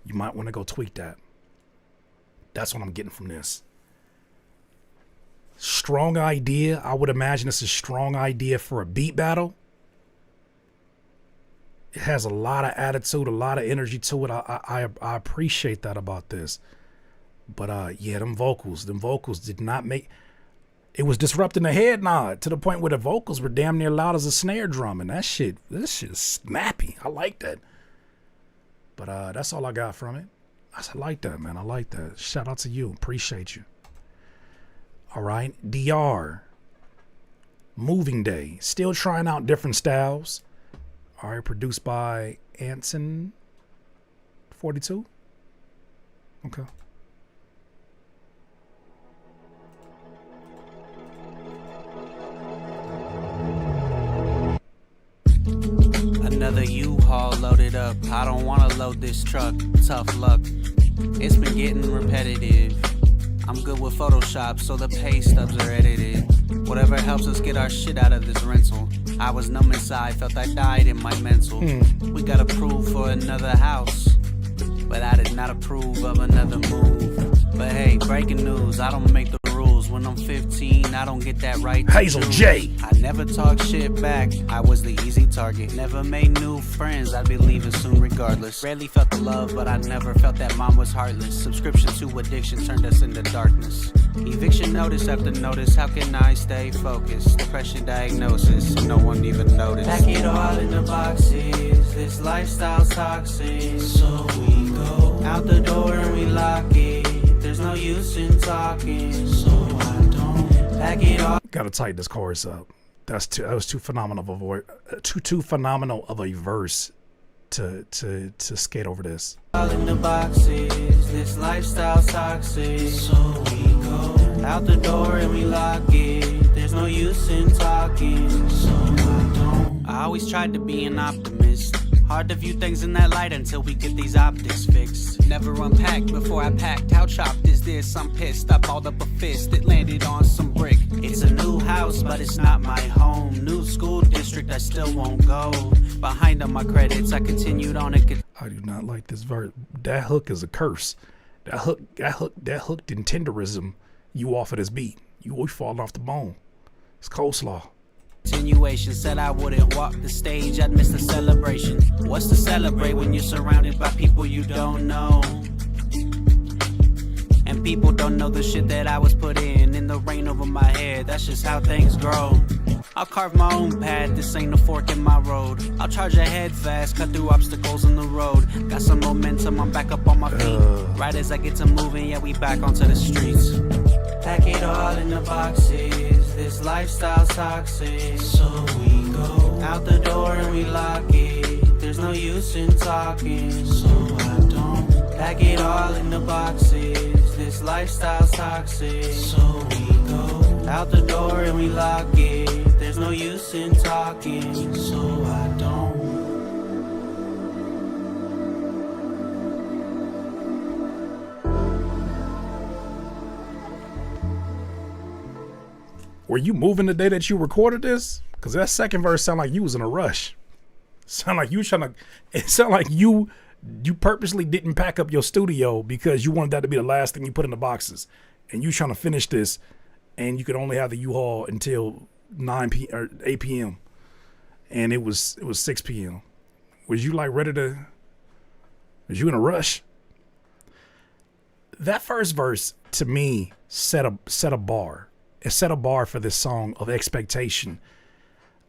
you might want to go tweak that. That's what I'm getting from this. Strong idea. I would imagine it's a strong idea for a beat battle. It has a lot of attitude, a lot of energy to it. I appreciate that about this. But yeah, them vocals did not make. It was disrupting the head nod to the point where the vocals were damn near loud as a snare drum, and this shit is snappy. I like that. But that's all I got from it. I like that, man. I like that. Shout out to you. Appreciate you. All right. DR. Moving Day. Still trying out different styles. All right. Produced by Anson 42. Okay. Another U-Haul loaded up. I don't wanna load this truck. Tough luck. It's been getting repetitive. I'm good with Photoshop, so the pay stubs are edited. Whatever helps us get our shit out of this rental. I was numb inside, felt I died in my mental. We got approved for another house, but I did not approve of another move. But hey, breaking news, I don't make the rules. When I'm 15, I don't get that right to Hazel choose. J. I never talk shit back, I was the easy target. Never made new friends, I'd be leaving soon regardless. Rarely felt the love, but I never felt that mom was heartless. Subscription to addiction turned us into darkness. Eviction notice after notice, how can I stay focused? Depression diagnosis, no one even noticed. Pack it all in the boxes, this lifestyle's toxic. So we go out the door and we lock it. There's no use in talking, so I don't pack it all. Gotta tighten this chorus up. That was too phenomenal of a verse to skate over this. All in the boxes, this lifestyle's toxic. So we go out the door and we lock it. There's no use in talking, so I don't. I always tried to be an optimist. Hard to view things in that light until we get these optics fixed. Never unpacked before I packed. How chopped is this? I'm pissed. I balled up a fist. It landed on some brick. It's a new house, but it's not my home. New school district, I still won't go. Behind on my credits, I continued on it. I do not like this verse. That hook is a curse. That hook didn't tenderism you off of this beat. You always falling off the bone. It's coleslaw. Continuation said I wouldn't walk the stage, I'd miss the celebration. What's to celebrate when you're surrounded by people you don't know? And people don't know the shit that I was put in the rain over my head. That's just how things grow. I'll carve my own path, this ain't a fork in my road. I'll charge ahead fast, cut through obstacles in the road. Got some momentum, I'm back up on my feet. Right as I get to moving, yeah, we back onto the streets. Pack it all in the boxes, this lifestyle's toxic. So we go out the door and we lock it. There's no use in talking, so I don't. Pack it all in the boxes, this lifestyle's toxic. So we go out the door and we lock it. There's no use in talking, so I don't. Were you moving the day that you recorded this? Because that second verse sounded like you was in a rush. Sound like you trying to. It sounded like you purposely didn't pack up your studio because you wanted that to be the last thing you put in the boxes, and you trying to finish this, and you could only have the U-Haul until 9 p or 8 p.m. and it was 6 p.m. Was you like ready to? Was you in a rush? That first verse to me set a bar. It set a bar for this song of expectation.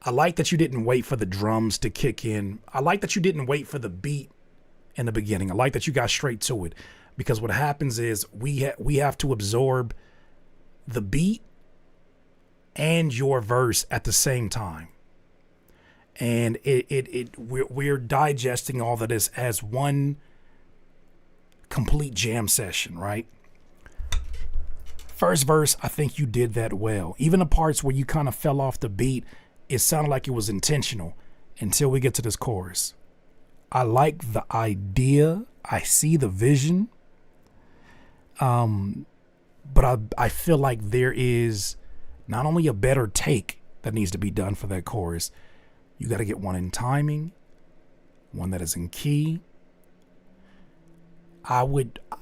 I like that you didn't wait for the drums to kick in. I like that you didn't wait for the beat in the beginning. I like that you got straight to it, because what happens is we have to absorb the beat and your verse at the same time, and we're digesting all of this as one complete jam session, right? First verse, I think you did that well. Even the parts where you kind of fell off the beat, it sounded like it was intentional until we get to this chorus. I like the idea. I see the vision. But I feel like there is not only a better take that needs to be done for that chorus. You got to get one in timing, one that is in key.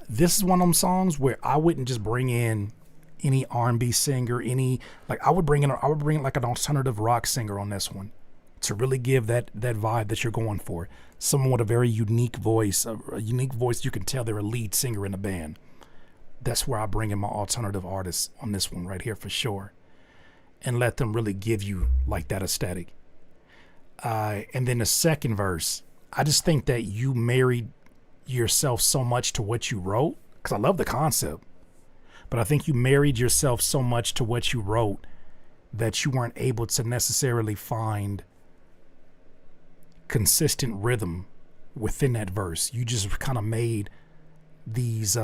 This is one of them songs where I wouldn't just bring in any R&B singer, I would bring like an alternative rock singer on this one to really give that vibe that you're going for. Someone with a very unique voice, a unique voice you can tell they're a lead singer in the band. That's where I bring in my alternative artists on this one right here for sure, and let them really give you like that aesthetic. And then the second verse, I just think that you married yourself so much to what you wrote, because I love the concept, but I think you married yourself so much to what you wrote that you weren't able to necessarily find consistent rhythm within that verse. You just kind of made these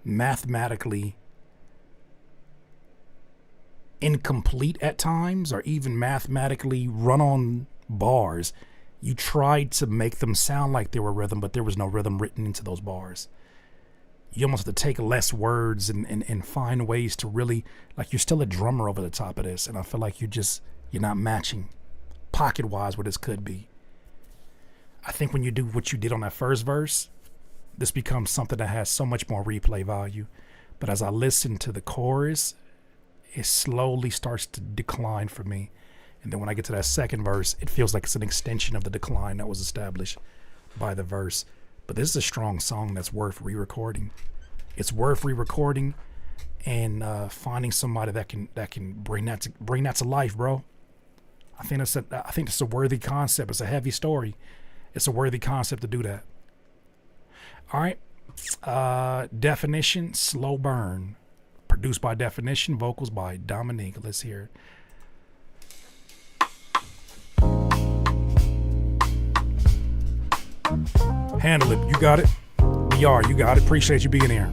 mathematically incomplete at times, or even mathematically run-on bars, you tried to make them sound like they were rhythm, but there was no rhythm written into those bars. You almost have to take less words and find ways to really, like, you're still a drummer over the top of this, and I feel like you're not matching pocket-wise where this could be. I think when you do what you did on that first verse, this becomes something that has so much more replay value. But as I listen to the chorus, it slowly starts to decline for me. And then when I get to that second verse, it feels like it's an extension of the decline that was established by the verse. But this is a strong song that's worth re-recording. It's worth re-recording and finding somebody that can bring that to life, bro. I think it's a worthy concept. It's a heavy story. It's a worthy concept to do that. All right. Definition, Slow Burn. Produced by Definition, vocals by Dominique. Let's hear it. Handle it. You got it. We are. You got it. Appreciate you being here.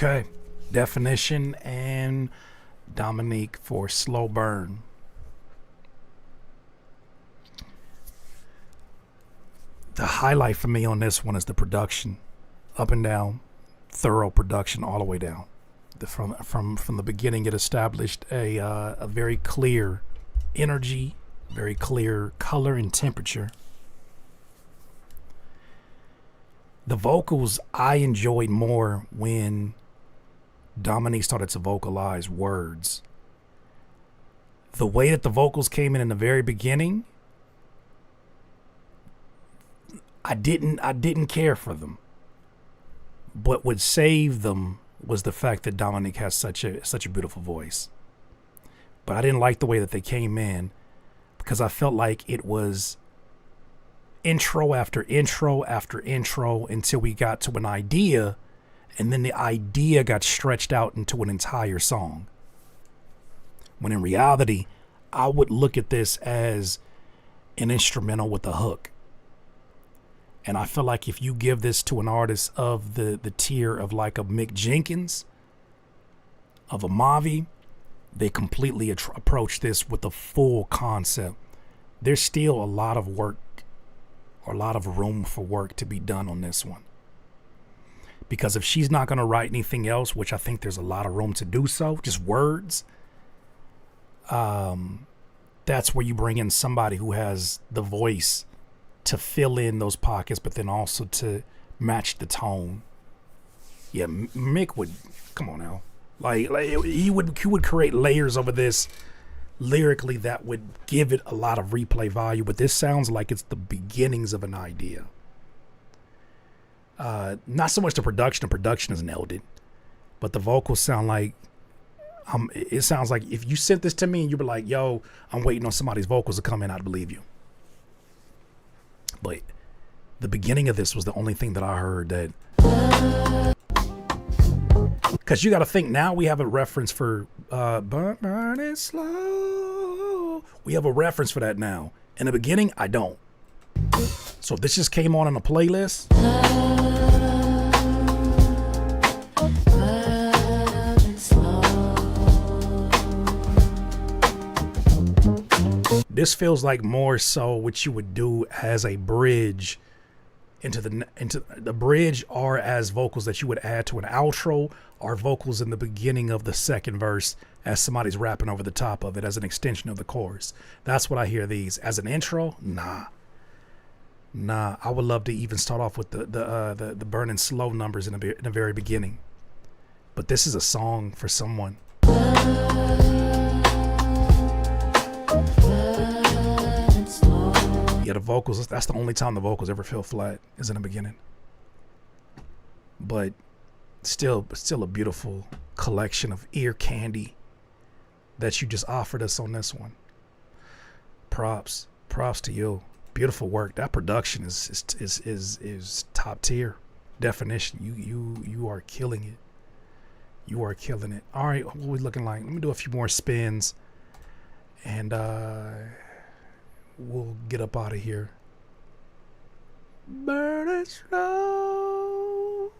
Okay, Definition and Dominique for Slow Burn. The highlight for me on this one is the production, up and down, thorough production all the way down. From the beginning, it established a very clear energy, Very clear color and temperature. The vocals I enjoyed more when Dominique started to vocalize words. The way that the vocals came in the very beginning, I didn't care for them. But what saved them was the fact that Dominique has such a beautiful voice. But I didn't like the way that they came in because I felt like it was intro after intro after intro until we got to an idea, and then the idea got stretched out into an entire song. When in reality, I would look at this as an instrumental with a hook. And I feel like if you give this to an artist of the tier of like a Mick Jenkins, of a Mavi, they completely approach this with the full concept. There's still a lot of work, or a lot of room for work to be done on this one. Because if she's not going to write anything else, which I think there's a lot of room to do so, just words, that's where you bring in somebody who has the voice to fill in those pockets, but then also to match the tone. Yeah, Mick would, come on now. Like he would create layers over this lyrically that would give it a lot of replay value, but this sounds like it's the beginnings of an idea. Not so much the production has nailed it, but the vocals sound like, it sounds like if you sent this to me and you were like, yo, I'm waiting on somebody's vocals to come in, I'd believe you. But the beginning of this was the only thing that I heard that, because you got to think now we have a reference for burn it slow. We have a reference for that now. In the beginning, I don't. So if this just came on a playlist, this feels like more so what you would do as a bridge into the bridge, or as vocals that you would add to an outro, or vocals in the beginning of the second verse as somebody's rapping over the top of it as an extension of the chorus. That's what I hear these as an intro. Nah. I would love to even start off with the burning slow numbers in the very beginning. But this is a song for someone. Yeah, the vocals, that's the only time the vocals ever feel flat, is in the beginning. But still a beautiful collection of ear candy that you just offered us on this one. Props to you. Beautiful work. That production is top tier. Definition. You are killing it. You are killing it. All right, what are we looking like? Let me do a few more spins, and we'll get up out of here. Burn it slow.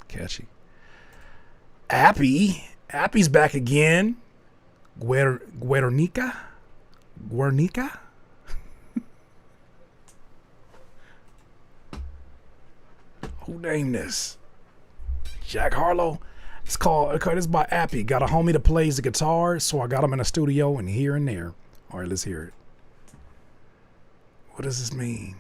Catchy. Appy's back again. Guernica. Who named this? Jack Harlow. It's called, this is by Appy. Got a homie that plays the guitar, so I got him in a studio and here and there. All right, let's hear it. What does this mean?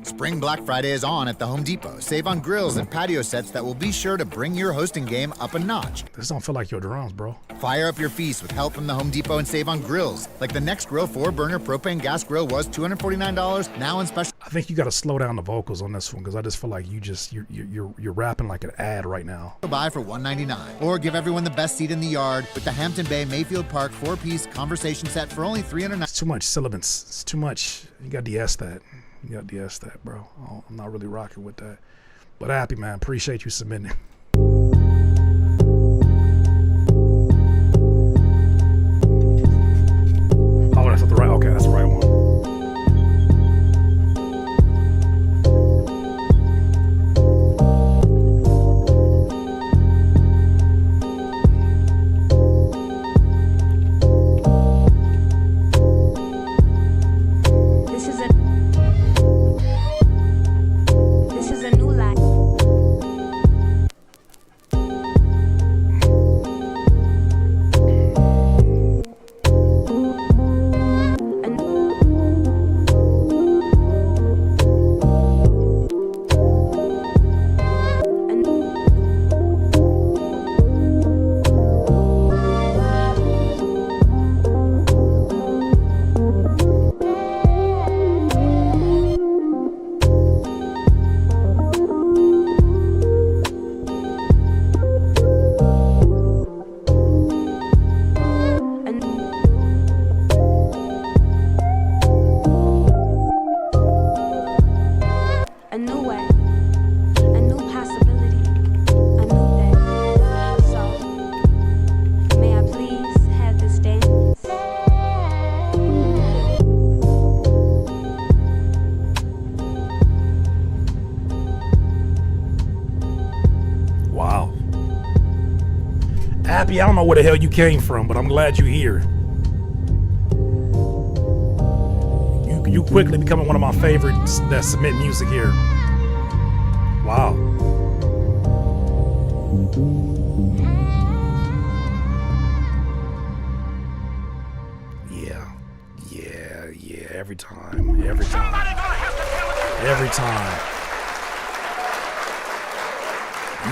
Spring Black Friday is on at the Home Depot. Save on grills and patio sets that will be sure to bring your hosting game up a notch. This don't feel like your drums, bro. Fire up your feast with help from the Home Depot and save on grills. Like the Next Grill 4-burner propane gas grill was $249, now on special. I think you got to slow down the vocals on this one, because I just feel like you're rapping like an ad right now. Buy for $199, or give everyone the best seat in the yard with the Hampton Bay Mayfield Park 4-piece conversation set for only $309. It's too much syllabus. It's too much. You got to de-S that. You got to de-S that, bro. I'm not really rocking with that. But Happy, man, appreciate you submitting. Oh, that's not the right. Okay, that's the right one. Appy, I don't know where the hell you came from, but I'm glad you're here. You quickly becoming one of my favorites that submit music here. Wow. Yeah. Every time. Every time. You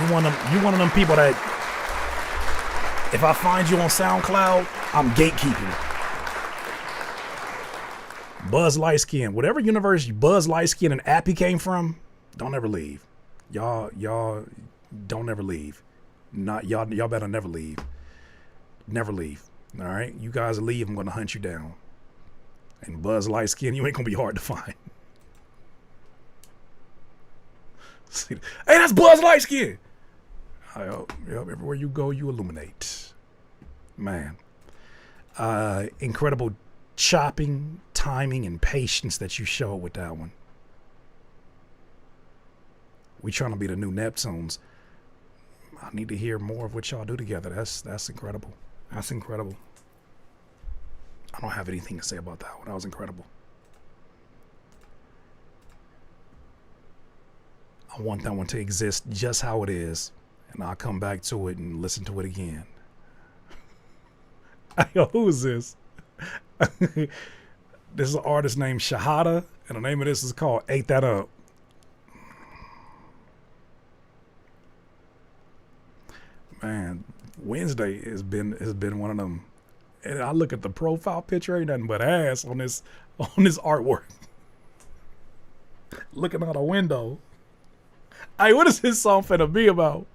one of them people that if I find you on SoundCloud, I'm gatekeeping. Buzz Lightskin, whatever universe Buzz Lightskin and Appy came from, don't ever leave. Y'all don't ever leave. Y'all better never leave. Never leave. All right, you guys leave, I'm gonna hunt you down. And Buzz Lightskin, you ain't gonna be hard to find. Hey, that's Buzz Lightskin. Yep, everywhere you go, you illuminate. Man. Incredible chopping, timing, and patience that you show with that one. We trying to be the new Neptunes. I need to hear more of what y'all do together. That's incredible. That's incredible. I don't have anything to say about that one. That was incredible. I want that one to exist just how it is, and I'll come back to it and listen to it again. Yo, who is this? This is an artist named Shahada, and the name of this is called Ate That Up. Man, Wednesday has been one of them. And I look at the profile picture, ain't nothing but ass on this artwork. Looking out a window. Hey, what is this song finna be about?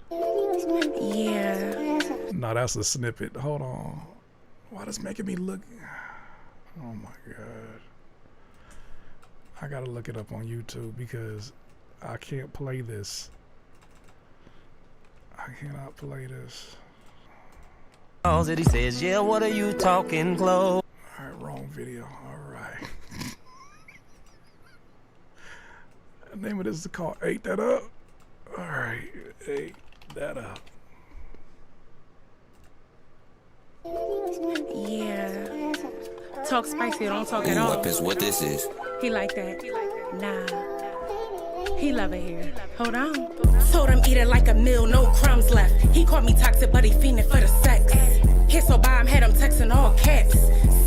Yeah. No, that's a snippet. Hold on. Why this making me look? Oh my God. I gotta look it up on YouTube because I can't play this. I cannot play this. He says, yeah, what are you talking, Chloe? Alright, wrong video. Alright. The name of this is called Ate That Up. Alright, Ate That Up. Yeah. Talk spicy, don't talk at all. Weapons, what this is? He like that. Nah. He love it here. Hold on. Told him eat it like a meal, no crumbs left. He called me toxic, but he fiending for the sex. Hit so by him, had him texting all caps.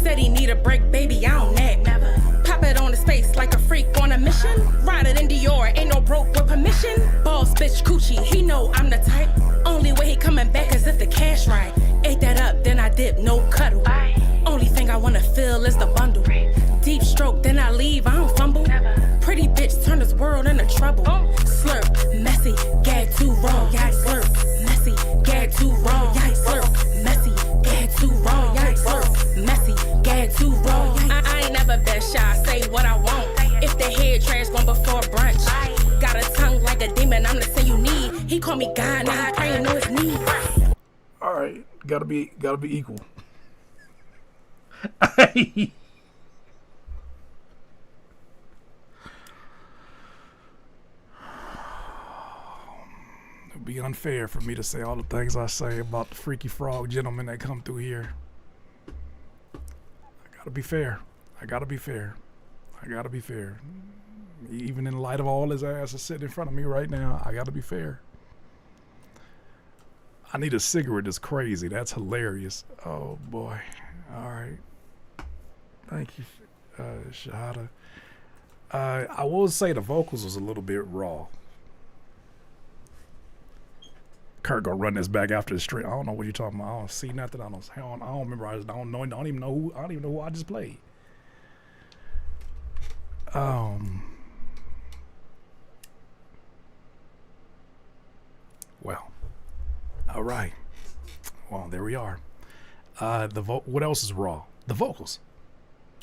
Said he need a break, baby, I don't nap. Never. Pop it on his face like a freak on a mission. Ride it in Dior, ain't no broke with permission. Boss bitch coochie, he know I'm the type. Only way he coming back is if the cash right. Ate that up, then I dip, no cuddle. Only thing I wanna feel is the bundle. Deep stroke, then I leave, I don't fumble. Pretty bitch turn this world into trouble. Slurp, messy, gag too raw. Yikes, slurp, messy, gag too raw. Yikes, slurp, messy, gag too raw. Yikes, slurp, messy, gag too raw. I ain't never been shy, say what I want. If the head trash gone before brunch. Got a tongue like a demon, I'm the same you need. He call me God, now he praying on his knees. Alright, gotta be equal. It'd be unfair for me to say all the things I say about the freaky frog gentlemen that come through here. I gotta be fair. I gotta be fair. Even in light of all his asses sitting in front of me right now, I gotta be fair. I need a cigarette that's crazy. That's hilarious. Oh boy. Alright. Thank you, Shahada. I will say the vocals was a little bit raw. Kurt gonna run this back after the stream. I don't know what you're talking about. I don't see nothing. I don't remember. I don't even know who I just played. Well, all right. Well, there we are. What else is raw? The vocals.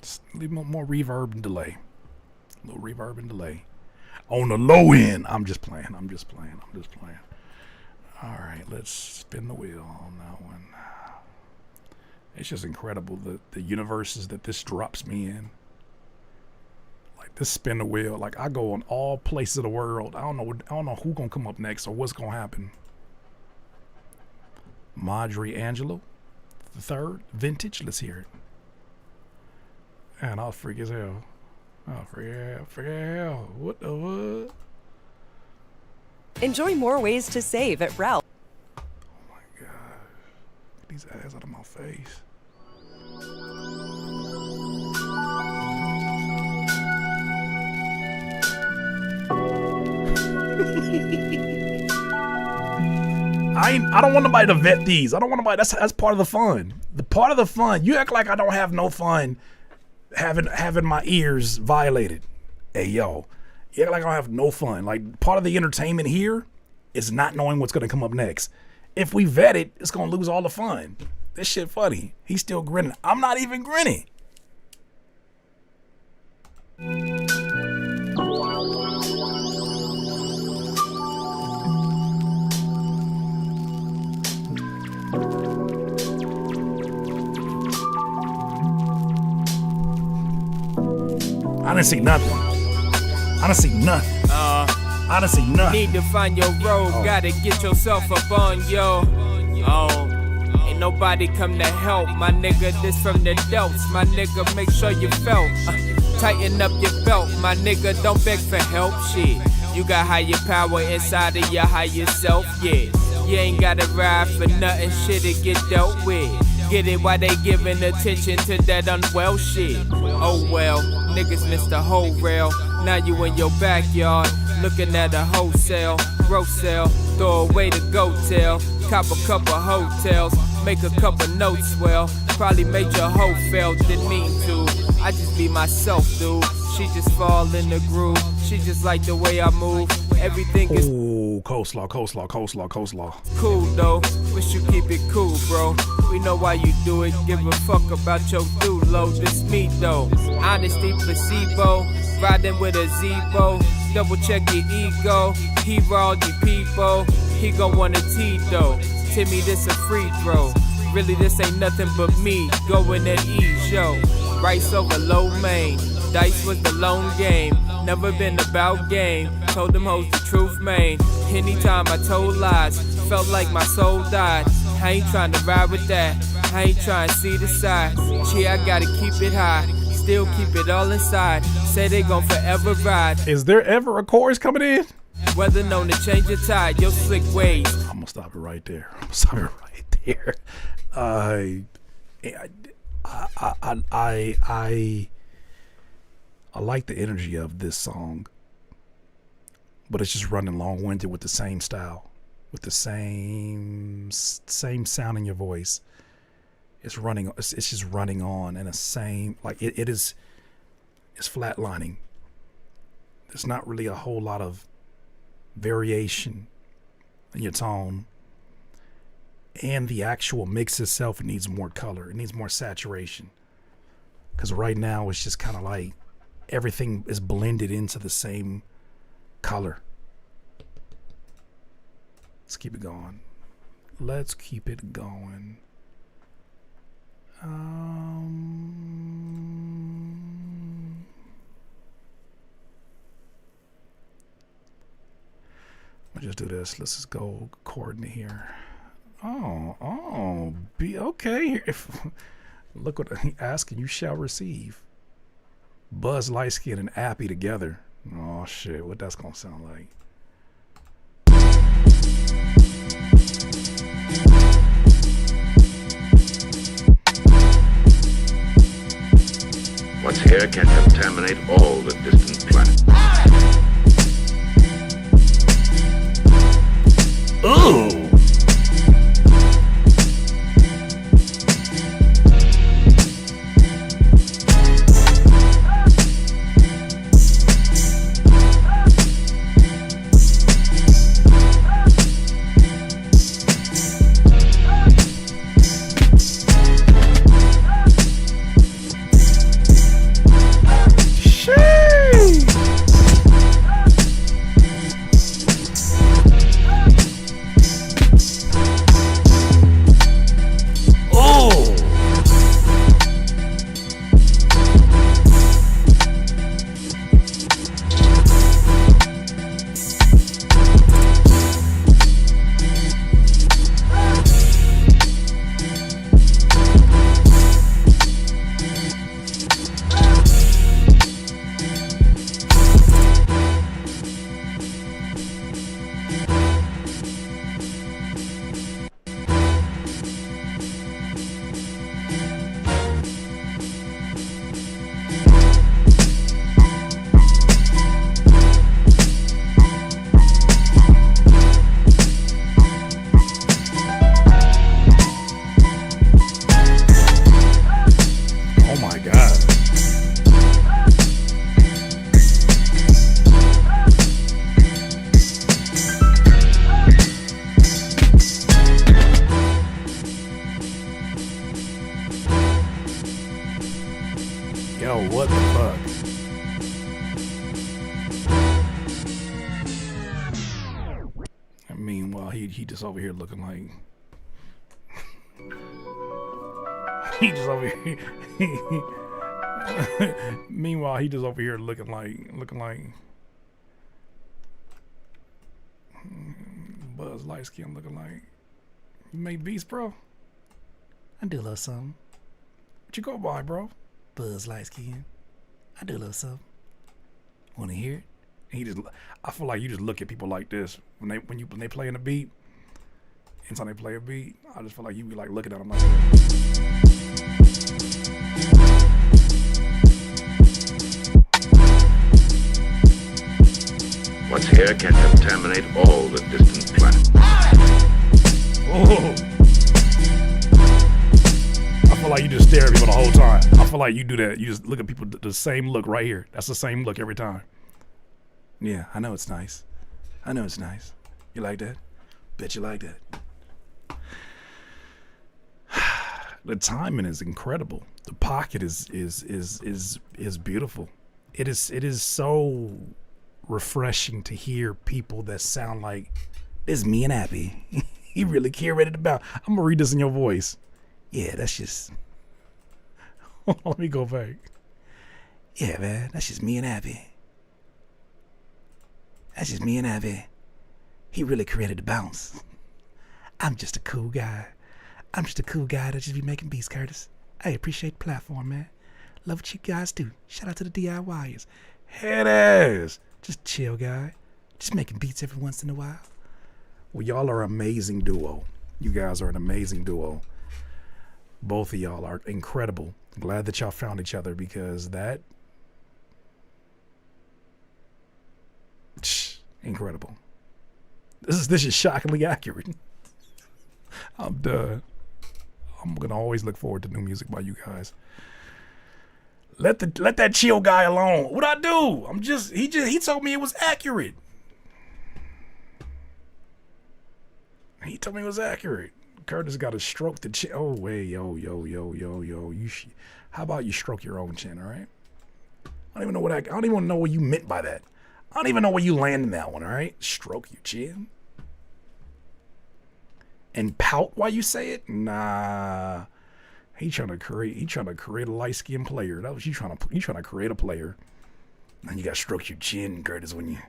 Just a little more reverb and delay. A little reverb and delay. On the low end. I'm just playing. All right, let's spin the wheel on that one. It's just incredible the universes that this drops me in. Like this spin the wheel. Like I go on all places of the world. I don't know who's gonna come up next or what's gonna happen. Madre Angelo the third, Vintage. Let's hear it. And I'll freak as hell. Oh, freak as hell. What the what? Enjoy more ways to save at Ralph. Oh my God. Get these ass out of my face. I don't want nobody to vet these. I don't want nobody. That's part of the fun. The part of the fun. You act like I don't have no fun having my ears violated. Hey yo, you act like I don't have no fun. Like part of the entertainment here is not knowing what's gonna come up next. If we vet it, it's gonna lose all the fun. This shit funny. He's still grinning. I'm not even grinning. I didn't see nothing. I didn't see nothing. I didn't see nothing. Need to find your road, gotta get yourself up on yo. Ain't nobody come to help, my nigga. This from the delts, my nigga. Make sure you felt. Tighten up your belt, my nigga. Don't beg for help, shit. You got higher power inside of your higher self, yeah. You ain't gotta ride for nothing, shit. It get dealt with. Get it while they giving attention to that unwell shit. Oh well, niggas missed the whole rail. Now you in your backyard, looking at a wholesale, gross sale. Throw away the go tell, cop a couple hotels, make a couple notes well. Probably made your hoe fail, didn't mean to. I just be myself, dude. She just fall in the groove. She just like the way I move. Everything is coleslaw. Cool though, wish you keep it cool, bro. We know why you do it. Give a fuck about your dude, low. This me though. Honesty placebo, riding with a Zebo. Double check your ego. He raw the people. He gon' want a T though. Timmy, this a free throw. Really, this ain't nothing but me going at ease, yo. Rice over low main. Dice was the lone game. Never been about game. Told them hoes the truth, man. Anytime I told lies, felt like my soul died. I ain't trying to ride with that. I ain't trying to see the side. Gee, I gotta keep it high. Still keep it all inside. Say they gon' forever ride. Is there ever a chorus coming in? Weather known to change your tide. Your slick ways. I'm gonna stop it right there. I like the energy of this song, but it's just running long-winded with the same style, with the same sound in your voice. It's running. It's just running on in the same, like it's flatlining. There's not really a whole lot of variation in your tone, and the actual mix itself needs more color. It needs more saturation, because right now it's just kind of like everything is blended into the same color. Let's keep it going. I'll just do this. Let's just go chord in here. Be okay. Look what he asking, you shall receive. Buzz Lightskin and Appy together. Oh shit, what that's gonna sound like. What's here can contaminate all the distant planets. Ooh! he just over here looking like. He just over here. Meanwhile, he just over here looking like Buzz light skin, looking like. You make beats, bro? I do a little something. What you go by, bro? Buzz light skin. I do a little something. Want to hear it? I feel like you just look at people like this when they play in a beat. Anytime they play a beat, I just feel like you be like looking at them like What's here can contaminate all the distant planets. Oh. I feel like you just stare at people the whole time. I feel like you do that. You just look at people the same look right here. That's the same look every time. Yeah, I know it's nice. I know it's nice. You like that? Bet you like that. The timing is incredible. The pocket is beautiful. It is so refreshing to hear people that sound like this is me and Abby. He really curated the bound. I'm gonna read this in your voice. Yeah, that's just. Let me go back. Yeah, man, that's just me and Abby. That's just me and Abby. He really created the bounce. I'm just a cool guy. I'm just a cool guy that just be making beats, Curtis. I appreciate the platform, man. Love what you guys do. Shout out to the DIYers. Head ass. Just chill, guy. Just making beats every once in a while. Well, y'all are an amazing duo. You guys are an amazing duo. Both of y'all are incredible. I'm glad that y'all found each other because that... incredible. This is shockingly accurate. I'm done. I'm gonna always look forward to new music by you guys. Let that chill guy alone. What'd I do? He told me it was accurate. He told me it was accurate. Curtis got to stroke the chin. Oh wait, yo. How about you stroke your own chin, all right? I don't even know what you meant by that. I don't even know where you landed that one, all right? Stroke your chin. And pout while you say it? Nah. He trying to create a light-skinned player. That was you trying to create a player. And you gotta stroke your chin, Curtis, when you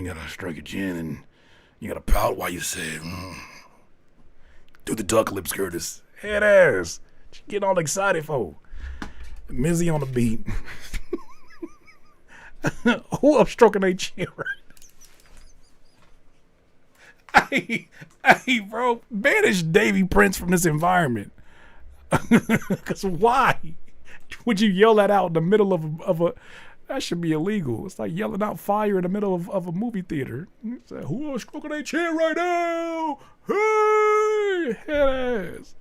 gotta stroke your chin and you gotta pout while you say it. Do the duck lips, Curtis. Head ass. What you getting all excited for? Mizzy on the beat. Who up stroking their chin right? Hey, bro, banish Davy Prince from this environment. Because why would you yell that out in the middle of a that should be illegal. It's like yelling out fire in the middle of a movie theater. Like, who is stroking their chin right now? Hey, head ass.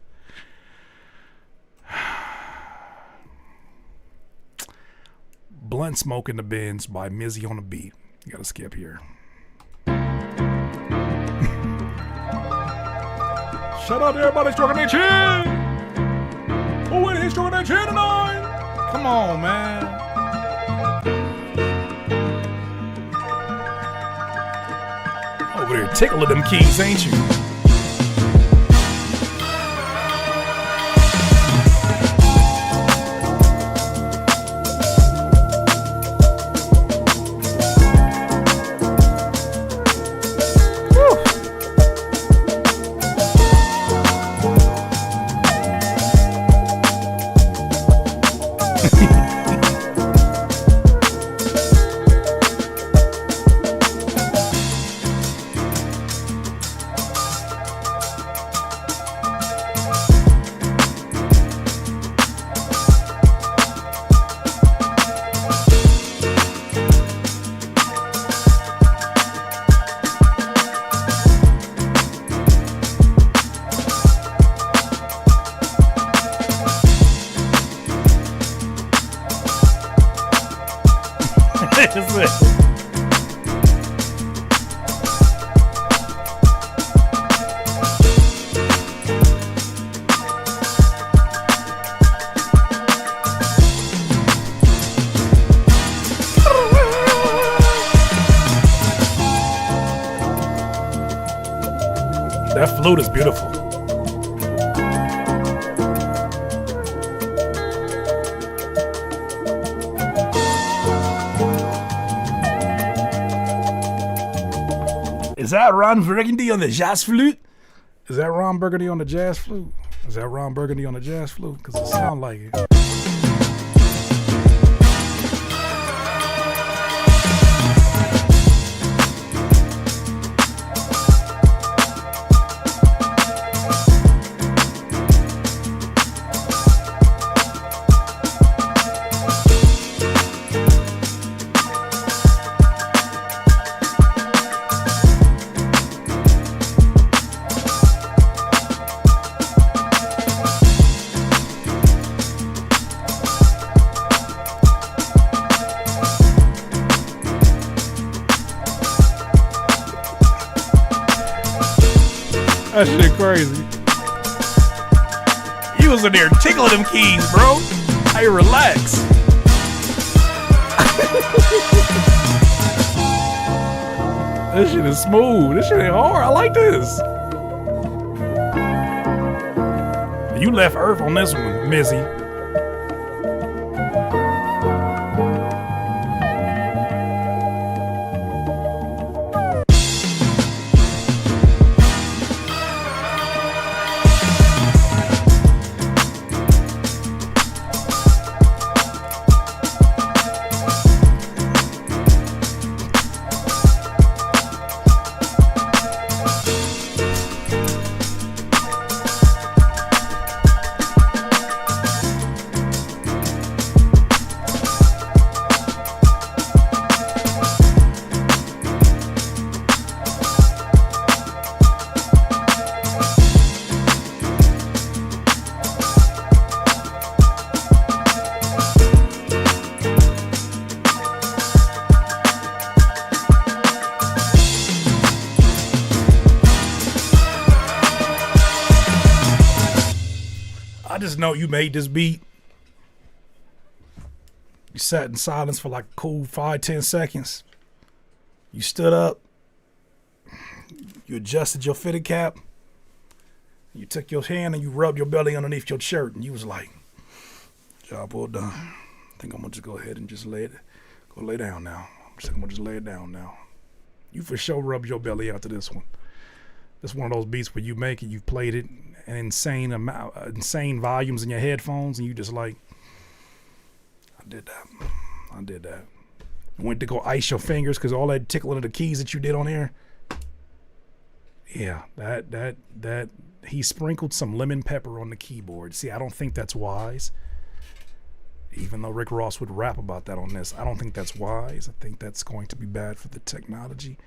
Blunt Smoke in the Bins by Mizzy on the Beat. You gotta skip here. Shout out to everybody stroking their chin. Who in here stroking their chin tonight? Come on, man. Over there tickling them keys, ain't you? That flute is beautiful. Is that Ron Burgundy on the jazz flute? Is that Ron Burgundy on the jazz flute? Is that Ron Burgundy on the jazz flute? Because it sounds like it. That shit crazy. You was in there tickling them keys, bro. Hey, relax. This shit is smooth. This shit ain't hard. I like this. You left Earth on this one, Mizzy. I just know you made this beat. You sat in silence for like a cool 5-10 seconds. You stood up. You adjusted your fitted cap. You took your hand and you rubbed your belly underneath your shirt, and you was like, "Job well done. I think I'm gonna just go ahead and just lay down now. I'm gonna just lay it down now." You for sure rubbed your belly after this one. This one of those beats where you make it, you've played it an insane amount, insane volumes in your headphones, and you just like, I did that. Went to go ice your fingers because all that tickling of the keys that you did on here. Yeah, that he sprinkled some lemon pepper on the keyboard. See, I don't think that's wise. Even though Rick Ross would rap about that on this, I don't think that's wise. I think that's going to be bad for the technology.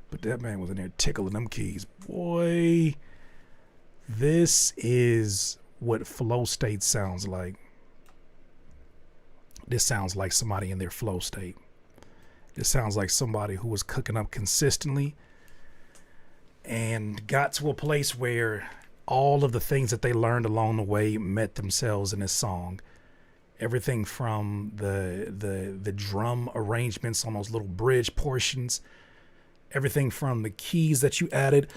But that man was in there tickling them keys. Boy, this is what flow state sounds like. This sounds like somebody in their flow state. This sounds like somebody who was cooking up consistently and got to a place where all of the things that they learned along the way met themselves in this song. Everything from the drum arrangements on those little bridge portions, everything from the keys that you added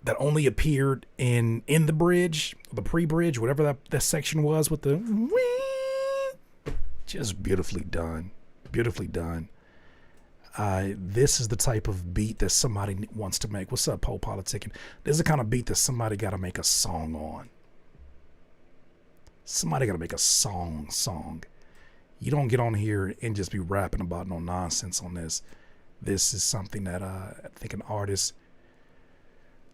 that only appeared in the bridge, the pre-bridge, whatever that section was with the just beautifully done. Beautifully done. This is the type of beat that somebody wants to make. What's up, Pole Politicking? This is the kind of beat that somebody got to make a song on. Somebody got to make a song. You don't get on here and just be rapping about no nonsense on this. This is something that I think an artist,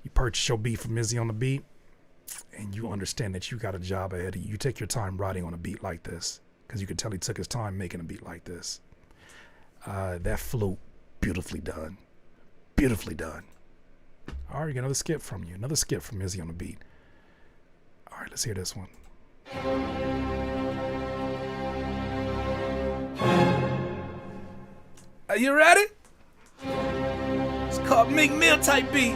you purchase your beat from Izzy on the beat, and you understand that you got a job ahead of you. You take your time writing on a beat like this, because you can tell he took his time making a beat like this. That flute, beautifully done. Beautifully done. All right, you get another skip from you. Another skip from Izzy on the beat. All right, let's hear this one. Are you ready? It's called Meek Mill type beat.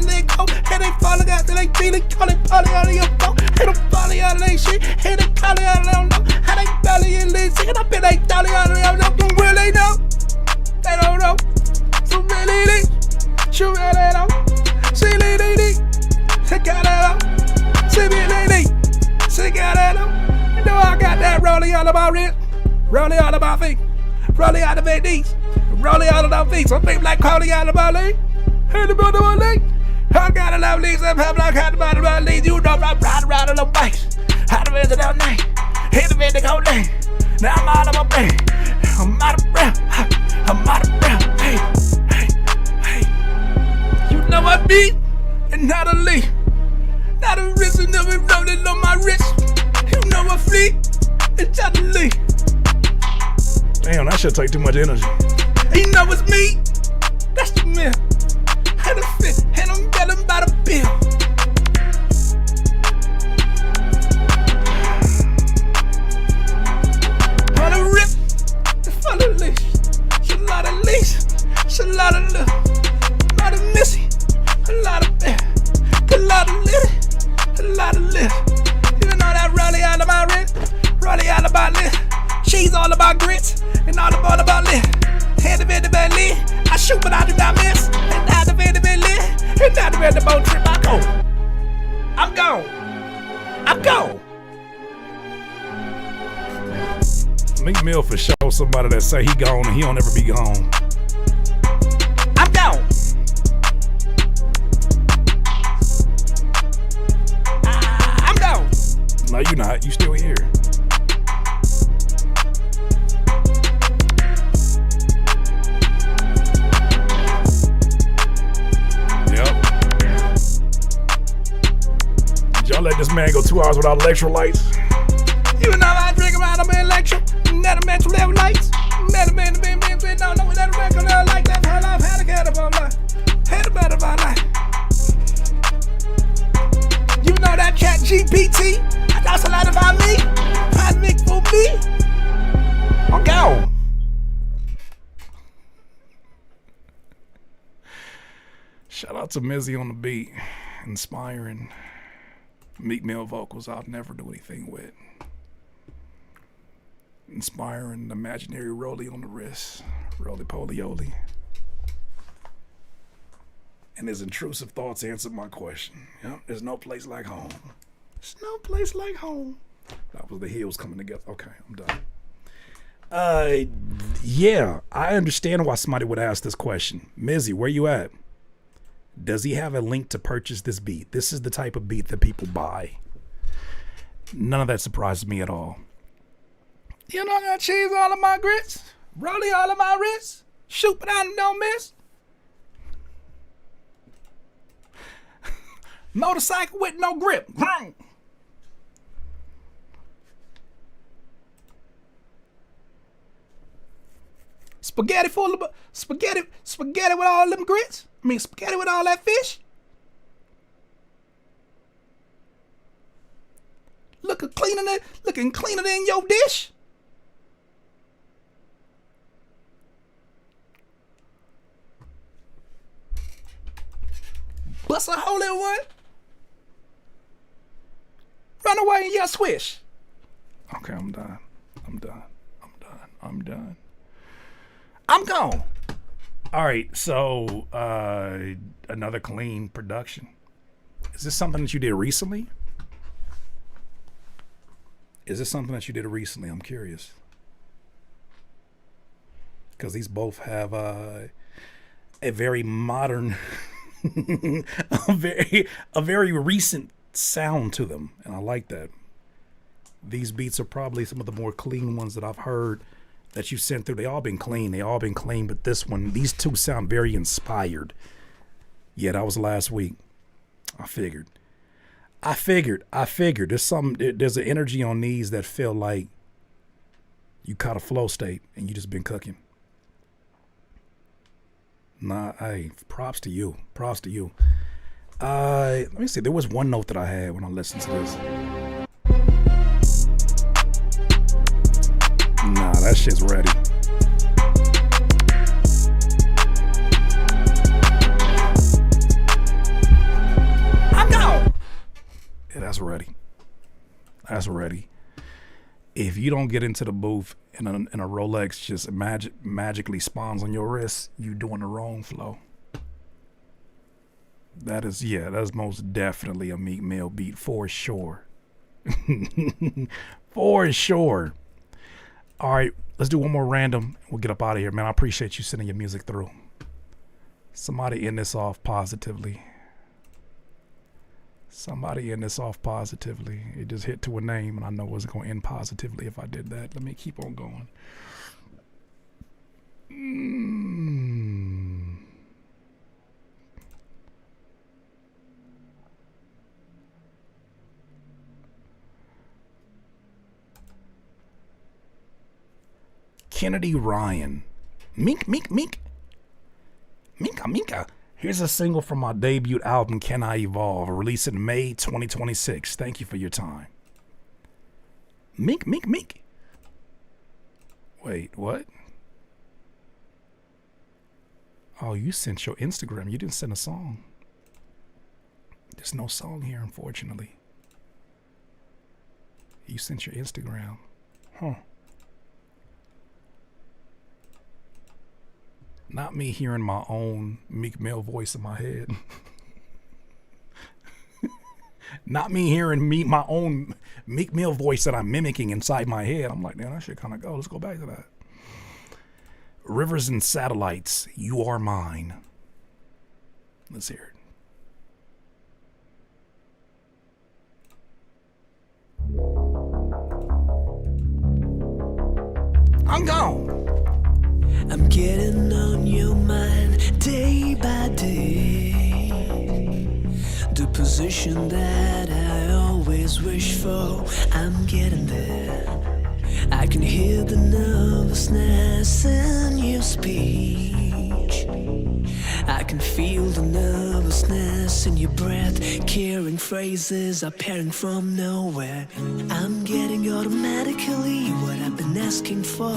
they cold. And they falling out, they feeling, call it poly out of your phone. And I'm falling out of they shit. And they calling out, they don't know how they belly in this shit. I bet they dolly out of them, don't really know. They don't know. So really, she really know. She really, she got it out. She really, she got it out. You know I got that rolling all about it. Rolling all about feet. Rolling out of my knees. Rolling out of my feet. Some people like calling out of my leg. Heard about my leg. I got a lot of leaves. I'm having like how about my leaves. You know I'm riding around on the bikes. How to visit all night. Hit the bed whole day. Now I'm out of my brain. I'm out of breath. I'm out of breath. Hey, hey, hey. You know I beat and not a leaf. Not a wrist and never rolling on my wrist. You know I flee and try to leave. Damn, that shit take too much energy. You know it's me. That's the man. And a fit, and I'm getting by the bill. On a rip, it's full of leash. It's a lot of leash. It's a lot of love. A lot of missy. A lot of bad. A lot of litty. A lot of lift. You know that rolling out of my wrist. Rolling out of my lip. She's all about grits. And all about lit. Hand the bed lit. I shoot but I do not miss. And now the bed lit. And now the bed boat trip. I go. I'm gone. I'm gone. Meek Mill for sure somebody that say he gone and he don't ever be gone. I'm gone. I'm gone. No, you're not. You still here. Y'all let this man go 2 hours without electrolytes. You know I drink around them electro, net a mental level lights. Met a man, don't know what that record like. That's how I've had a cat of my life. Had a better my life. You know that chat GPT, that's a lot about me. Trying to make for me. I'm gone. Shout out to Mizzy on the beat. Inspiring. Meek Mill vocals I'll never do anything with. Inspiring imaginary rolly on the wrist. Roly-poly-oly. And his intrusive thoughts answered my question. Yep, there's no place like home. There's no place like home. That was the heels coming together. Okay, I'm done. Yeah, I understand why somebody would ask this question. Mizzy, where you at? Does he have a link to purchase this beat? This is the type of beat that people buy. None of that surprises me at all. You know I got cheese all of my grits, rolly all of my wrists, shoot but I don't miss. Motorcycle with no grip. Spaghetti full of spaghetti with all them grits. I mean spaghetti with all that fish. Looking cleaner than your dish. Bust a hole in one. Run away in your swish. Okay, I'm done. I'm gone. All right, so another clean production. Is this something that you did recently? I'm curious. Because these both have a very modern, a very recent sound to them, and I like that. These beats are probably some of the more clean ones that I've heard that you sent through. They all been clean, but this one, these two sound very inspired. Yeah, that was last week. I figured. There's an energy on these that feel like you caught a flow state and you just been cooking. Nah, hey, props to you. Let me see. There was one note that I had when I listened to this. Nah, that shit's ready. That's ready. That's ready. If you don't get into the booth and a Rolex just magically spawns on your wrist, you doing the wrong flow. That's most definitely a Meek Mill beat for sure. For sure. All right, let's do one more random. We'll get up out of here, man. I appreciate you sending your music through. Somebody end this off positively. Somebody end this off positively. It just hit to a name, and I know it wasn't going to end positively if I did that. Let me keep on going. Kennedy Ryan. Mika. Here's a single from my debut album, Can I Evolve, released in May 2026. Thank you for your time. Meek. Wait, what? Oh, you sent your Instagram. You didn't send a song. There's no song here, unfortunately. You sent your Instagram. Huh. Not me hearing my own Meek Mill voice in my head. Not me hearing my own Meek Mill voice that I'm mimicking inside my head. I'm like, man, that shit kind of go. Let's go back to that. Rivers and Satellites, You Are Mine. Let's hear it. I'm gone. I'm getting on your mind day by day. The position that I always wish for, I'm getting there. I can hear the nervousness in your speech. I can feel the nervousness in your breath. Carrying phrases appearing from nowhere. I'm getting automatically what I've been asking for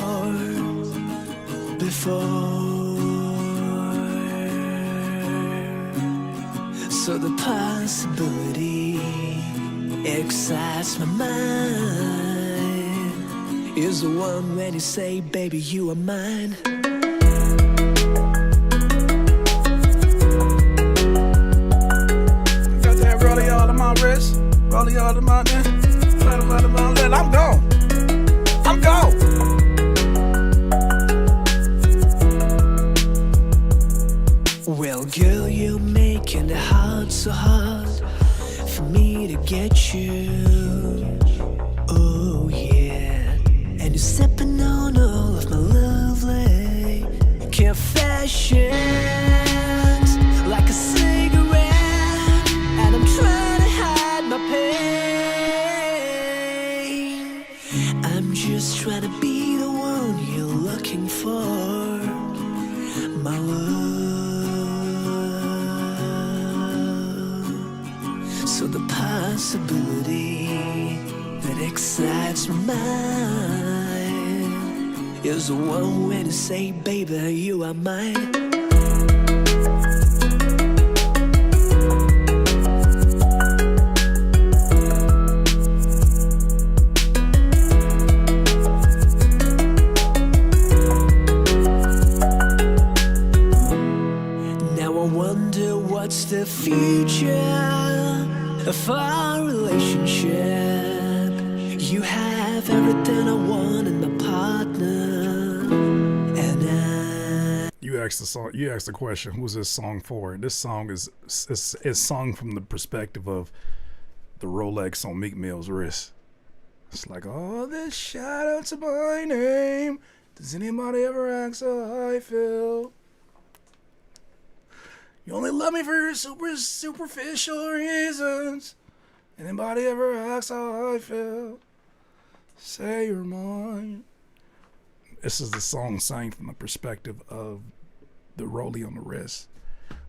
before. So the possibility excites my mind. Is the one when you say, baby, you are mine. Got that rollie all in my wrist, rollie all in my neck, I'm gone. I'm gone. Well, girl, you're making it hard, so hard for me to get you. Oh, yeah. And you're sipping on all of my lovely confessions like a cigarette. And I'm trying to hide my pain. I'm just trying to be the one you're looking for, my love. So the possibility that excites my mind is the one way to say, baby, you are mine. Now I wonder what's the future of our relationship. You have everything I want in my partner, and You asked the question, who's this song for? This song is sung from the perspective of the Rolex on Meek Mill's wrist. It's like, all this shout out to my name. Does anybody ever ask how I feel? You only love me for your superficial reasons. Anybody ever ask how I feel? Say you're mine. This is the song sang from the perspective of the rollie on the wrist.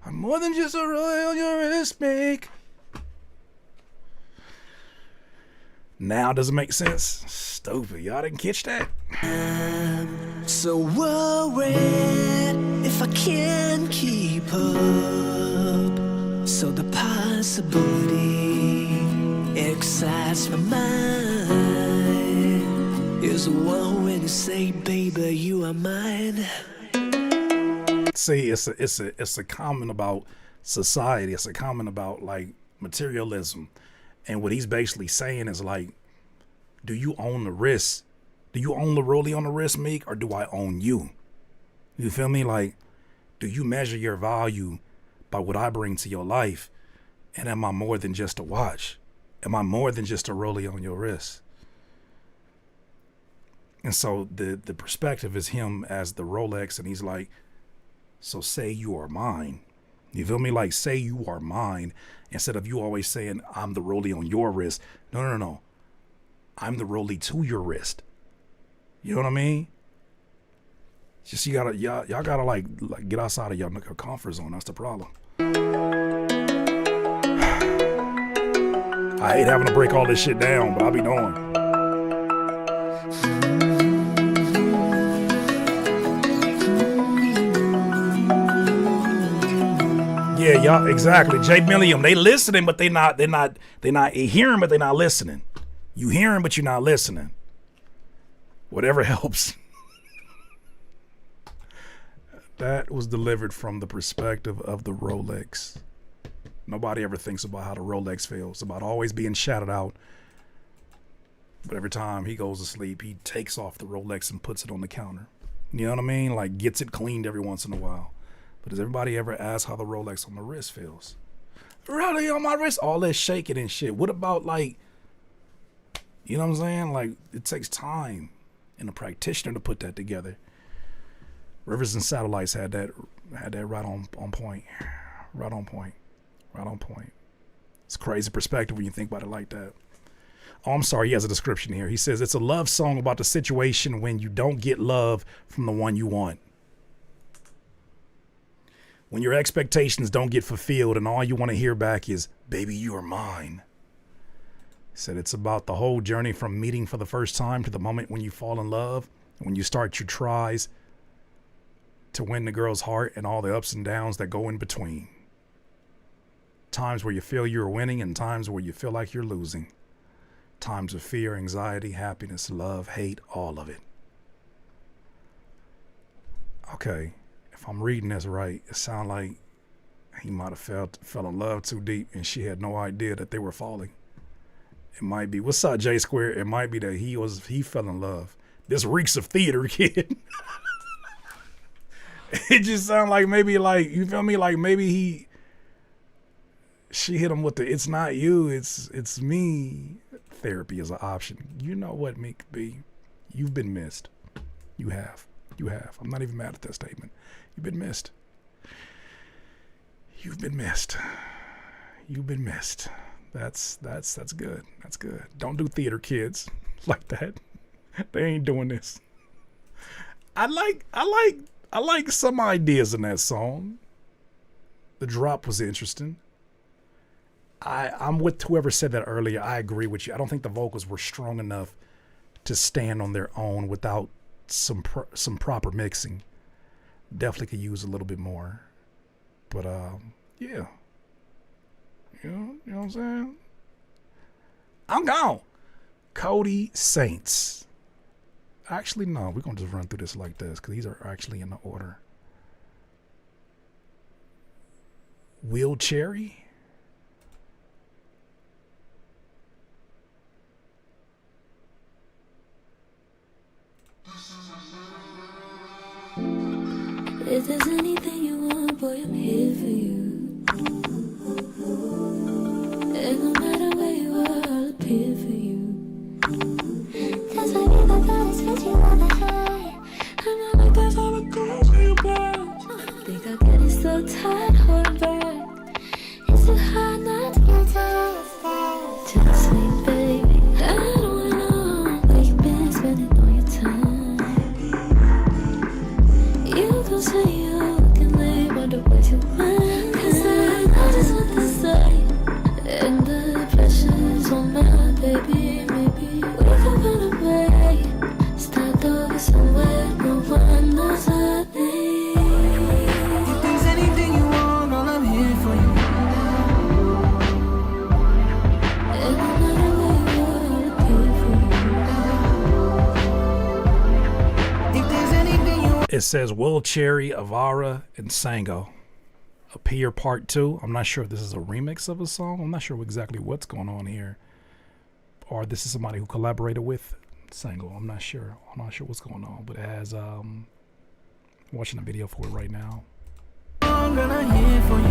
I'm more than just a rollie on your wrist, Meek. Now does it make sense? Stupid. Y'all didn't catch that? I'm so worried if I can't keep up. So the possibility excites my mind is the one when you say, baby, you are mine. See, it's a comment about society. It's a comment about like materialism, and what he's basically saying is like, do you own the wrist? Do you own the rollie on the wrist, Meek, or do I own you? You feel me? Like, do you measure your value by what I bring to your life? And am I more than just a watch? Am I more than just a rollie on your wrist? And so the perspective is him as the Rolex, and he's like, so say you are mine. You feel me? Like, say you are mine, instead of you always saying I'm the rollie on your wrist. No. I'm the rollie to your wrist. You know what I mean? Just y'all gotta like get outside of your comfort zone. That's the problem. I hate having to break all this shit down, but I'll be doing. Yeah, y'all, exactly. J Milliam, they listening, but they're not hearing, but they're not listening. You hearing, but you're not listening. Whatever helps. That was delivered from the perspective of the Rolex. Nobody ever thinks about how the Rolex feels. It's about always being shouted out. But every time he goes to sleep, he takes off the Rolex and puts it on the counter. You know what I mean? Like, gets it cleaned every once in a while. But does everybody ever ask how the Rolex on the wrist feels? Really, on my wrist? All that shaking and shit. What about, like, you know what I'm saying? Like, it takes time and a practitioner to put that together. Rivers and Satellites had that right on point. Right on point. Right on point. It's crazy perspective when you think about it like that. Oh, I'm sorry. He has a description here. He says it's a love song about the situation when you don't get love from the one you want. When your expectations don't get fulfilled and all you want to hear back is, baby, you are mine. He said it's about the whole journey from meeting for the first time to the moment when you fall in love, when you start your tries to win the girl's heart and all the ups and downs that go in between. Times where you feel you're winning and times where you feel like you're losing. Times of fear, anxiety, happiness, love, hate, all of it. Okay. If I'm reading this right, it sounds like he might have fell in love too deep and she had no idea that they were falling. It might be, what's up, J Square? It might be that he fell in love. This reeks of theater, kid. It just sounds like maybe, like, you feel me? Like maybe she hit him with the, it's not you, it's me. Therapy is an option. You know what, Meek B? You've been missed. You have. I'm not even mad at that statement. You've been missed. You've been missed. That's good. That's good. Don't do theater, kids, like that. They ain't doing this. I like some ideas in that song. The drop was interesting. I'm with whoever said that earlier. I agree with you. I don't think the vocals were strong enough to stand on their own without some proper mixing. Definitely could use a little bit more. But yeah. You know what I'm saying? I'm gone. Cody Saints. Actually, no, we're gonna just run through this like this because these are actually in the order. Will Cherry. If there's anything you want, boy, I'm here for you. And no matter where you are, I'll appear for you. Cause I need the goddess, fit you on the high. I'm not like that all the girls you bad. Think I'll get it so tight, hold back. It's so hard not to get tired. Just sweet baby, I don't know where you've been spending all your time. You gon' say you can lay, wonder where's your mind. Cause I know just what to say. And the pressure's on my baby. Maybe we can run away. Start over somewhere no one knows our name. If there's anything you want, well, I'm here for you. It says Will Cherry, Avara, and Sango appear part 2. I'm not sure if this is a remix of a song. I'm not sure exactly what's going on here. Or this is somebody who collaborated with Sango. I'm not sure. I'm not sure what's going on. But it has watching a video for it right now. I'm gonna hit for you.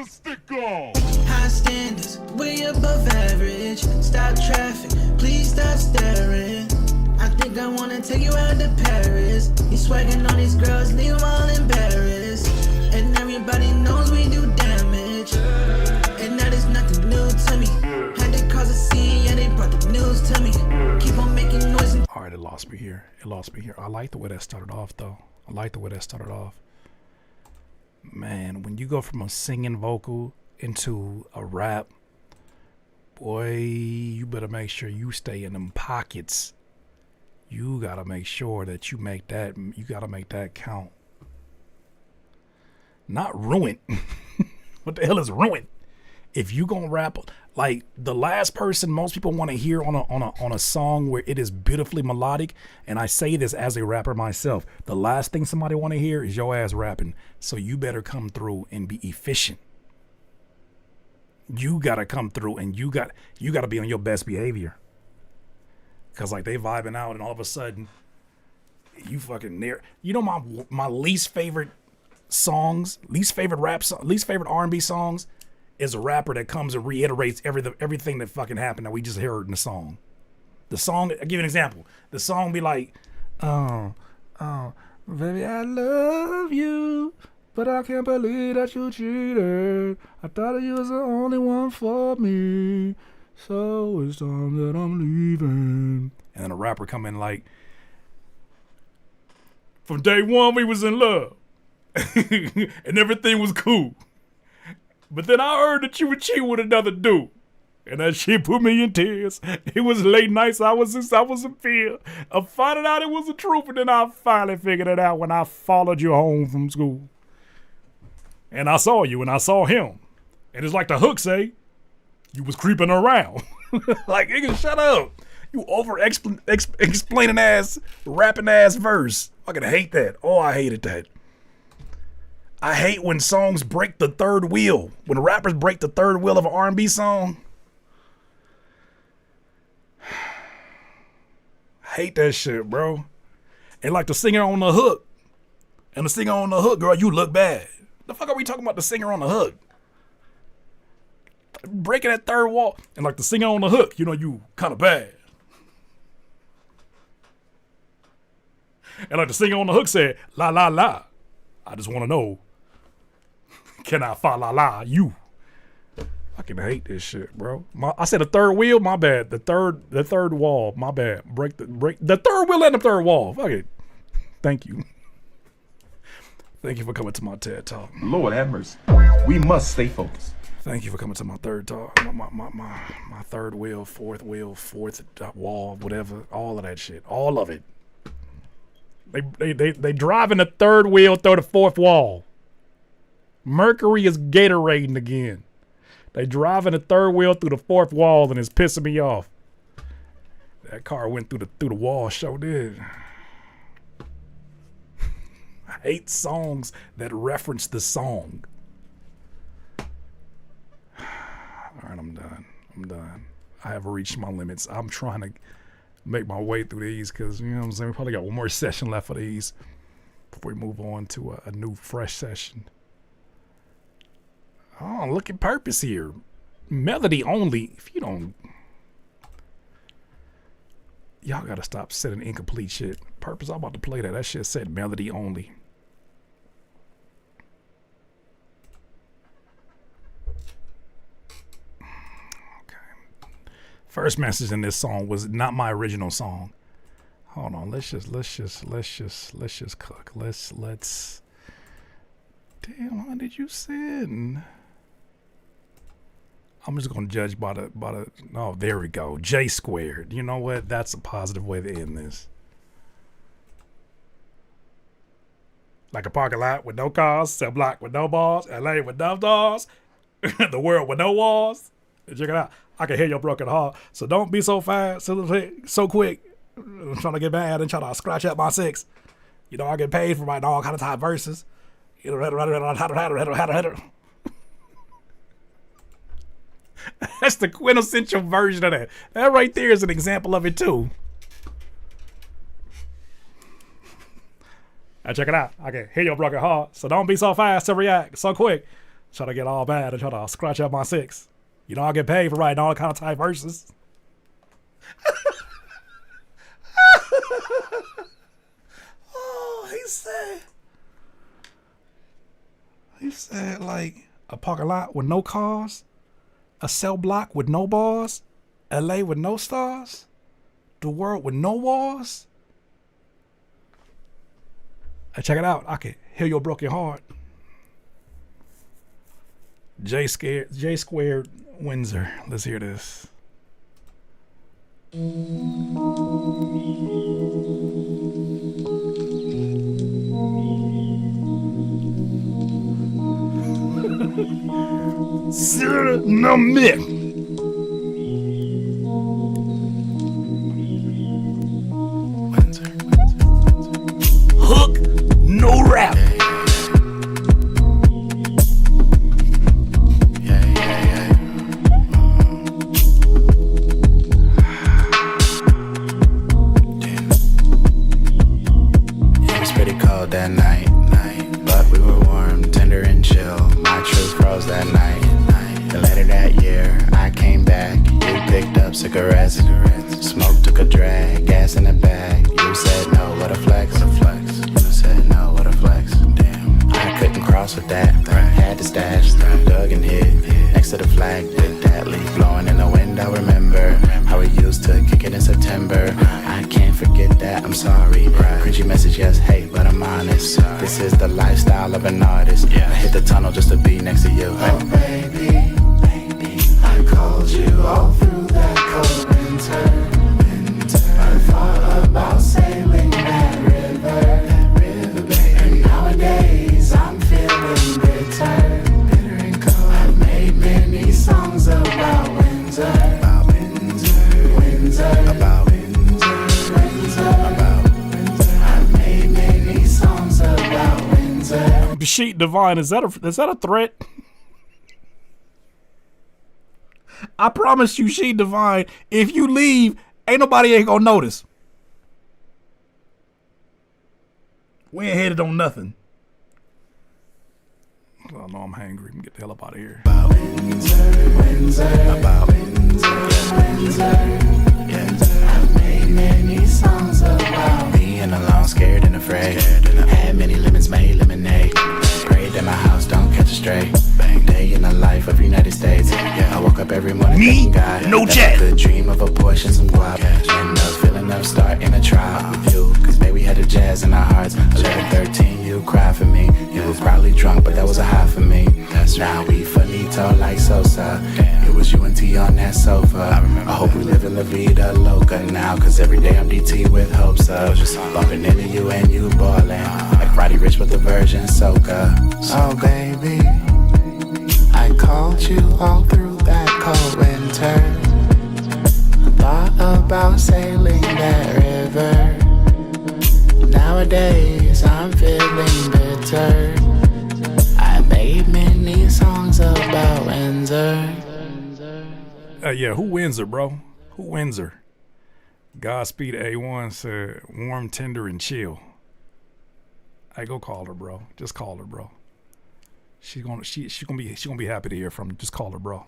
Stick on. High standards, way above average. Stop traffic, please stop staring. I think I wanna take you out to Paris. You swagging on these girls, leave them all embarrassed. And everybody knows we do damage. And that is nothing new to me. Had to cause a scene, yeah, they brought the news to me. Keep on making noise. All right, it lost me here. It lost me here. I like the way that started off, though. I like the way that started off. Man, when you go from a singing vocal into a rap, boy, you better make sure you stay in them pockets. You gotta make sure that you gotta make that count. Not ruined. What the hell is ruined? If you gonna rap, like the last person most people want to hear on a song where it is beautifully melodic, and I say this as a rapper myself, the last thing somebody want to hear is your ass rapping. So you better come through and be efficient. You gotta come through and you gotta be on your best behavior. Cause like they vibing out and all of a sudden you fucking near. You know my least favorite songs, least favorite R&B songs is a rapper that comes and reiterates everything that fucking happened that we just heard in the song. The song, I'll give you an example. The song be like, oh, baby, I love you, but I can't believe that you cheated. I thought you was the only one for me, so it's time that I'm leaving. And then a rapper come in like, from day one we was in love, and everything was cool. But then I heard that you would cheat with another dude. And that shit put me in tears. It was late nights. I was in fear of finding out it was the truth. And then I finally figured it out when I followed you home from school. And I saw you and I saw him. And it's like the hook say, you was creeping around. Like, nigga, shut up. You explaining ass, rapping ass verse. I fucking hate that. Oh, I hated that. I hate when songs break the third wheel. When rappers break the third wheel of an R&B song. I hate that shit, bro. And like the singer on the hook. And the singer on the hook, girl, you look bad. The fuck are we talking about the singer on the hook? Breaking that third wall. And like the singer on the hook, you know, you kind of bad. And like the singer on the hook said, la la la. I just want to know. Can I fa la la you? I fucking hate this shit, bro. I said the third wheel, my bad. The third wall, my bad. Break the third wheel and the third wall. Fuck it. Thank you. Thank you for coming to my TED Talk. Lord have mercy. We must stay focused. Thank you for coming to my third talk. My third wheel, fourth wall, whatever. All of that shit. All of it. They driving the third wheel through the fourth wall. Mercury is Gatorading again. They driving the third wheel through the fourth wall and it's pissing me off. That car went through the wall, sure did. I hate songs that reference the song. All right, I'm done. I have reached my limits. I'm trying to make my way through these because, you know what I'm saying, we probably got one more session left of these before we move on to a new, fresh session. Oh, look at Purpose here. Melody only. If you don't... Y'all gotta stop sending incomplete shit. Purpose, I'm about to play that. That shit said melody only. Okay. First message in this song was not my original song. Hold on, let's just cook. Let's. Damn, why did you send? I'm just gonna judge by the. Oh, there we go. J squared. You know what? That's a positive way to end this. Like a parking lot with no cars, cell block with no balls, LA with no doors, the world with no walls. Check it out. I can hear your broken heart. So don't be so fast, so quick. I'm trying to get mad and try to scratch up my 6. You know, I get paid for writing all kind of type verses. You know, that's the quintessential version of that. That right there is an example of it too. Now check it out. I can hear your broken heart. So don't be so fast to react, so quick. Try to get all bad and try to scratch up my 6. You know, I get paid for writing all kind of type verses. Oh, he said like a parking lot with no cars, a cell block with no bars, LA with no stars, the world with no walls. Check it out. I can hear your broken heart. J squared Windsor. Let's hear this. Hook, no rap. That night, but we were warm, tender and chill. My truth froze that night. And later that year, I came back. You picked up cigarettes. Smoke took a drag, gas in the bag. You said no, what a flex. You said no, what a flex. Damn, I couldn't cross with that. Had to stash, dug and hid next to the flag. Did that leaf blowing in the wind? I remember how we used to kick it in September. I can't forget that, I'm sorry. Cringy message, yes, hey, but I'm honest. This is the lifestyle of an artist. I hit the tunnel just to be next to you. Oh baby, I called you all through that cold winter. I thought about sailing that river, and nowadays I'm feeling bitter. I've made many songs about Windsor, about I've made many songs about Windsor. Sheet Divine, is that a threat? I promise you, Sheet Divine, if you leave, ain't nobody gonna notice. We ain't headed on nothing. Oh no, I'm hangry. I'm get the hell up out of here. About Windsor. I've made many songs about being alone, scared and afraid. Had many lemons made lemonade. Prayed that my house don't catch a stray. Day in the life of United States. I woke up every morning thanking God. No jet. Good dream of a Porsche and some guap. And the feeling of starting a trial with you. Cause baby had a jazz in our hearts. 11, 13, you cried for me. You were probably drunk, but that was a high for me. Now we finito like Sosa. It was you and T on that sofa. I hope we live in La Vida Loca now. Cause every day I'm DT with hopes of bumping into you and you ballin'. Like Roddy Rich with the version soca. Oh baby, I called you all through that cold winter. Thought about sailing that river. Nowadays I'm feeling bitter. I made many songs about Windsor. Yeah, who Windsor, bro? Who Windsor? Godspeed A1 said, warm, tender, and chill. Hey, go call her, bro. Just call her, bro. She's gonna be happy to hear from you. Just call her, bro.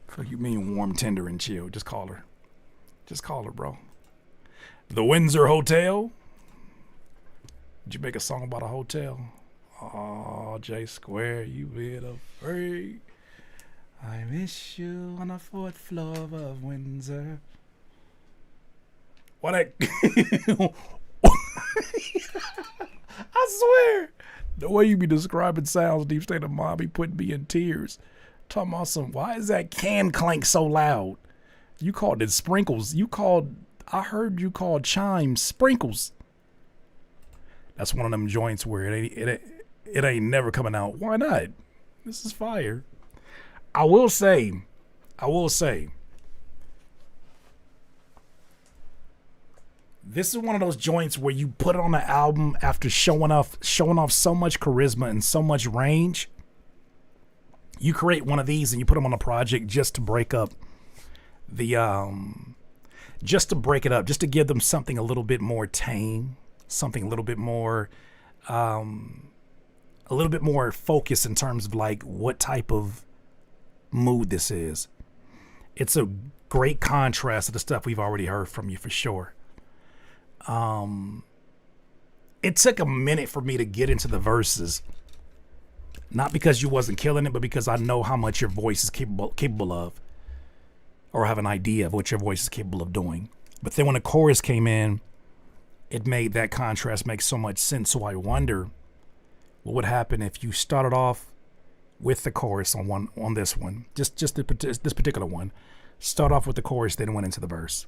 Fuck you mean warm, tender, and chill? Just call her. Just call her, bro. The Windsor Hotel. Did you make a song about a hotel? Oh, J Square, you bit a freak. I miss you on the 4th floor of Windsor. What I swear, the way you be describing sounds, Deep State of Mind be putting me in tears. Talking about why is that can clank so loud? You called it sprinkles. I heard you called chimes sprinkles. That's one of them joints where it ain't never coming out. Why not? This is fire. I will say, I will say, this is one of those joints where you put it on the album after showing off so much charisma and so much range. You create one of these and you put them on a project just to break up the just to break it up, just to give them something a little bit more tame, something a little bit more focused in terms of like what type of mood this is. It's a great contrast to the stuff we've already heard from you for sure. It took a minute for me to get into the verses. Not because you wasn't killing it, but because I know how much your voice is capable of, or have an idea of what your voice is capable of doing. But then when the chorus came in, it made that contrast make so much sense. So I wonder what would happen if you started off with the chorus on this one, just this particular one. Start off with the chorus, then went into the verse,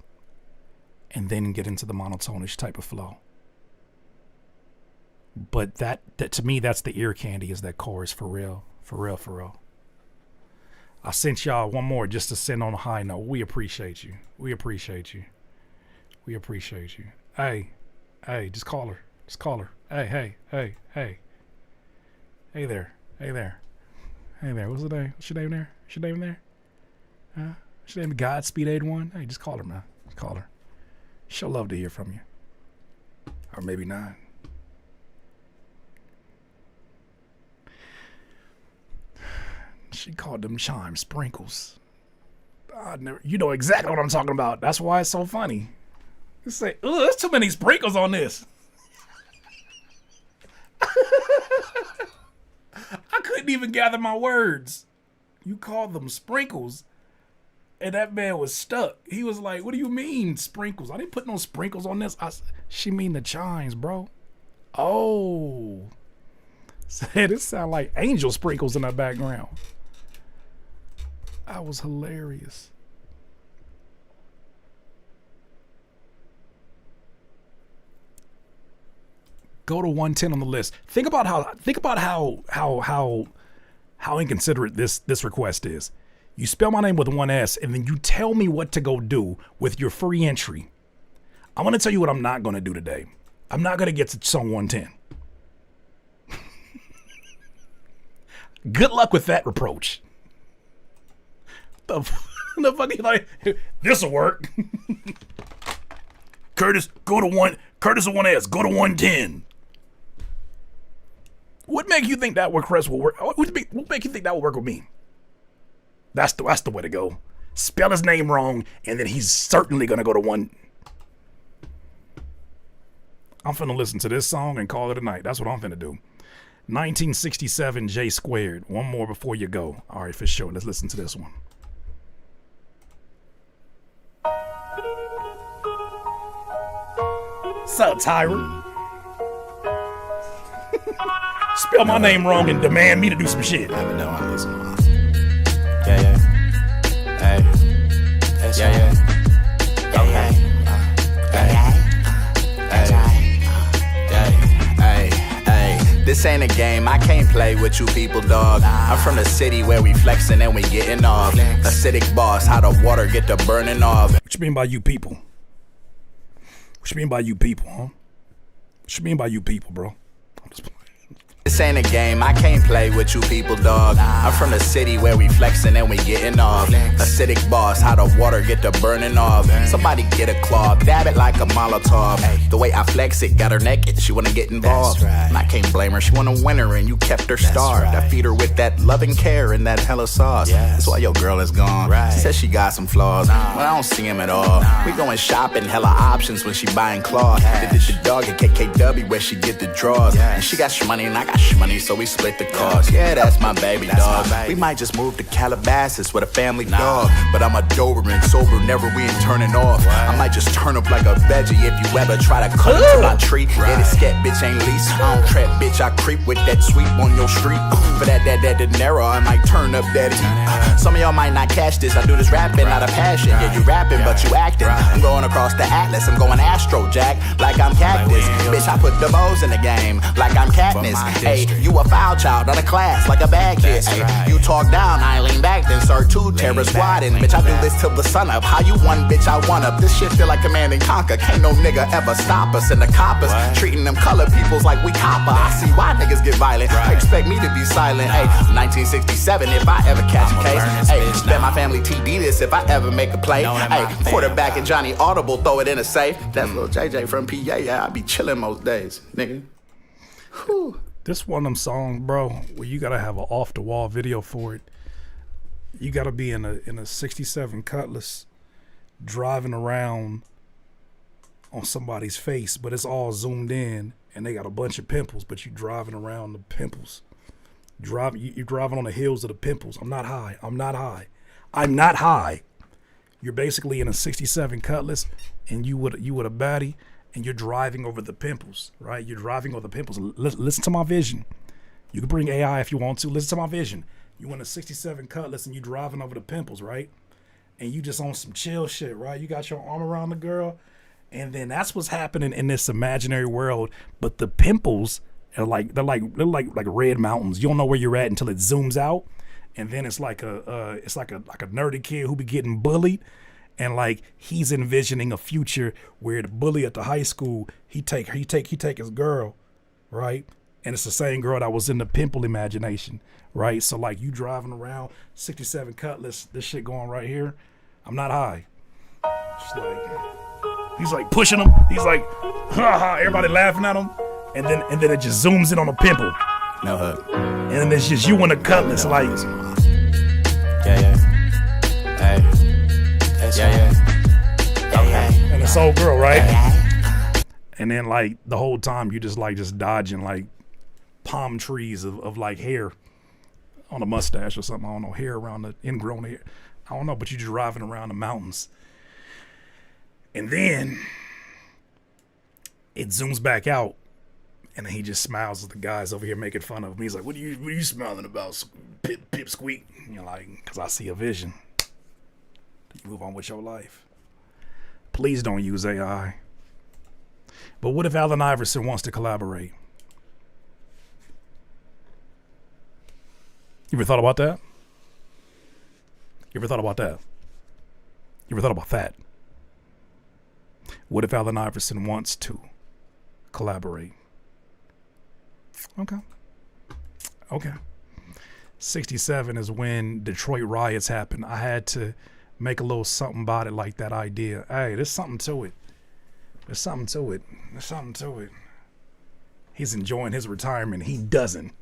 and then get into the monotonish type of flow. But that to me, that's the ear candy, is that chorus, for real. I sent y'all one more just to send on a high note. We appreciate you. Hey, just call her. Hey there. What's her name? What's your name there? Huh? What's your name? Godspeed 81? Hey, just call her, man. Call her. She'll love to hear from you. Or maybe not. She called them chimes sprinkles. You know exactly what I'm talking about. That's why it's so funny. You say, "Ugh, there's too many sprinkles on this." I couldn't even gather my words. You called them sprinkles, and that man was stuck. He was like, "What do you mean sprinkles? I didn't put no sprinkles on this." She mean the chimes, bro. Oh, said it sound like angel sprinkles in the background. That was hilarious. Go to 110 on the list. Think about how inconsiderate this request is. You spell my name with one S, and then you tell me what to go do with your free entry. I'm gonna tell you what I'm not gonna do today. I'm not gonna get to song 110. Good luck with that reproach. The fucking like, this'll work. Curtis, go to one S, go to 110. What make you think that request will work? What make you think that will work with me? That's the way to go. Spell his name wrong, and then he's certainly gonna go to one. I'm finna listen to this song and call it a night. That's what I'm finna do. 1967 J Squared. One more before you go. All right, for sure. Let's listen to this one. What's up, Tyra? Spell my name wrong and demand me to do some shit. I know I'm listening. Yeah. Hey. Yeah. Okay. Hey. This ain't a game, I can't play with you people, dog. I'm from the city where we flexing and we getting off. Acidic boss, how the water get to burning off. What you mean by you people? What you mean by you people, huh? What you mean by you people, bro? I'm just playing. This ain't a game, I can't play with you people, dog. I'm from the city where we flexing and we getting off. Acidic boss, how the water get to burning off. Somebody get a claw, dab it like a Molotov. The way I flex it, got her naked, she wanna get involved. And I can't blame her, she wanna win her and you kept her starved. I feed her with that loving care and that hella sauce. That's why your girl is gone. She says she got some flaws, but I don't see him at all. We going shopping, hella options when she buying cloth. The dog at KKW where she get the draws. And she got money and I got money, so we split the cost. Yeah, that's my baby dog. We might just move to Calabasas with a family dog. But I'm a Doberman, sober, never we ain't turning off. I might just turn up like a veggie if you ever try to cut into my tree. Yeah, this scat bitch ain't lease. I don't trap, bitch, I creep with that sweep on your street. For that Nero, I might turn up daddy. Some of y'all might not catch this. I do this rapping out of passion. Yeah, you rapping, but you acting. I'm going across the Atlas. I'm going Astro Jack like I'm Cactus. Bitch, I put the bows in the game like I'm Katniss. Hey, you a foul child, not a class, like a bad kid. Hey, you talk down, I lean back, then start two terror squatting. Bitch, I do this till the sun up. How you one, bitch, I one up. This shit feel like Command and Conquer. Can't no nigga ever stop us. And the coppers treating them color peoples like we copper. I see why niggas get violent. They expect me to be silent. Hey, 1967 if I ever catch a case. Hey, bet my family TD this if I ever make a play. Hey, quarterback and Johnny Audible, throw it in a safe. That's little JJ from PA. Yeah, I be chilling most days, nigga. Whew. This one of them songs, bro, where you gotta have an off the wall video for it. You gotta be in a 67 Cutlass driving around on somebody's face, but it's all zoomed in and they got a bunch of pimples, but you driving around the pimples. You're driving on the hills of the pimples. I'm not high. You're basically in a 67 Cutlass and you with a baddie and you're driving over the pimples, right? You're driving over the pimples. Listen to my vision. You can bring AI if you want to. Listen to my vision. You in a 67 Cutlass and you driving over the pimples, right? And you just on some chill shit, right? You got your arm around the girl, and then that's what's happening in this imaginary world. But the pimples are like they're like red mountains. You don't know where you're at until it zooms out, and then it's like a nerdy kid who be getting bullied, and like he's envisioning a future where the bully at the high school he take his girl, right? And it's the same girl that was in the pimple imagination, right? So like you driving around 67 Cutlass, this shit going right here. I'm not high. Just like he's like pushing him. He's like, ha ha, everybody laughing at him. And then it just zooms in on a pimple. No hook. And then it's just you in a Cutlass, like yeah. Okay. And this old girl, right? And then like the whole time you just dodging like palm trees of like hair on a mustache or something. I don't know, hair around the ingrown hair. I don't know, but you're just driving around the mountains. And then it zooms back out, and then he just smiles at the guys over here making fun of him. He's like, what are you smiling about, pip squeak? And you're like, because I see a vision. You move on with your life. Please don't use AI. But what if Allen Iverson wants to collaborate? You ever thought about that? You ever thought about that? You ever thought about that? What if Allen Iverson wants to collaborate? Okay. 67 is when Detroit riots happened. I had to make a little something about it, like that idea. Hey, there's something to it. There's something to it. He's enjoying his retirement. He doesn't.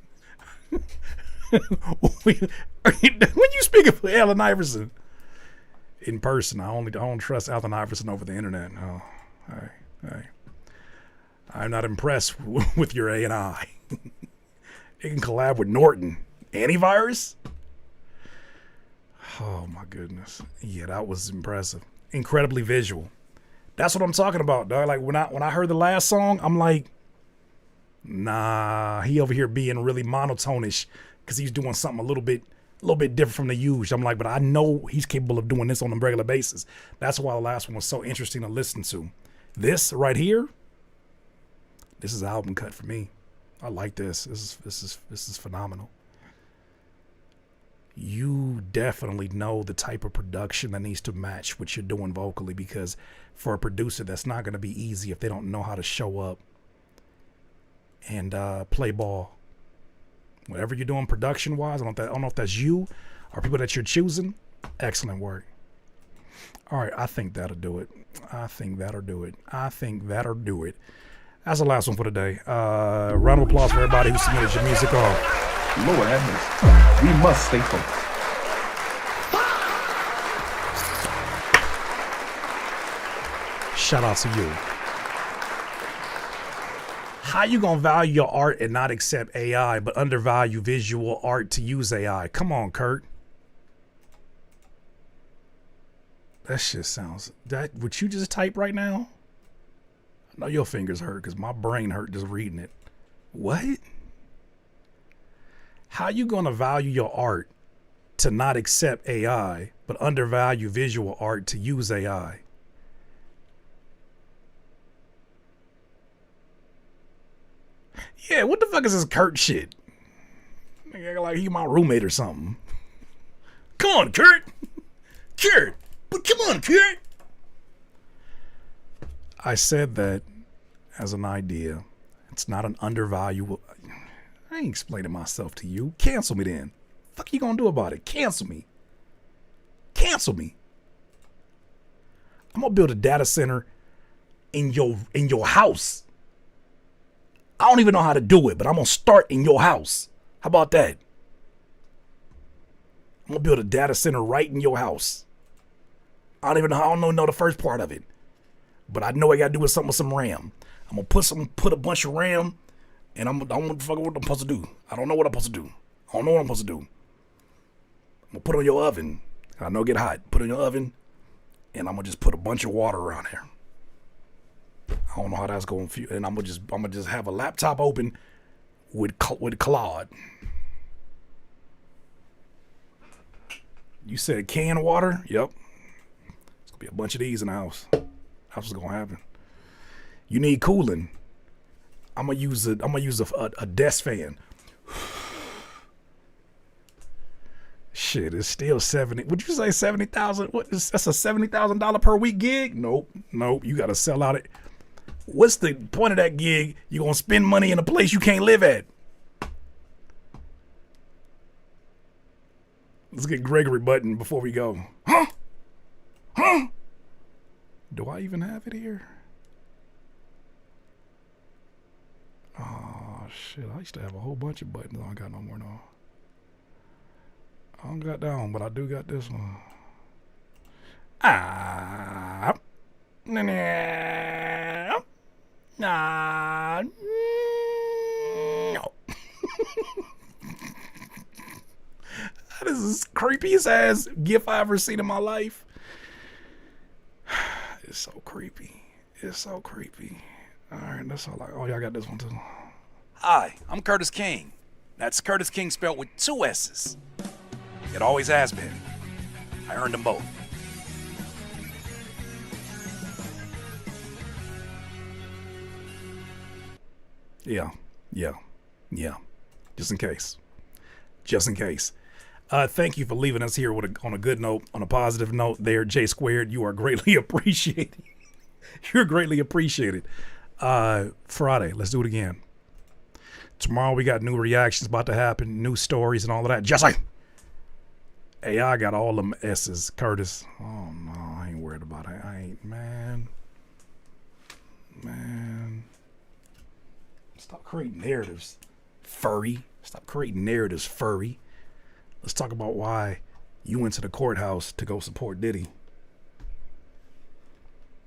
When you speak of Allen Iverson in person, I don't trust Allen Iverson over the internet. No, hey, I'm not impressed with your AI. It can collab with Norton antivirus. Oh my goodness, yeah, that was impressive. Incredibly visual. That's what I'm talking about, dog. Like when I heard the last song, I'm like, nah, he over here being really monotonish because he's doing something a little bit different from the usual. I'm like, but I know he's capable of doing this on a regular basis. That's why the last one was so interesting to listen to. This right here, this is an album cut for me. I like this. This is phenomenal. You definitely know the type of production that needs to match what you're doing vocally, because for a producer, that's not going to be easy if they don't know how to show up and play ball. Whatever you're doing production-wise, I don't know if that's you or people that you're choosing. Excellent work. All right, I think that'll do it. That's the last one for today. Round of applause for everybody who submitted your music off. Lord have mercy. We must stay focused. Shout out to you. How you gonna value your art and not accept AI, but undervalue visual art to use AI? Come on, Kurt. That shit sounds... What you just type right now? I know your fingers hurt because my brain hurt just reading it. What? How you gonna value your art to not accept AI, but undervalue visual art to use AI? Yeah, what the fuck is this Kurt shit? Nigga, like he my roommate or something. Come on, Kurt. Kurt. But come on, Kurt. I said that as an idea. It's not an undervaluable. I ain't explaining myself to you. Cancel me then. Fuck you gonna do about it? Cancel me. Cancel me. I'm gonna build a data center in your house. I don't even know how to do it, but I'm gonna start in your house. How about that? I'm gonna build a data center right in your house. I don't know the first part of it, but I know I gotta do with something with some RAM. I'm gonna put a bunch of RAM, and I'm gonna fuck what I'm supposed to do. I don't know what I'm supposed to do. I don't know what I'm supposed to do. I'm gonna put it on your oven. I know it get hot. Put it in your oven, and I'm gonna just put a bunch of water around there. I don't know how that's going to feel, and I'm gonna just have a laptop open with Claude. You said canned water? Yep. There's gonna be a bunch of these in the house. That's what's gonna happen. You need cooling. I'm gonna use a desk fan. Shit, it's still 70. Would you say 70,000? That's a $70,000 per week gig? Nope. You gotta sell out it. What's the point of that gig? You gonna spend money in a place you can't live at. Let's get Gregory Button before we go. Huh? Do I even have it here? Oh shit, I used to have a whole bunch of buttons. I don't got no more now. I don't got that one, but I do got this one. No. That is the creepiest ass GIF I ever seen in my life. It's so creepy. It's so creepy. All right, that's all. Oh, y'all got this one too. Hi, I'm Curtis King. That's Curtis King spelled with 2 S's. It always has been. I earned them both. Yeah. Just in case. Thank you for leaving us here on a good note, on a positive note there, J Squared. You are greatly appreciated. You're greatly appreciated. Friday, let's do it again. Tomorrow we got new reactions about to happen, new stories and all of that. Jesse! AI got all them S's. Curtis. Oh no, I ain't worried about it. I ain't, man. Stop creating narratives, furry. Stop creating narratives, furry. Let's talk about why you went to the courthouse to go support Diddy.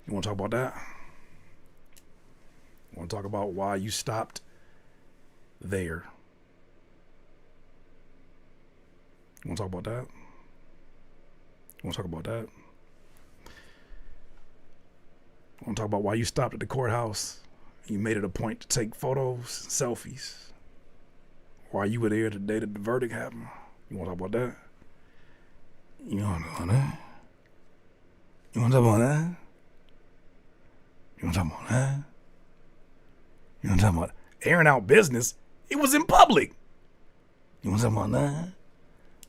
You want to talk about that? You want to talk about why you stopped there? You want to talk about that? You want to talk about that? You want to talk about why you stopped at the courthouse? You made it a point to take photos, selfies. Why you were there the day that the verdict happened? You want to talk about that? You want to talk about that? You want to talk about that? You want to talk about that? You want to talk about airing out business? It was in public. You want to talk about that?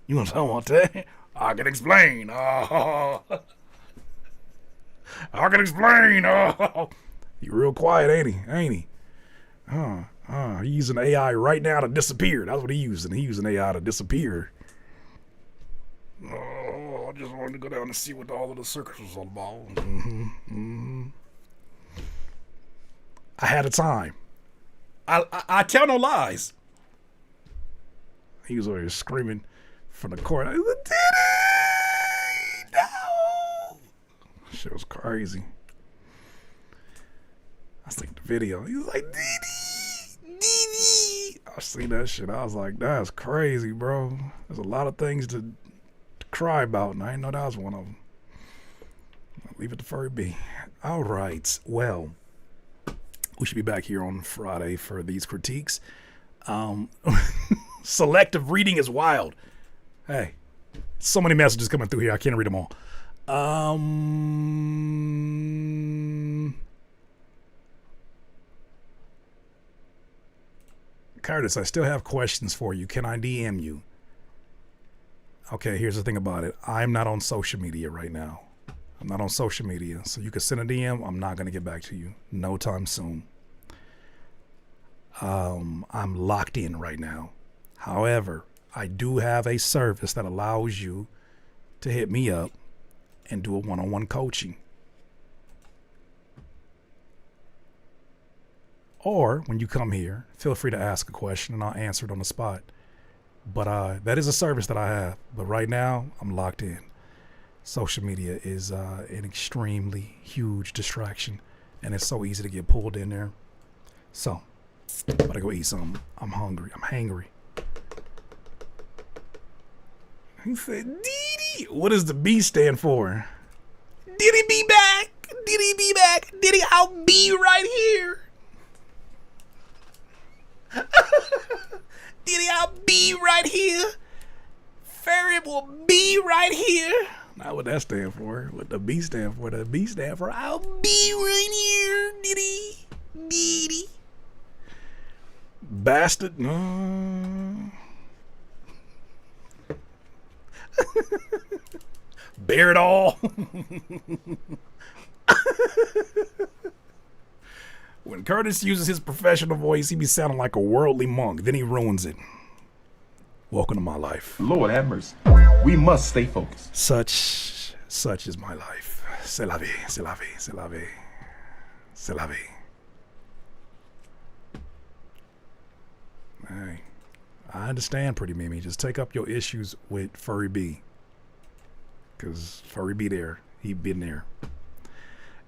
You want to talk about that? I can explain. Oh. I can explain. Oh. He real quiet, ain't he? He's using AI right now to disappear. That's what he's using. He's using AI to disappear. Oh, I just wanted to go down and see what all of the circus was all about. I had a time. I tell no lies. He was over here screaming from the court. I was like, Diddy! No! Shit was crazy. I seen the video. He was like, Diddy! I seen that shit. I was like, that's crazy, bro. There's a lot of things to cry about, and I didn't know that was one of them. I'll leave it to Furry B. All right. Well, we should be back here on Friday for these critiques. Selective reading is wild. Hey, so many messages coming through here. I can't read them all. Curtis, I still have questions for you. Can I DM you? Okay, here's the thing about it. I'm not on social media right now. I'm not on social media. So you can send a DM. I'm not going to get back to you. No time soon. I'm locked in right now. However, I do have a service that allows you to hit me up and do a one-on-one coaching. Or when you come here, feel free to ask a question and I'll answer it on the spot. But that is a service that I have. But right now, I'm locked in. Social media is an extremely huge distraction, and it's so easy to get pulled in there. So, about to go eat something. I'm hungry. I'm hangry. He said, Diddy. What does the B stand for? Diddy be back. Diddy be back. Diddy, I'll be right here. Diddy, I'll be right here. Ferry will be right here. Not what that stand for. What the B stand for. The B stand for I'll be right here. Diddy. Diddy. Bastard. No. Bear it all. When Curtis uses his professional voice, he be sounding like a worldly monk. Then he ruins it. Welcome to my life. Lord have mercy. We must stay focused. Such is my life. C'est la vie, c'est la vie, c'est la vie, c'est la vie. Hey, I understand, Pretty Mimi. Just take up your issues with Furry B. Because Furry B there. He been there.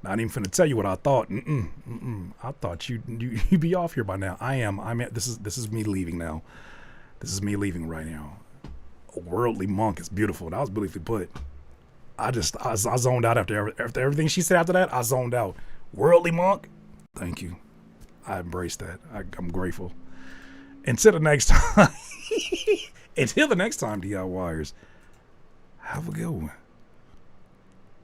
Not even finna tell you what I thought. I thought you'd be off here by now. I am. This is me leaving now. This is me leaving right now. A worldly monk is beautiful. That was beautifully put. I zoned out after everything she said after that. I zoned out. Worldly monk. Thank you. I embrace that. I'm grateful. Until the next time. Until the next time, DIYers. Have a good one.